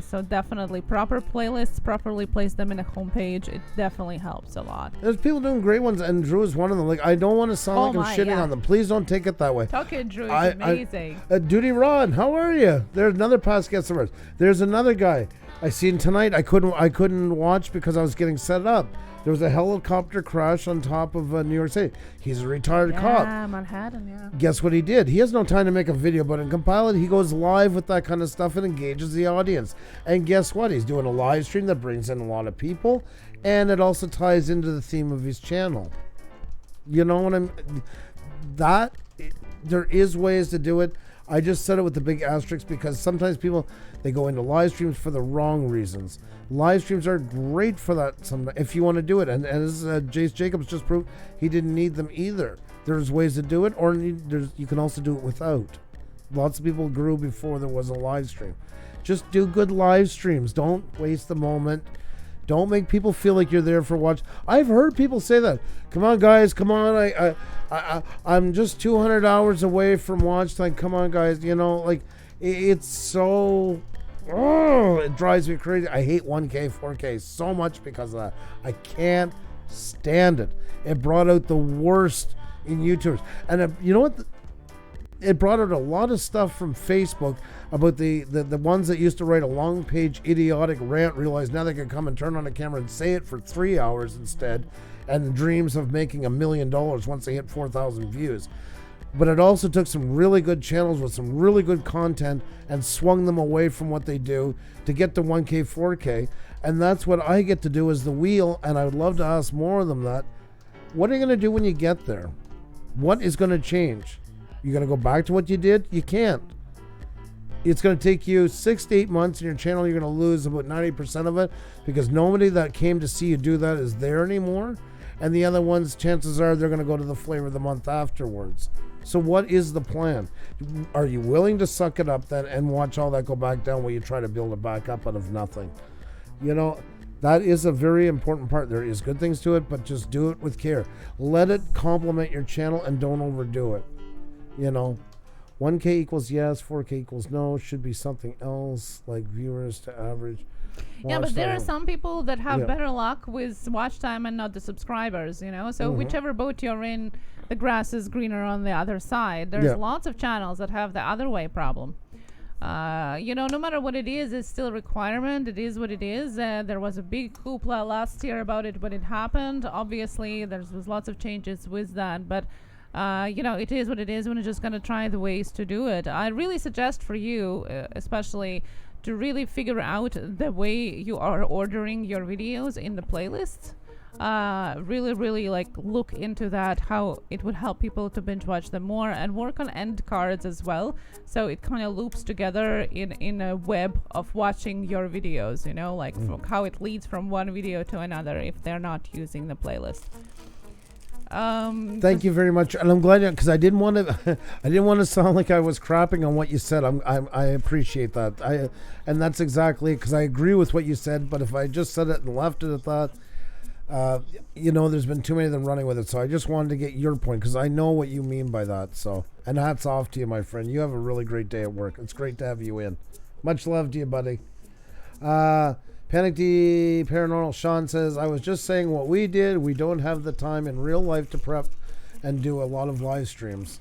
So definitely proper playlists, properly place them in a homepage. It definitely helps a lot. There's people doing great ones, and Drew is one of them. Like, I don't want to sound like I'm shitting on them. Please don't take it that way. Tokyo Drew is amazing. Duty Ron, how are you? There's another past guest of ours. There's another guy I seen tonight. I couldn't watch because I was getting set up. There was a helicopter crash on top of New York City. He's a retired cop. Yeah, Manhattan, yeah. Guess what he did? He has no time to make a video, but in compile it, he goes live with that kind of stuff and engages the audience. And guess what? He's doing a live stream that brings in a lot of people, and it also ties into the theme of his channel. You know what I'm... There is ways to do it. I just said it with the big asterisk because sometimes people, they go into live streams for the wrong reasons. Live streams are great for that if you want to do it. And as Jace Jacobs just proved, he didn't need them either. There's ways to do it, or you can also do it without. Lots of people grew before there was a live stream. Just do good live streams. Don't waste the moment. Don't make people feel like you're there for watch. I've heard people say that. Come on, guys. Come on. I'm just 200 hours away from watch time. Come on, guys. You know, like, it's so... Oh, it drives me crazy. I hate 1K, 4K so much because of that. I can't stand it. It brought out the worst in YouTubers. And you know what? It brought out a lot of stuff from Facebook about the ones that used to write a long page idiotic rant, realized now they can come and turn on a camera and say it for 3 hours instead, and dreams of making $1 million once they hit 4,000 views. But it also took some really good channels with some really good content and swung them away from what they do to get to 1K, 4K. And that's what I get to do as the wheel, and I would love to ask more of them that. What are you going to do when you get there? What is going to change? You're going to go back to what you did? You can't. It's going to take you 6 to 8 months, and your channel, you're going to lose about 90% of it because nobody that came to see you do that is there anymore. And the other ones, chances are they're going to go to the flavor of the month afterwards. So what is the plan? Are you willing to suck it up then and watch all that go back down while you try to build it back up out of nothing? You know, that is a very important part. There is good things to it, but just do it with care. Let it complement your channel and don't overdo it. You know, 1K equals yes, 4K equals no. Should be something else like viewers to average. Yeah, but there are some people that have better luck with watch time and not the subscribers, you know. So whichever boat you're in, the grass is greener on the other side. There's lots of channels that have the other way problem. You know, no matter what it is, it's still a requirement. It is what it is. There was a big hoopla last year about it when it happened. Obviously, there was lots of changes with that, but you know, it is what it is. We're just going to try the ways to do it. I really suggest for you, especially, to really figure out the way you are ordering your videos in the playlists. Really like look into that, how it would help people to binge watch them more, and work on end cards as well, so it kind of loops together in a web of watching your videos, you know, like how it leads from one video to another if they're not using the playlist. Thank you very much, and I'm glad because I didn't want to. I didn't want to sound like I was crapping on what you said. I appreciate that. And that's exactly because I agree with what you said. But if I just said it and left it at that, there's been too many of them running with it. So I just wanted to get your point because I know what you mean by that. So, and hats off to you, my friend. You have a really great day at work. It's great to have you in. Much love to you, buddy. Panic D Paranormal Sean says, I was just saying what we did. We don't have the time in real life to prep and do a lot of live streams.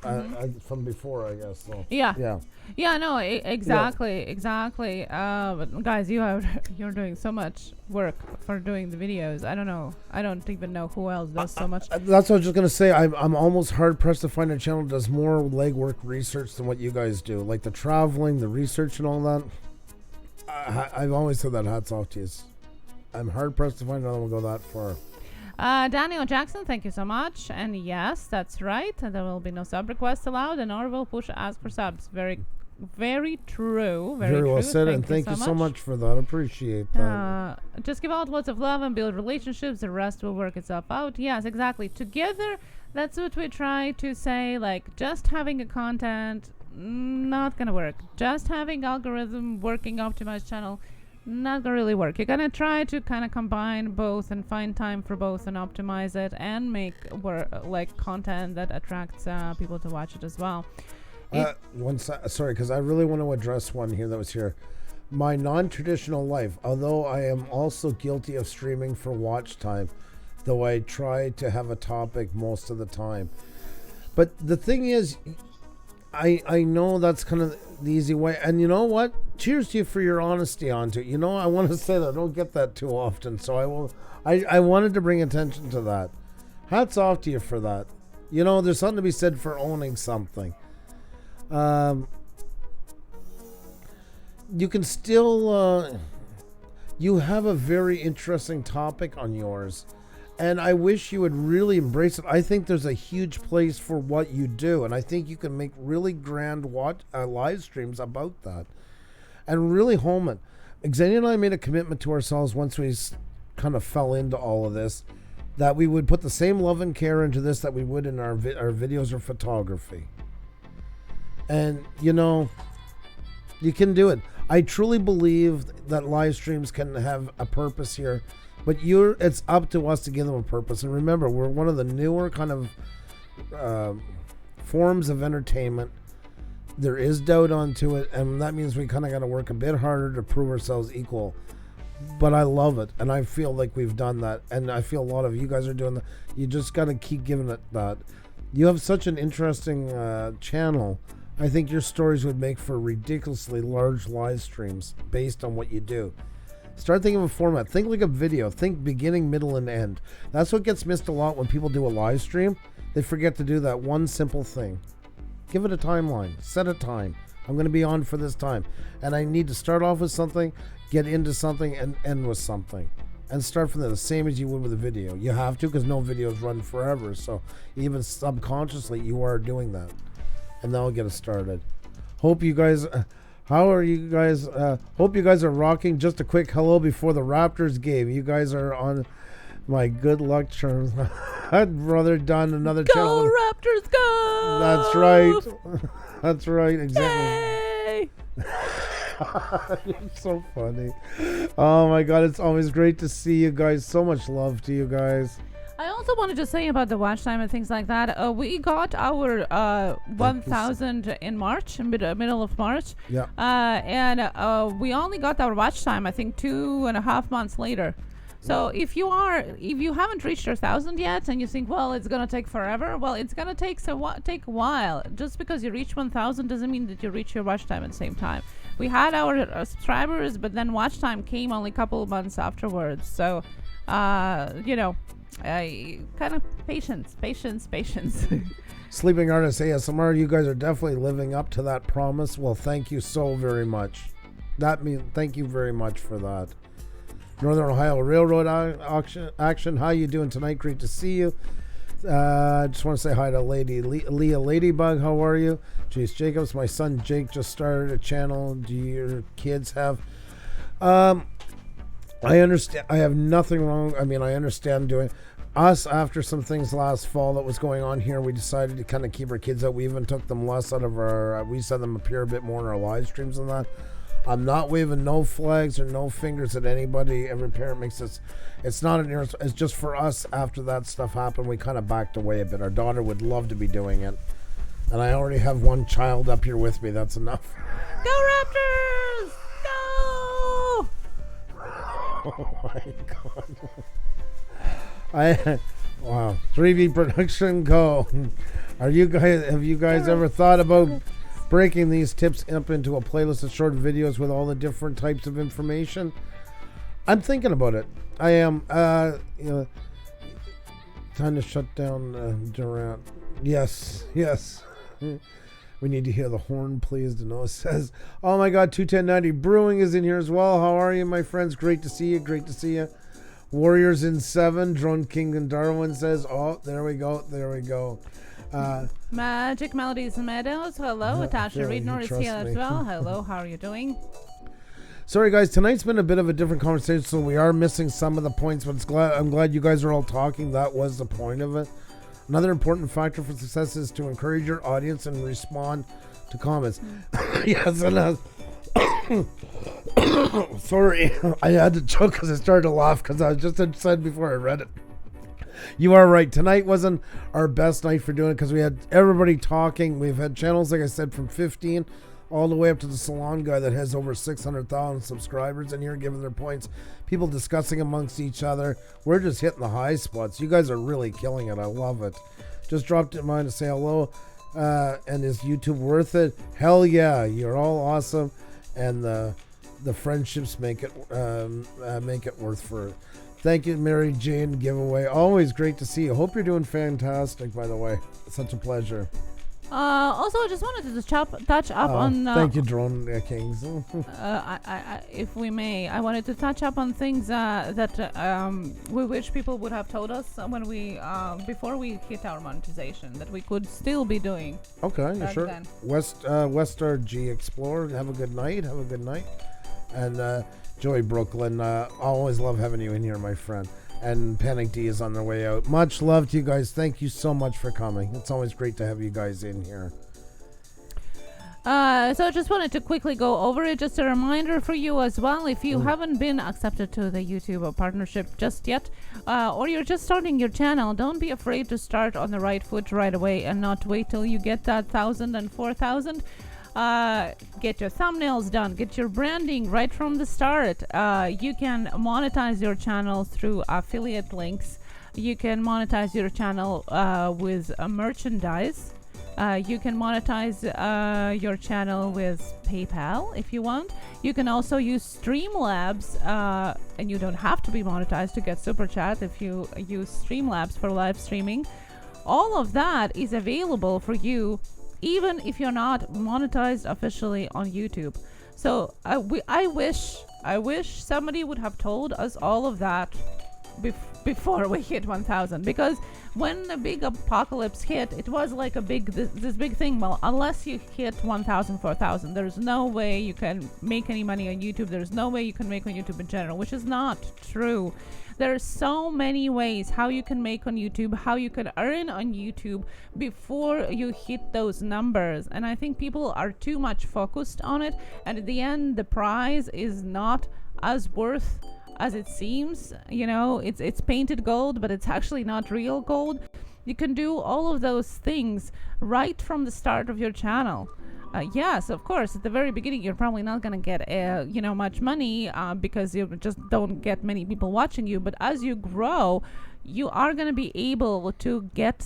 From before, I guess. So. Yeah. No, exactly. But guys, you're doing so much work for doing the videos. I don't know. I don't even know who else does so much. That's what I was just gonna say. I'm almost hard pressed to find a channel that does more legwork research than what you guys do, like the traveling, the research, and all that. I've always said that. Hats off to you. I'm hard pressed to find another one go that far. Daniel Jackson, thank you so much. And yes, that's right. There will be no sub requests allowed, and nor will Pusa ask for subs. Very, very true. Very well true. said, and thank you so much for that. Appreciate that. Just give out lots of love and build relationships. The rest will work itself out. Yes, exactly. Together, that's what we try to say. Like, just having a content, not gonna work. Just having algorithm working optimized channel, not gonna really work. You're gonna try to kind of combine both and find time for both and optimize it and make like content that attracts people to watch it as well. Sorry, because I really want to address one here that was here. My non-traditional life, although I am also guilty of streaming for watch time, though I try to have a topic most of the time. But the thing is, I know that's kind of the easy way, and you know what? Cheers to you for your honesty onto it. I want to say that I don't get that too often, so I will. I wanted to bring attention to that. Hats off to you for that. There's something to be said for owning something. You can still. You have a very interesting topic on yours. And I wish you would really embrace it. I think there's a huge place for what you do. And I think you can make really grand live streams about that. And really home it. Xenia and I made a commitment to ourselves once we kind of fell into all of this, that we would put the same love and care into this that we would in our videos or photography. And, you can do it. I truly believe that live streams can have a purpose here. But it's up to us to give them a purpose. And remember, we're one of the newer kind of forms of entertainment. There is doubt onto it, and that means we kind of got to work a bit harder to prove ourselves equal. But I love it, and I feel like we've done that. And I feel a lot of you guys are doing that. You just got to keep giving it that. You have such an interesting channel. I think your stories would make for ridiculously large live streams based on what you do. Start thinking of a format. Think like a video. Think beginning, middle, and end. That's what gets missed a lot when people do a live stream. They forget to do that one simple thing. Give it a timeline. Set a time. I'm going to be on for this time. And I need to start off with something, get into something, and end with something. And start from there, the same as you would with a video. You have to, because no videos run forever. So even subconsciously, you are doing that. And that'll get us started. Hope you guys... How are you guys? Hope you guys are rocking. Just a quick hello before the Raptors game. You guys are on my good luck terms. Brother Don, another channel. Go Raptors, go! That's right. That's right. Exactly. Yay! You're so funny. Oh my God, it's always great to see you guys. So much love to you guys. I also wanted to say about the watch time and things like that. We got our 1,000 in March, middle of March. Yeah. And we only got our watch time, I think, 2.5 months later. So if you haven't reached your 1,000 yet, and you think, well, it's gonna take forever, well, it's gonna take a while. Just because you reach 1,000 doesn't mean that you reach your watch time at the same time. We had our subscribers, but then watch time came only a couple of months afterwards. So, kind of patience. Sleeping Artist ASMR, you guys are definitely living up to that promise. Well, thank you so very much. Thank you very much for that. Northern Ohio Railroad Action, how you doing tonight? Great to see you. Just want to say hi to Leah Ladybug. How are you? Jace Jacobs, my son Jake just started a channel. Do your kids have? I understand. I have nothing wrong. I mean, I understand doing. us, after some things last fall that was going on here, we decided to kind of keep our kids out. We even took them less out of our, we said them appear a bit more in our live streams and that. I'm not waving no flags or no fingers at anybody. Every parent makes this. It's not an. It's just for us. After that stuff happened, we kind of backed away a bit. Our daughter would love to be doing it, and I already have one child up here with me. That's enough. Go Raptors! Go! Oh my God! Wow. 3V production, go. Have you guys ever thought about breaking these tips up into a playlist of short videos with all the different types of information? I'm thinking about it. I am. Time to shut down Durant. Yes. We need to hear the horn, please. Dano says, oh my God, 21090 Brewing is in here as well. How are you, my friends? Great to see you. Warriors in 7. Drone King and Darwin says, oh, there we go. Magic Melodies Meadows, hello. Natasha Reednor is here as well. Hello, how are you doing? Sorry guys, tonight's been a bit of a different conversation, so we are missing some of the points, but I'm glad you guys are all talking. That was the point of it. Another important factor for success is to encourage your audience and respond to comments. Yes, and sorry, I had to choke because I started to laugh because I was just said before I read it. You are right. Tonight wasn't our best night for doing it because we had everybody talking. We've had channels, like I said, from 15 all the way up to the salon guy that has over 600,000 subscribers in here giving their points. People discussing amongst each other. We're just hitting the high spots. You guys are really killing it. I love it. Just dropped in mind to say hello. And is YouTube worth it? Hell yeah. You're all awesome. And the friendships make it worth for it. Thank you, Mary Jane giveaway. Always great to see you. Hope you're doing fantastic, by the way. Such a pleasure. Also, I just wanted to touch up on... thank you, Drone Kings. If we may, I wanted to touch up on things that we wish people would have told us when we before we hit our monetization, that we could still be doing. Okay, sure. Then. Westar G Explorer, have a good night. And Joey Brooklyn, I always love having you in here, my friend. And Panic D is on their way out. Much love to you guys. Thank you so much for coming. It's always great to have you guys in here. So I just wanted to quickly go over it. Just a reminder for you as well. If you haven't been accepted to the YouTube partnership just yet, or you're just starting your channel, don't be afraid to start on the right foot right away and not wait till you get that 1,000 and 4,000. Get your thumbnails done, get your branding right from the start. You can monetize your channel through affiliate links. You can monetize your channel with merchandise. You can monetize your channel with PayPal if you want. You can also use Streamlabs, and you don't have to be monetized to get Super Chat if you use Streamlabs for live streaming. All of that is available for you even if you're not monetized officially on YouTube. So I wish somebody would have told us all of that before we hit 1,000, because when the big apocalypse hit, it was like this big thing. Well, unless you hit 1,000, 4,000, there's no way you can make any money on YouTube. There's no way you can make on YouTube in general, which is not true. There are so many ways how you can make on YouTube, how you can earn on YouTube before you hit those numbers. And I think people are too much focused on it. And at the end, the prize is not as worth as it seems. You know, it's painted gold, but it's actually not real gold. You can do all of those things right from the start of your channel. Yes, of course, at the very beginning, you're probably not going to get, much money because you just don't get many people watching you. But as you grow, you are going to be able to get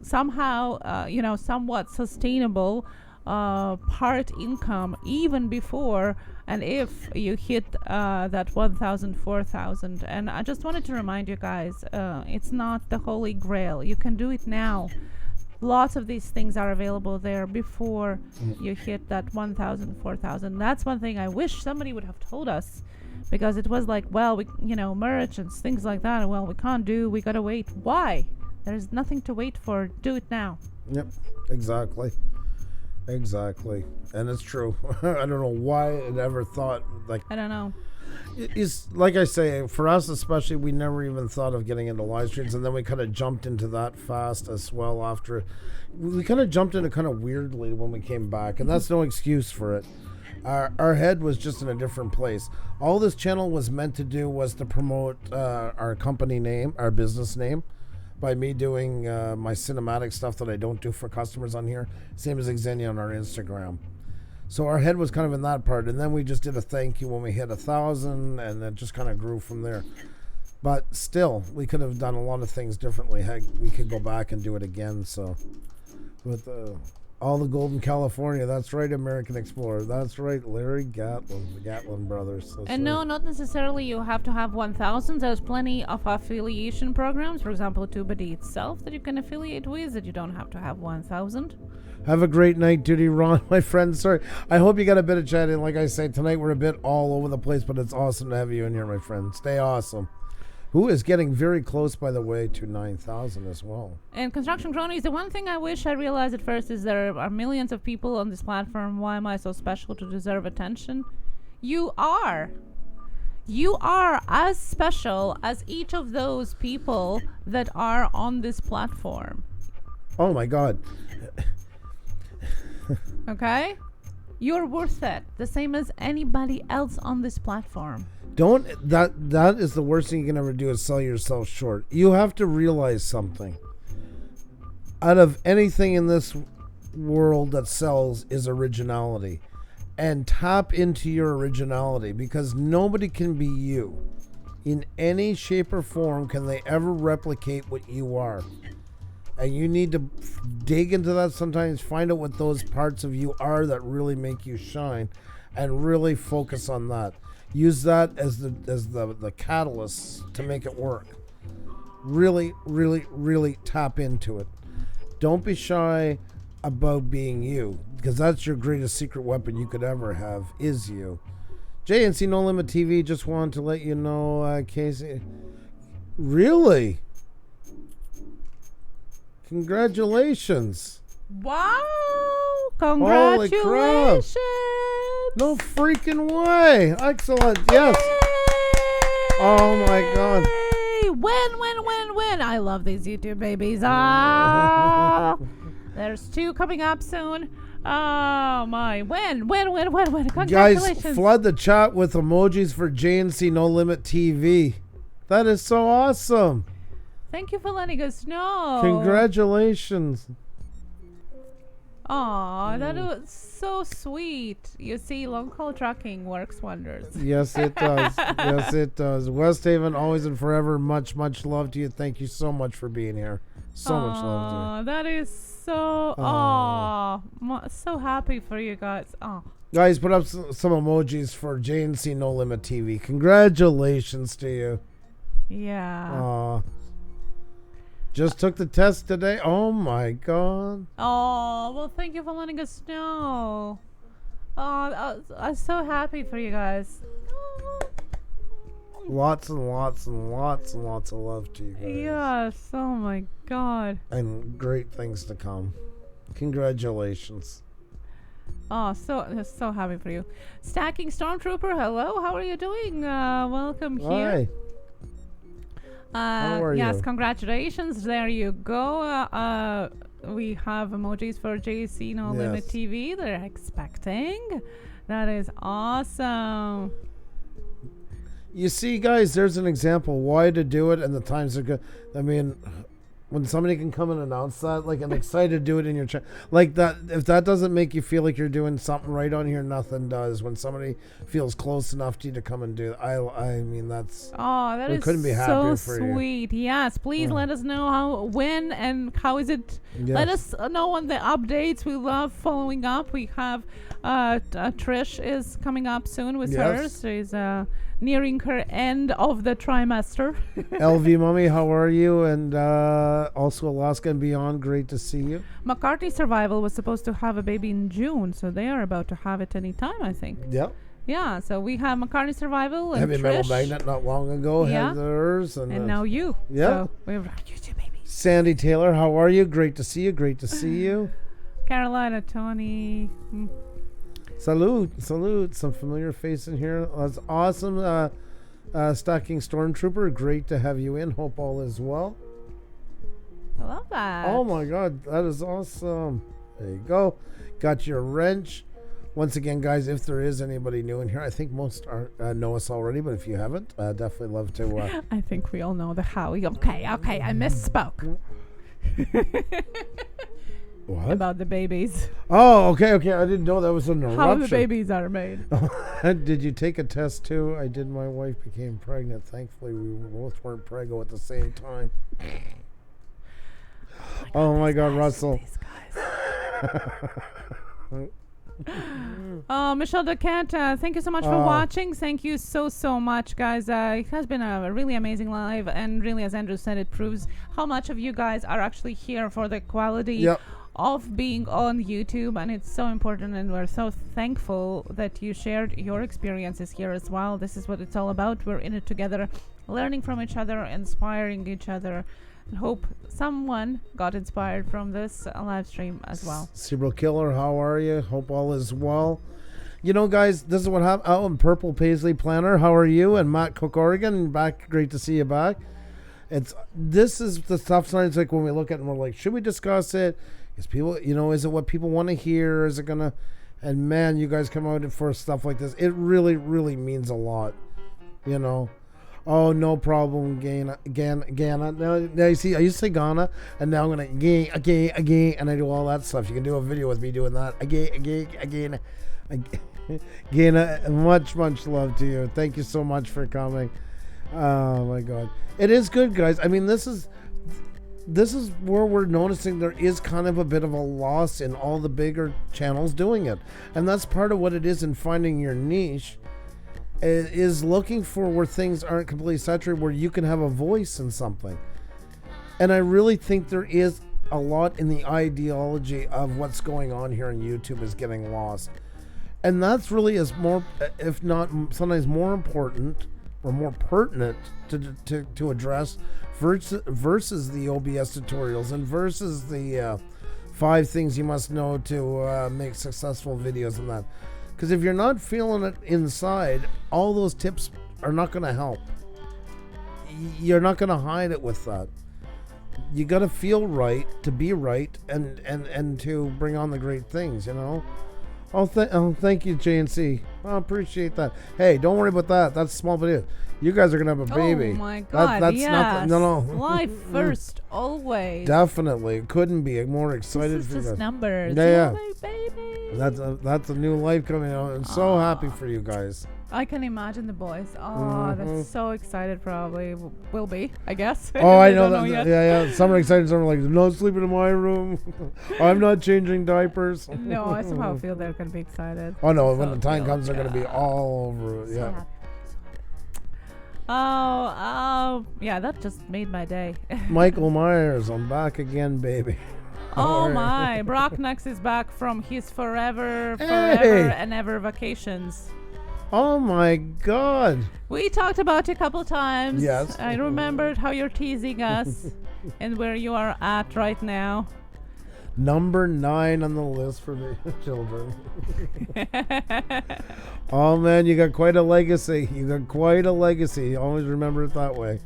somehow, somewhat sustainable part income even before and if you hit that 1,000, 4,000. And I just wanted to remind you guys, it's not the holy grail. You can do it now. Lots of these things are available there before you hit that 1,000, 4,000. That's one thing I wish somebody would have told us, because it was like, well, merch and things like that. Well, we can't do, we gotta wait. Why? There's nothing to wait for. Do it now. Yep, exactly. And it's true. I don't know why I never thought, I don't know. Is like I say, for us especially, we never even thought of getting into live streams, and then we kind of jumped into that fast as well. After we kind of jumped into kind of weirdly when we came back, and that's no excuse for it. Our head was just in a different place. All this channel was meant to do was to promote our company name, our business name, by me doing my cinematic stuff that I don't do for customers on here, same as Xenia on our Instagram. So our head was kind of in that part, and then we just did a thank you when we hit 1,000, and it just kind of grew from there. But still, we could have done a lot of things differently. Heck, we could go back and do it again. So with all the gold in California, that's right, American Explorer. That's right, Larry Gatlin, the Gatlin brothers. That's And no, right. not necessarily you have to have 1,000. There's plenty of affiliation programs, for example, TubeBuddy itself, that you can affiliate with, that you don't have to have 1,000. Have a great night, Duty Ron, my friend. Sorry, I hope you got a bit of chat in. Like I say, tonight we're a bit all over the place, but it's awesome to have you in here, my friend. Stay awesome. Who is getting very close, by the way, to 9,000 as well. And Construction Cronies, the one thing I wish I realized at first is there are millions of people on this platform. Why am I so special to deserve attention? You are. You are as special as each of those people that are on this platform. Oh my God. Okay? You're worth it. The same as anybody else on this platform. That is the worst thing you can ever do, is sell yourself short. You have to realize something. Out of anything in this world that sells is originality. And tap into your originality, because nobody can be you. In any shape or form can they ever replicate what you are. And you need to dig into that sometimes, find out what those parts of you are that really make you shine, and really focus on that. Use that as the catalyst to make it work. Really, really, really tap into it. Don't be shy about being you, because that's your greatest secret weapon you could ever have, is you. JNC No Limit TV just wanted to let you know, Casey. Really? Congratulations. Wow! Holy crap. Congratulations! No freaking way. Excellent. Yes. Oh my God. Yay! Win! I love these YouTube babies. Ah! There's 2 coming up soon. Oh my. Win. Congratulations. Guys, flood the chat with emojis for JNC No Limit TV. That is so awesome. Thank you for letting us know. Congratulations. Aw, that was so sweet. You see, long haul trucking works wonders. Yes, it does. Yes, it does. West Haven, always and forever. Much, much love to you. Thank you so much for being here. So much love to you. That is so. So happy for you guys. Oh. Guys, put up some emojis for JNC No Limit TV. Congratulations to you. Yeah. Just took the test today. Oh my God. Oh, well, thank you for letting us know. Oh, I'm so happy for you guys. Lots and lots and lots and lots of love to you guys. Yes. Oh my God. And great things to come. Congratulations. Oh, so happy for you. Stacking Stormtrooper, hello. How are you doing? Welcome here. Hi. How are yes, you? Congratulations. There you go. We have emojis for JC No Limit Yes. TV. They're expecting. That is awesome. You see, guys, there's an example why to do it, and the times are good. I mean, when somebody can come and announce that, like, I'm excited to do it in your chat, like that. If that doesn't make you feel like you're doing something right on here, nothing does. When somebody feels close enough to you to come and do it, I mean, that's. Oh, that We is couldn't be so happier for you. sweet. Yes, please let us know when and how is it. Yes. Let us know on the updates. We love following up. We have Trish is coming up soon with hers. She's nearing her end of the trimester. LV Mummy, how are you? And also Alaska and beyond, great to see you. McCartney Survival was supposed to have a baby in June, so they are about to have it any time, I think. Yep. Yeah, so we have McCartney Survival and Heavy Metal Trish, Magnet not long ago Yeah. had theirs. and now you. Yeah. So we have YouTube babies. Sandy Taylor, how are you? Great to see you. Great to see you. Carolina, Tony. Salute. Some familiar face in here. That's awesome. Stacking Stormtrooper, great to have you in. Hope all is well. I love that. Oh my God, that is awesome. There you go. Got your wrench. Once again, guys, if there is anybody new in here, I think most know us already, but if you haven't, definitely love to. I think we all know the Howie. Okay, I misspoke. What? About the babies. Oh, okay. I didn't know that was an eruption. How the babies are made. Did you take a test too? I did. My wife became pregnant. Thankfully, we both weren't preggo at the same time. Oh my God, Russell. These guys. Michelle DeCant, thank you so much for watching. Thank you so much, guys. It has been a really amazing live, and really, as Andrew said, it proves how much of you guys are actually here for the quality of being on YouTube, and it's so important, and we're so thankful that you shared your experiences here as well. This is what it's all about. We're in it together, learning from each other, inspiring each other, and hope someone got inspired from this live stream as well. Cerebral Killer, how are you? Hope all is well. You know, guys, this is what happened. Oh, and Purple Paisley Planner, how are you? And Matt Cook, Oregon, back. Great to see you back. This is the stuff sometimes like when we look at it and we're like, should we discuss it? Is people, is it what people want to hear? Is it gonna? And man, you guys come out for stuff like this. It really, really means a lot. Oh, no problem, Ghana. Now you see, I used to say Ghana, and now I'm gonna again, and I do all that stuff. You can do a video with me doing that again. Ghana, much love to you. Thank you so much for coming. Oh my God, it is good, guys. I mean, this is where we're noticing there is kind of a bit of a loss in all the bigger channels doing it, and that's part of what it is in finding your niche. Is looking for where things aren't completely saturated, where you can have a voice in something. And I really think there is a lot in the ideology of what's going on here on YouTube is getting lost. And that's really is more, if not sometimes more important or more pertinent to address versus the OBS tutorials and versus the 5 things you must know to make successful videos and that. Because if you're not feeling it inside, all those tips are not going to help. You're not going to hide it with that. You got to feel right to be right and to bring on the great things, Oh, thank you, JNC. I appreciate that. Hey, don't worry about that. That's a small video. You guys are going to have a baby. Oh, my God. That's yes. nothing. No. Life first, always. Definitely. Couldn't be more excited this for is you just guys. numbers. Yeah. Baby. That's a new life coming out. I'm so happy for you guys. I can imagine the boys. Oh, that's so excited. Probably will be, I guess. Oh, I know that. Yet. Yeah. Some are excited. Some are like, no sleeping in my room. I'm not changing diapers. No, I somehow feel they're gonna be excited. Oh no, when the time comes, they're gonna be all over it. Yeah. Oh, yeah. That just made my day. Michael Myers, I'm back again, baby. Oh my! Brock Nux is back from his forever and ever vacations. Oh my God! We talked about it a couple times. Yes. I remembered how you're teasing us and where you are at right now. Number 9 on the list for the children. Oh man, you got quite a legacy. Always remember it that way.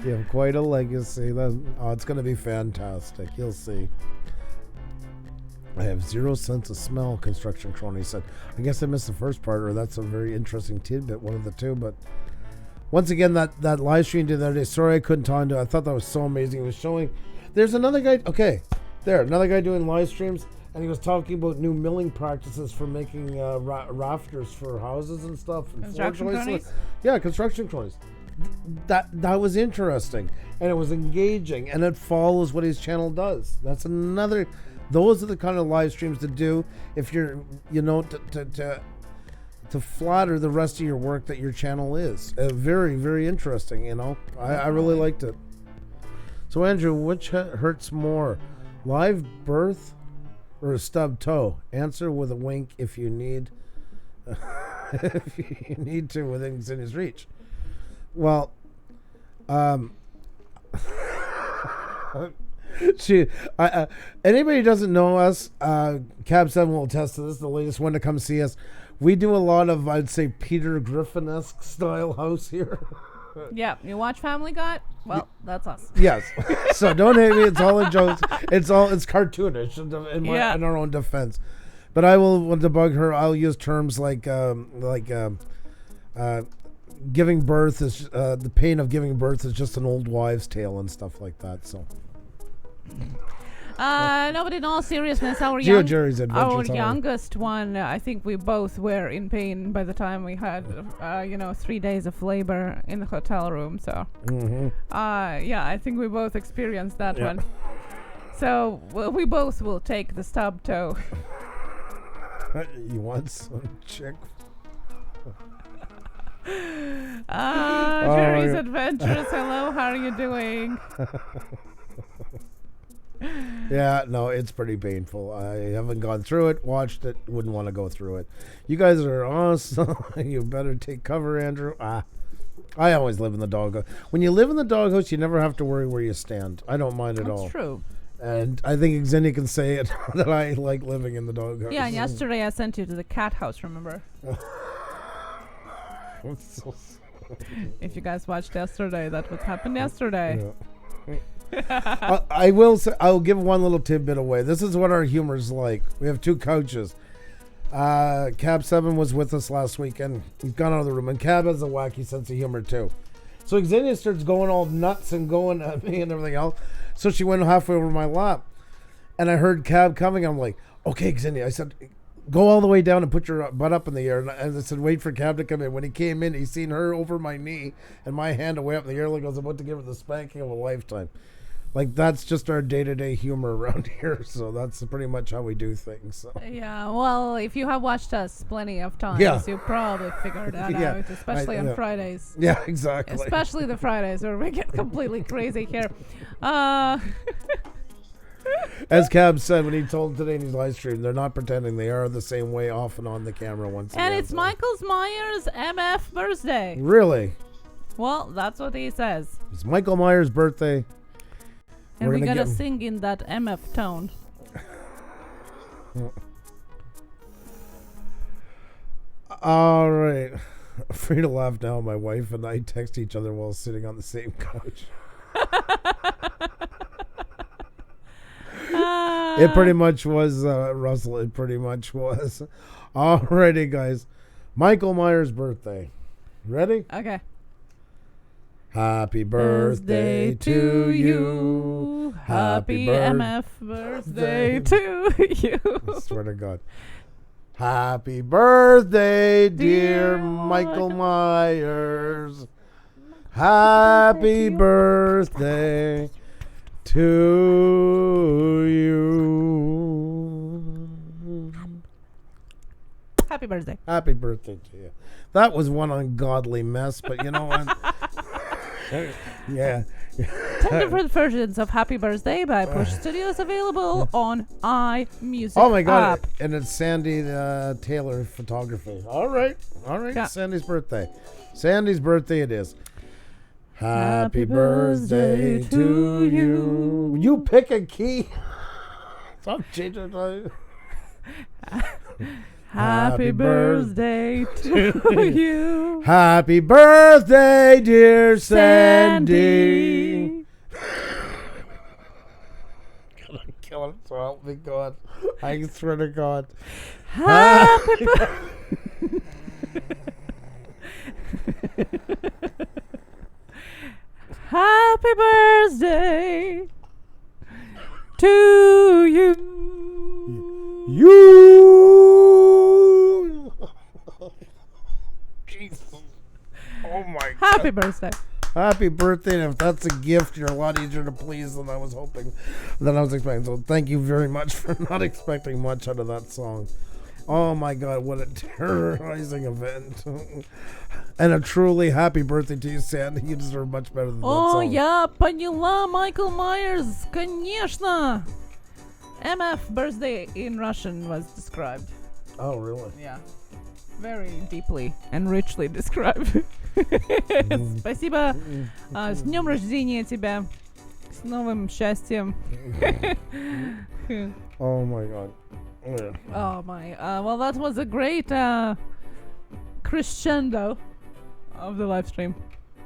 You have quite a legacy. It's going to be fantastic. You'll see. I have 0 sense of smell, Construction Crony said. I guess I missed the first part, or that's a very interesting tidbit, one of the two. But once again, that live stream the other day, sorry I couldn't talk to it. I thought that was so amazing. He was showing, there's another guy, another guy doing live streams, and he was talking about new milling practices for making rafters for houses and stuff. And Construction Cronies? Yeah, Construction Cronies. That was interesting, and it was engaging, and it follows what his channel does. That's another... Those are the kind of live streams to do if you're, to flatter the rest of your work that your channel is. Very, very interesting, I really liked it. So, Andrew, which hurts more? Live birth or a stub toe? Answer with a wink if you need if you need to within his reach. Well, Anybody who doesn't know us, Cab 7 will attest to this, the latest one to come see us. We do a lot of, I'd say, Peter Griffin-esque style house here. Yeah, you watch Family Guy? Well, that's us. Yes. So don't hate me. It's all in jokes. It's cartoonish in our own defense. But I will debug her. I'll use terms like giving birth is the pain of giving birth is just an old wives' tale and stuff like that. So. No, but in all seriousness, our youngest one, I think we both were in pain by the time we had, 3 days of labor in the hotel room. So, I think we both experienced that one. So we both will take the stub toe. You want some chick? Jerry's Adventures. Hello, how are you doing? Yeah, no, it's pretty painful. I haven't gone through it, watched it, wouldn't want to go through it. You guys are awesome. You better take cover, Andrew. I always live in the doghouse. When you live in the doghouse, you never have to worry where you stand. I don't mind at all. That's true. And I think Xenia can say it, that I like living in the doghouse. Yeah, and yesterday I sent you to the cat house, remember? If you guys watched yesterday, that's what happened yesterday. Yeah. I will say, I'll give one little tidbit away. This is what our humor is like. We have two coaches. Cab 7 was with us last weekend. He's gone out of the room, and Cab has a wacky sense of humor too. So Xenia starts going all nuts and going at me and everything else. So she went halfway over my lap, and I heard Cab coming. I'm like, okay, Xenia. I said, go all the way down and put your butt up in the air. And I said, wait for Cab to come in. When he came in, he seen her over my knee and my hand away up in the air like I was about to give her the spanking of a lifetime. Like, that's just our day-to-day humor around here. So that's pretty much how we do things. So. Yeah, well, if you have watched us plenty of times, you probably figured that out, especially on Fridays. Yeah, exactly. Especially the Fridays where we get completely crazy here. As Cab said when he told today in his live stream, they're not pretending. They are the same way off and on the camera once again. And it's Michael Myers' MF birthday. Really? Well, that's what he says. It's Michael Myers' birthday. And we gotta sing in that MF tone. All right. Free to laugh now. My wife and I text each other while sitting on the same couch. It pretty much was, Russell. It pretty much was. Alrighty, guys. Michael Myers' birthday. Ready? Okay. Happy birthday to you. Happy MF birthday to you. I swear to God. Happy birthday, dear Michael Myers. Happy birthday to you. Happy birthday. Happy birthday to you. That was one ungodly mess, but you know what? Yeah. 10 different versions of Happy Birthday by Puša Studios available on iMusic. Oh my God. app. And it's Sandy Taylor Photography. All right. Yeah. Sandy's birthday. Sandy's birthday it is. Happy birthday to you. You pick a key. Stop changing it. Happy birthday to you. Happy birthday, dear Sandy. God, I'm killing it, so help me God. I swear to God. Happy birthday. Happy birthday to you. You. Jesus. Oh my God. Happy birthday. Happy birthday. And if that's a gift, you're a lot easier to please than I was hoping, than I was expecting. So thank you very much for not expecting much out of that song. Oh my God, what a terrorizing event. And a truly happy birthday to you, Sandy. You deserve much better than that song. Я поняла, Michael Myers, конечно. MF birthday in Russian was described. Oh, really? Yeah. Very deeply and richly described. Спасибо. С днем рождения тебя. Z nowym счастьем. Oh my god. Yeah. Oh my. Well, that was a great crescendo of the live stream.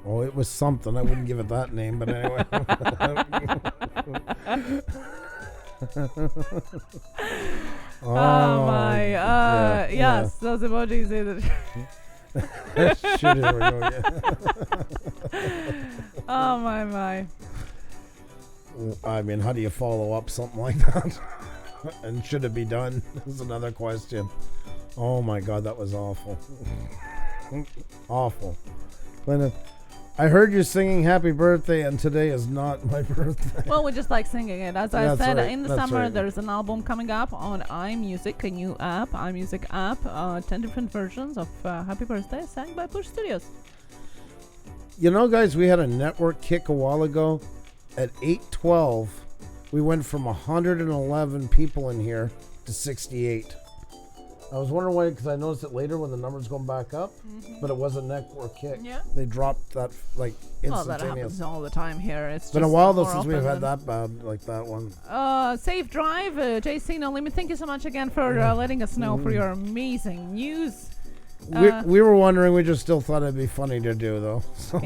Oh, it was something. I wouldn't give it that name, but anyway. Oh my. Yes, those emojis. Shit, here we go again. Oh my. I mean, how do you follow up something like that? And should it be done? Is another question. Oh my god, that was awful. Awful. Linda, I heard you singing happy birthday, and today is not my birthday. Well, we just like singing it. As I That's said, right, in the that's summer, right. there's an album coming up on iMusic, a new app, iMusic app, 10 different versions of Happy Birthday sang by Puša Studios. You know, guys, we had a network kick a while ago. At 8:12, we went from 111 people in here to 68. I was wondering why, because I noticed it later when the numbers going back up, but it was a network kick. Yeah. They dropped that like Well, that instantaneous. happens all the time here. It's Been a just while though more since we've often had than- that bad like that one. Safe drive, JC No Limit. Thank you so much again for letting us know for your amazing news. We were wondering. We just still thought it'd be funny to do though. So.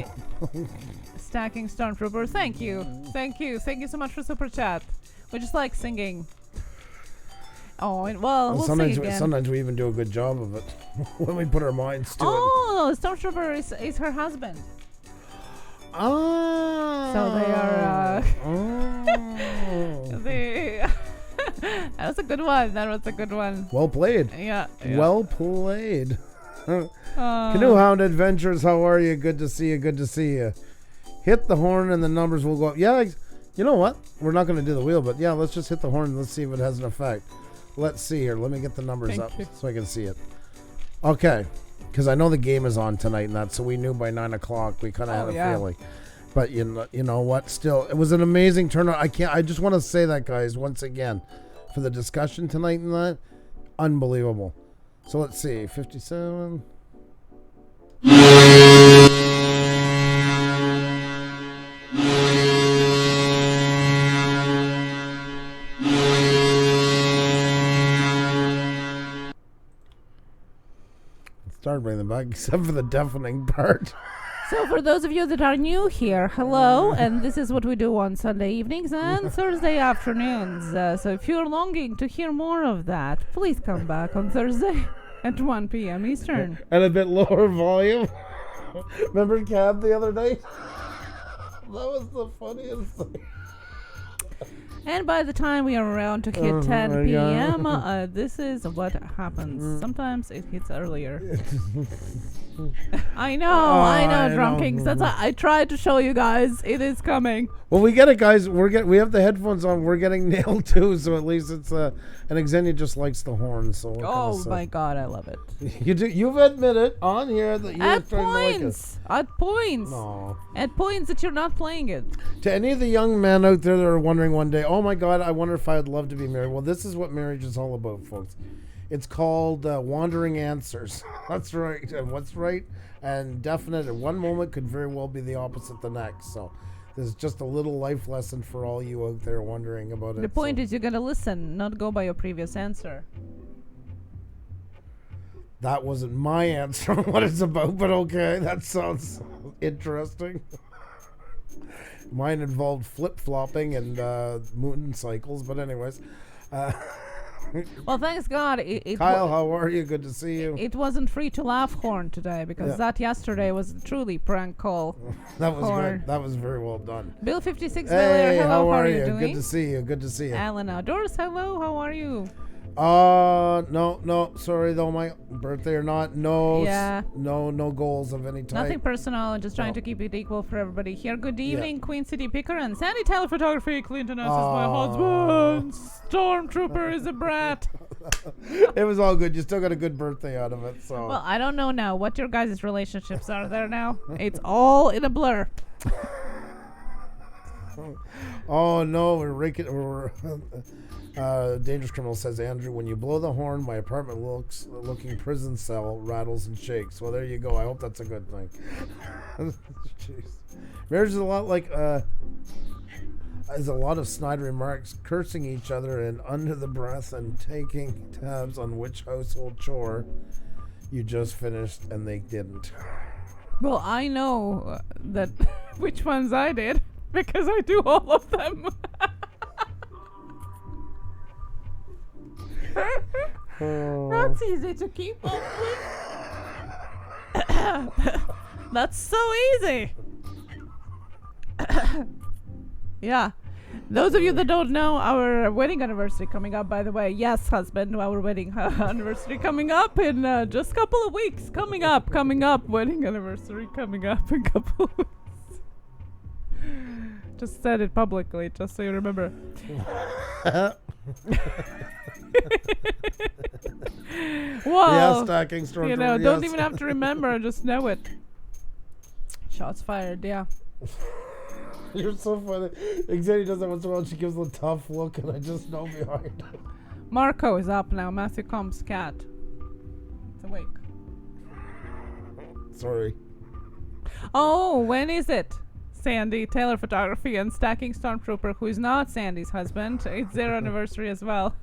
Stacking Stormtrooper. Thank you so much for super chat. We just like singing. Oh, and well, we'll sing again. Sometimes we even do a good job of it when we put our minds to it. Oh, Stormtrooper is her husband. Oh. So they are. Oh. That was a good one. Well played. Yeah. Well played. Uh, Canoe Hound Adventures, how are you? Good to see you. Good to see you. Hit the horn and the numbers will go up. Yeah, you know what? We're not going to do the wheel, but yeah, let's just hit the horn and let's see if it has an effect. Let's see here. Let me get the numbers Thank up you. so I can see it. Okay. Because I know the game is on tonight and that, so we knew by 9 o'clock. We kind of had a feeling. But you know what? Still, it was an amazing turnout. I just want to say that, guys, once again, for the discussion tonight and that, unbelievable. So let's see. 57. Started bringing them back, except for the deafening part. So for those of you that are new here, hello, and this is what we do on Sunday evenings and Thursday afternoons. So if you're longing to hear more of that, please come back on Thursday at 1 p.m. Eastern. And a bit lower volume. Remember Cab the other day? That was the funniest thing. And by the time we are around to hit 10 my p.m., God. this is what happens. Sometimes it hits earlier. I know, I Drum know. Kings. That's why I tried to show you guys. It is coming. Well, we get it, guys. We have the headphones on. We're getting nailed too, so at least it's and Xenia just likes the horn. So what can I Oh say? my God, I love it. You do. You've admitted on here that you're At trying to like it. points. At points. Aw. At points that you're not playing it. To any of the young men out there that are wondering one day, oh my God, I wonder if I'd love to be married. Well, this is what marriage is all about, folks. It's called wandering answers. That's right. And what's right and definite at one moment could very well be the opposite the next. So there's just a little life lesson for all you out there wondering about it. The point is you're going to listen, not go by your previous answer. That wasn't my answer on what it's about, but okay, that sounds interesting. Mine involved flip-flopping and moon cycles, but anyways. Well, thanks God. Kyle, how are you? Good to see you. It wasn't free to laugh horn today because that yesterday was truly prank call. That was horn. good. That was very well done. Bill 56 Hey, Miller, hello, how are you you? doing? Good to see you. Good to see you. Alan Outdoors, hello, how are you? No, sorry though, my birthday or not. No, Yeah. no goals of any type. Nothing personal, just trying to keep it equal for everybody here. Good evening, Queen City Picker and Sandy Taylor Photography. Clinton S is my husband. Stormtrooper is a brat. It was all good. You still got a good birthday out of it. So. Well, I don't know now what your guys' relationships are there now. It's all in a blur. Oh no, we're raking. Dangerous Criminal says, Andrew, when you blow the horn, my apartment looking prison cell rattles and shakes. Well, there you go. I hope that's a good thing. Jeez. Marriage is a lot like As a lot of snide remarks, cursing each other and under the breath and taking tabs on which household chore you just finished and they didn't. Well, I know that which ones I did because I do all of them. That's easy to keep up with. That's so easy. Yeah. Those of you that don't know, our wedding anniversary coming up, by the way. Yes, husband, our wedding anniversary coming up in just a couple of weeks. Coming up. Wedding anniversary coming up in a couple of weeks. Just said it publicly, just so you remember. Well, stacking storm. You know, don't even have to remember, just know it. Shots fired, yeah. You're so funny. Xavier does that once in a while. She gives a tough look, and I just know behind it. Marco is up now. Matthew Combs' cat. It's awake. Sorry. Oh, when is it? Sandy, Taylor Photography, and Stacking Stormtrooper, who is not Sandy's husband. It's their anniversary as well.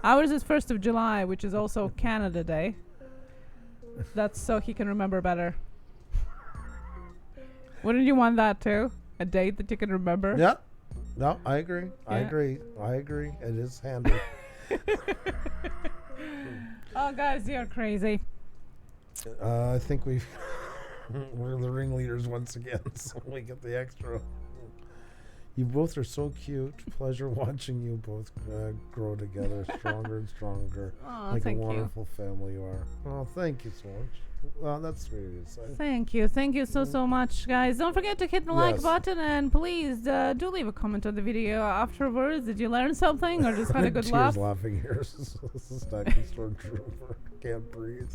Ours is 1st of July, which is also Canada Day. That's so he can remember better. Wouldn't you want that too? A date that you can remember? Yeah. No, I agree. Yeah. I agree. It is handy. Oh, guys, you're crazy. I think we're the ringleaders once again, so we get the extra. You both are so cute. Pleasure watching you both grow together, stronger and stronger. Oh, like a thank wonderful family you are. Oh, thank you so much. Well, that's sweet of you to say. Thank you so much, guys. Don't forget to hit the like button, and please do leave a comment on the video afterwards. Did you learn something or just had a good laugh? Tears laughing here. This is Stacking Stormtrooper. Can't breathe.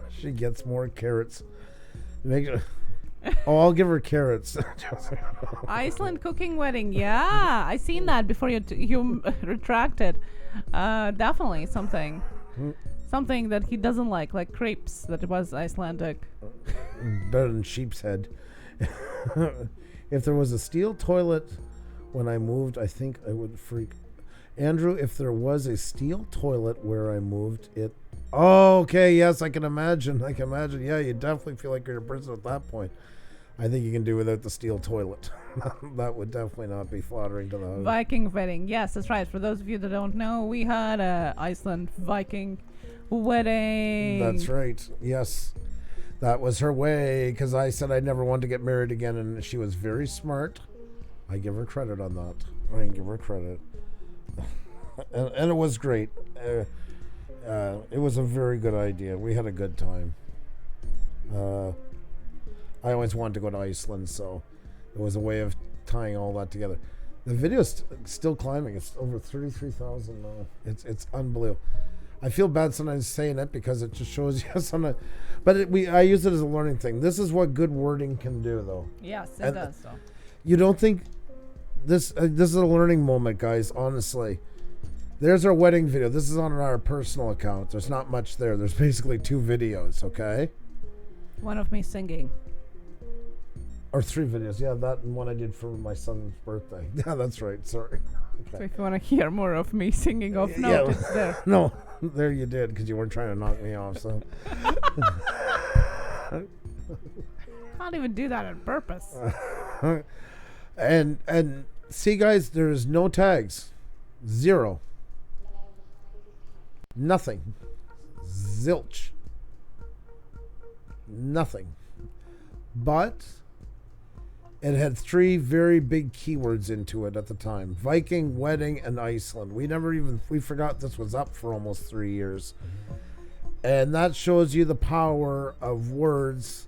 She gets more carrots. I'll give her carrots. Iceland cooking wedding. Yeah, I seen that before you retracted. Definitely something. Something that he doesn't like crepes that was Icelandic. Better than sheep's head. If there was a steel toilet when I moved, I think I would freak. Andrew, if there was a steel toilet where I moved, it... Oh, okay, yes, I can imagine. Yeah, you definitely feel like you're a person at that point. I think you can do without the steel toilet. That would definitely not be flattering to the host. Viking wedding. Yes, that's right. For those of you that don't know, we had a Iceland Viking wedding. That's right. Yes. That was her way, because I said I never wanted to get married again, and she was very smart. I give her credit on that. I give her credit. and it was great. It was a very good idea. We had a good time. I always wanted to go to Iceland, so it was a way of tying all that together. The video's still climbing. It's over 33,000 now. It's unbelievable. I feel bad sometimes saying it because it just shows you something. But I use it as a learning thing. This is what good wording can do, though. Yes, it does. So. You don't think this is a learning moment, guys, honestly. There's our wedding video. This is on our personal account. There's not much there. There's basically 2 videos, okay? One of me singing. Or 3 videos. Yeah, that and one I did for my son's birthday. Yeah, that's right. Sorry. Okay. So if you want to hear more of me singing off note, it's there. No, there you did, because you weren't trying to knock me off, so. Can't even do that on purpose. And see, guys, there's no tags. 0. Nothing. Zilch. Nothing. But it had 3 very big keywords into it at the time. Viking, wedding, and Iceland. We forgot this was up for almost 3 years. And that shows you the power of words,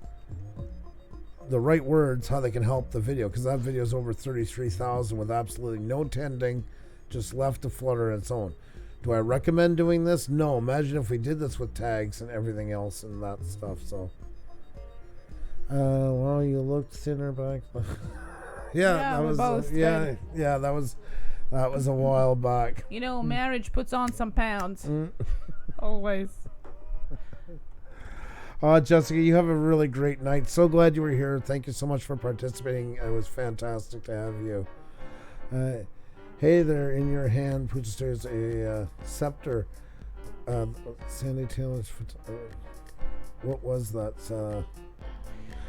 the right words, how they can help the video. Because that video is over 33,000 with absolutely no tending, just left to flutter on its own. Do I recommend doing this? No. Imagine if we did this with tags and everything else and that stuff. So, well, you looked thinner back. Yeah, that was that was a while back. You know, marriage puts on some pounds. Always. Jessica, you have a really great night. So glad you were here. Thank you so much for participating. It was fantastic to have you. Hey there, in your hand, Puša Studios, a scepter. Sandy Taylor's. What was that?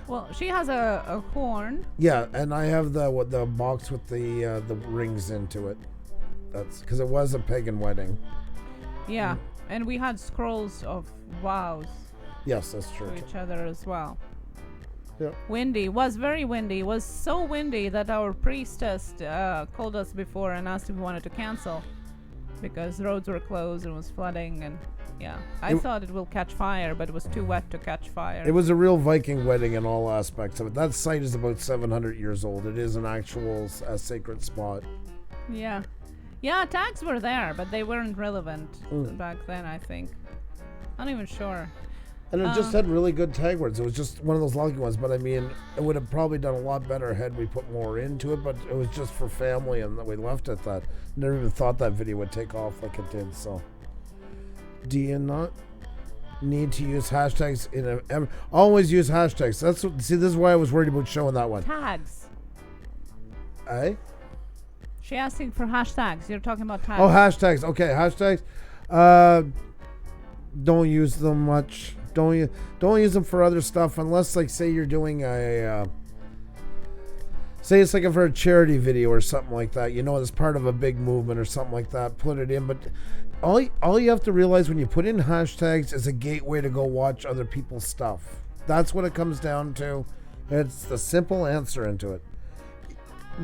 Well, she has a horn. Yeah, and I have the box with the rings into it. That's because it was a pagan wedding. Yeah, and we had scrolls of vows. Yes, that's true. To each other as well. Yeah. Windy. Was very windy. Was so windy that our priestess called us before and asked if we wanted to cancel because roads were closed and was flooding, and yeah, I thought it will catch fire, but it was too wet to catch fire. It was a real Viking wedding in all aspects of it. That site is about 700 years old. It is an actual sacred spot. Yeah. Yeah, tags were there, but they weren't relevant back then, I think. I'm not even sure. And it just had really good tag words. It was just one of those lucky ones. But I mean, it would have probably done a lot better had we put more into it. But it was just for family, and we left it that. Never even thought that video would take off like it did. So, do you not need to use hashtags always use hashtags? This is why I was worried about showing that one. Tags. Eh? She asking for hashtags. You're talking about tags. Oh, hashtags. Okay, hashtags. Don't use them much. Don't use them for other stuff unless, like, say you're doing say it's like for a charity video or something like that. You know, it's part of a big movement or something like that. Put it in, but all you have to realize when you put in hashtags is a gateway to go watch other people's stuff. That's what it comes down to. It's the simple answer into it.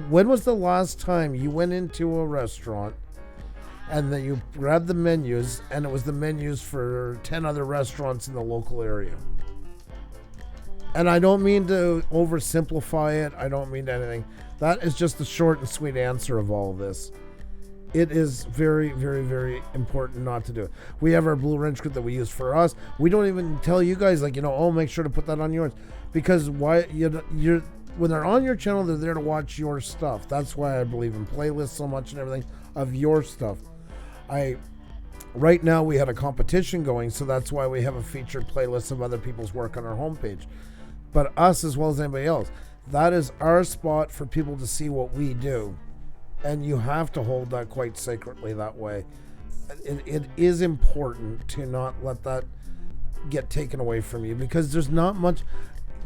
When was the last time you went into a restaurant and then you grabbed the menus and it was the menus for 10 other restaurants in the local area? And I don't mean to oversimplify it. I don't mean anything. That is just the short and sweet answer of all of this. It is very, very, very important not to do it. We have our blue wrench group that we use for us. We don't even tell you guys, like, oh, make sure to put that on yours. Because why you're when they're on your channel, they're there to watch your stuff. That's why I believe in playlists so much and everything of your stuff. Right now we had a competition going, so that's why we have a featured playlist of other people's work on our homepage. But us as well as anybody else, that is our spot for people to see what we do. And you have to hold that quite sacredly that way. It is important to not let that get taken away from you, because there's not much.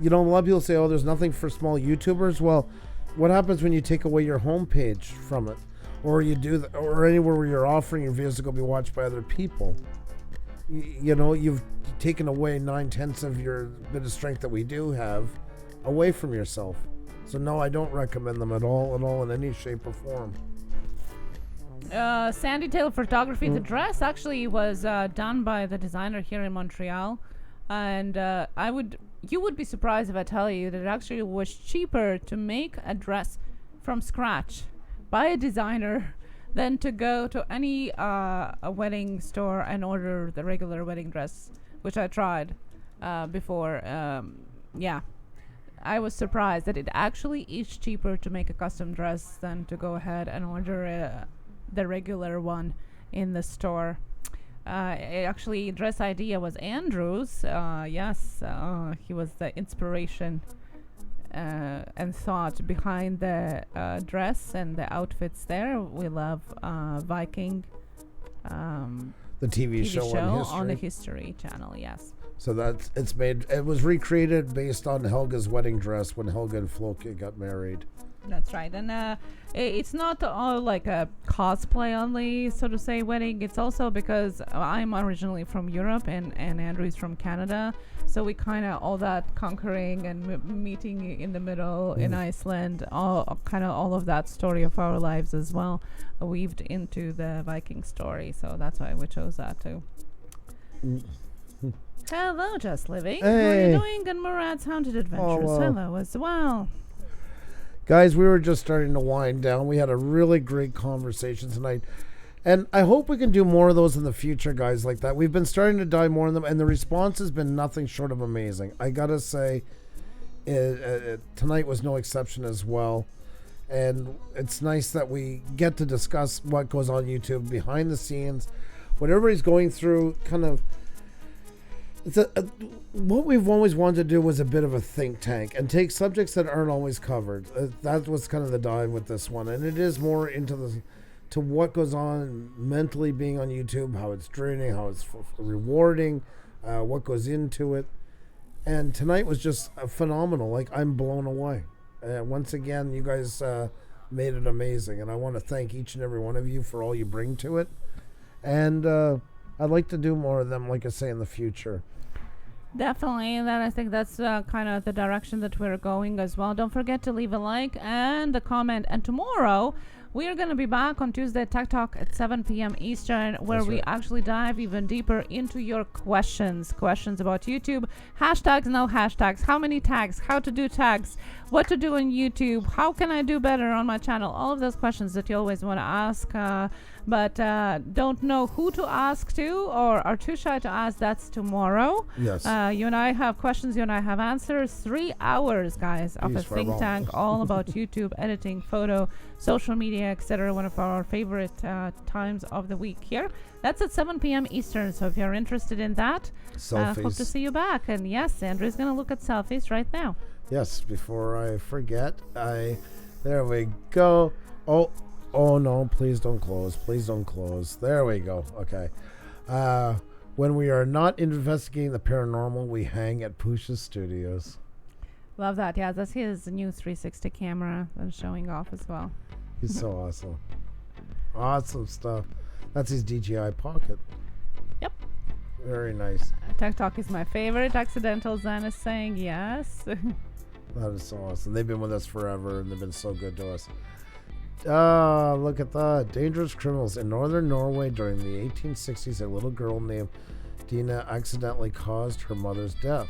A lot of people say, oh, there's nothing for small YouTubers. Well, what happens when you take away your homepage from it? Or you do or anywhere where you're offering your videos to go be watched by other people? You've taken away 9/10 of your bit of strength that we do have away from yourself. So no, I don't recommend them at all in any shape or form. Sandy Taylor Photography. The dress actually was done by the designer here in Montreal, and you would be surprised if I tell you that it actually was cheaper to make a dress from scratch by a designer than to go to any a wedding store and order the regular wedding dress, which I tried before. I was surprised that it actually is cheaper to make a custom dress than to go ahead and order the regular one in the store. Actually, dress idea was Andrew's. He was the inspiration and thought behind the dress and the outfits there. We love Viking. The TV show on the History Channel, yes. So it was recreated based on Helga's wedding dress when Helga and Floki got married. That's right. And it's not all like a cosplay only, so to say, wedding. It's also because I'm originally from Europe and Andrew is from Canada. So we kind of all that conquering and meeting in the middle in Iceland, all of that story of our lives as well, weaved into the Viking story. So that's why we chose that too. Hello, Just Living. Hey. How are you doing? And Murad's Haunted Adventures. Hello as well. Guys, we were just starting to wind down. We had a really great conversation tonight. And I hope we can do more of those in the future, guys, like that. We've been starting to dive more in them, and the response has been nothing short of amazing. I got to say, tonight was no exception as well. And it's nice that we get to discuss what goes on YouTube behind the scenes, what everybody's going through, kind of what we've always wanted to do was a bit of a think tank and take subjects that aren't always covered. That was kind of the dive with this one, and it is more into to what goes on mentally being on YouTube, how it's draining, how it's rewarding, what goes into it. And tonight was just phenomenal. Like, I'm blown away. Once again, you guys made it amazing, and I want to thank each and every one of you for all you bring to it. And I'd like to do more of them, like I say, in the future. Definitely, and then I think that's kind of the direction that we're going as well. Don't forget to leave a like and a comment. And tomorrow, we are going to be back on Tuesday Tech Talk at 7 p.m. Eastern, where That's we right. actually dive even deeper into your questions about YouTube, hashtags, no hashtags, how many tags, how to do tags, what to do on YouTube, how can I do better on my channel, all of those questions that you always want to ask, but don't know who to ask to or are too shy to ask. That's tomorrow. Yes. You and I have questions, you and I have answers. 3 hours, guys, of a Jeez, think farewell. tank all about YouTube, editing, photo, social media, etc. One of our favorite times of the week here. That's at 7 p.m. Eastern. So if you're interested in that, hope to Selfies. see you back. And yes, Andrew's going to look at selfies right now. Yes, before I forget, there we go. Oh no, please don't close. Please don't close. There we go. Okay. When we are not investigating the paranormal, we hang at Puša Studios. Love that. Yeah, that's his new 360 camera that is showing off as well. He's so awesome. Awesome stuff. That's his DJI Pocket. Yep. Very nice. Tech Talk is my favorite. Accidental Zen is saying yes. That is so awesome. They've been with us forever, and they've been so good to us. Ah, look at that. Dangerous criminals. In northern Norway during the 1860s, a little girl named Dina accidentally caused her mother's death.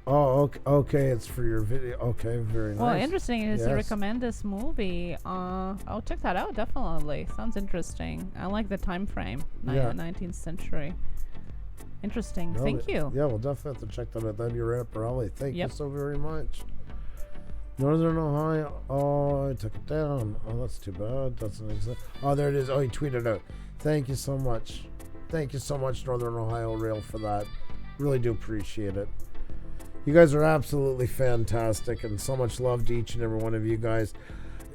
Oh, okay. It's for your video. Okay, very nice. Well, interesting is to Yes. recommend this movie. I'll check that out, definitely. Sounds interesting. I like the time frame, Yeah. 19th century. Interesting. No, Thank you. Yeah, we'll definitely have to check that out. That'd be right up our alley. Thank Yep. you so very much. Northern Ohio. Oh, I took it down. Oh, that's too bad. Doesn't exist. Oh, there it is. Oh, he tweeted out. Thank you so much. Thank you so much, Northern Ohio Rail, for that. Really do appreciate it. You guys are absolutely fantastic, and so much love to each and every one of you guys.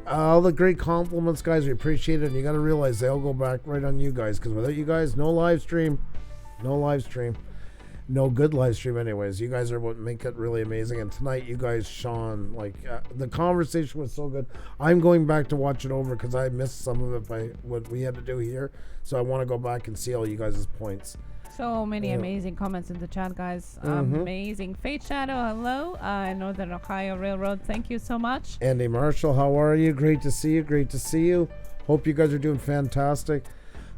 All the great compliments, guys. We appreciate it, and you got to realize they all go back right on you guys, because without you guys, no live stream. No live stream. No good live stream anyways. You guys are what make it really amazing, and tonight you guys shone. Like, the conversation was so good. I'm going back to watch it over because I missed some of it by what we had to do here, so I want to go back and see all you guys' points. So many Yeah. amazing comments in the chat, guys. Mhm. Amazing. Fate Shadow, hello. Northern Ohio Railroad, thank you so much. Andy Marshall, how are you? Great to see you. Great to see you. Hope you guys are doing fantastic.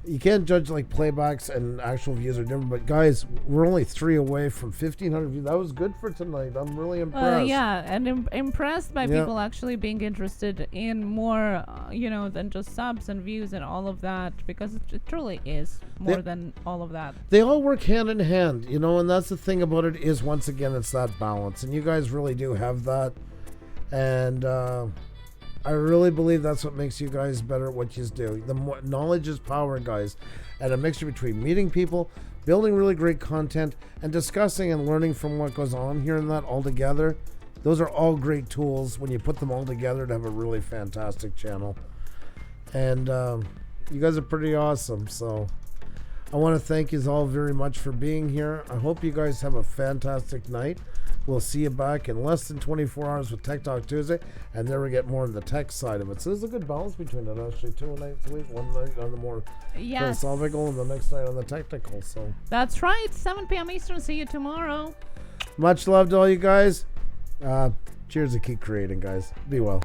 You can't judge like playbacks and actual views are different, but guys, we're only 3 away from 1,500 views. That was good for tonight. I'm really impressed. Yeah, and impressed by Yeah. people actually being interested in more, than just subs and views and all of that, because it truly is more They- than all of that. They all work hand in hand, and that's the thing about it is, once again, it's that balance, and you guys really do have that, and I really believe that's what makes you guys better at what you do. The more knowledge is power, guys, and a mixture between meeting people, building really great content, and discussing and learning from what goes on here and that all together. Those are all great tools when you put them all together to have a really fantastic channel. And you guys are pretty awesome, so I want to thank you all very much for being here. I hope you guys have a fantastic night. We'll see you back in less than 24 hours with Tech Talk Tuesday, and then we get more of the tech side of it. So there's a good balance between it, actually. 2 nights a week, one night on the more Yes. philosophical, and the next night on the technical. So That's right. 7 p.m. Eastern. See you tomorrow. much love to all you guys. Cheers to keep creating, guys. Be well.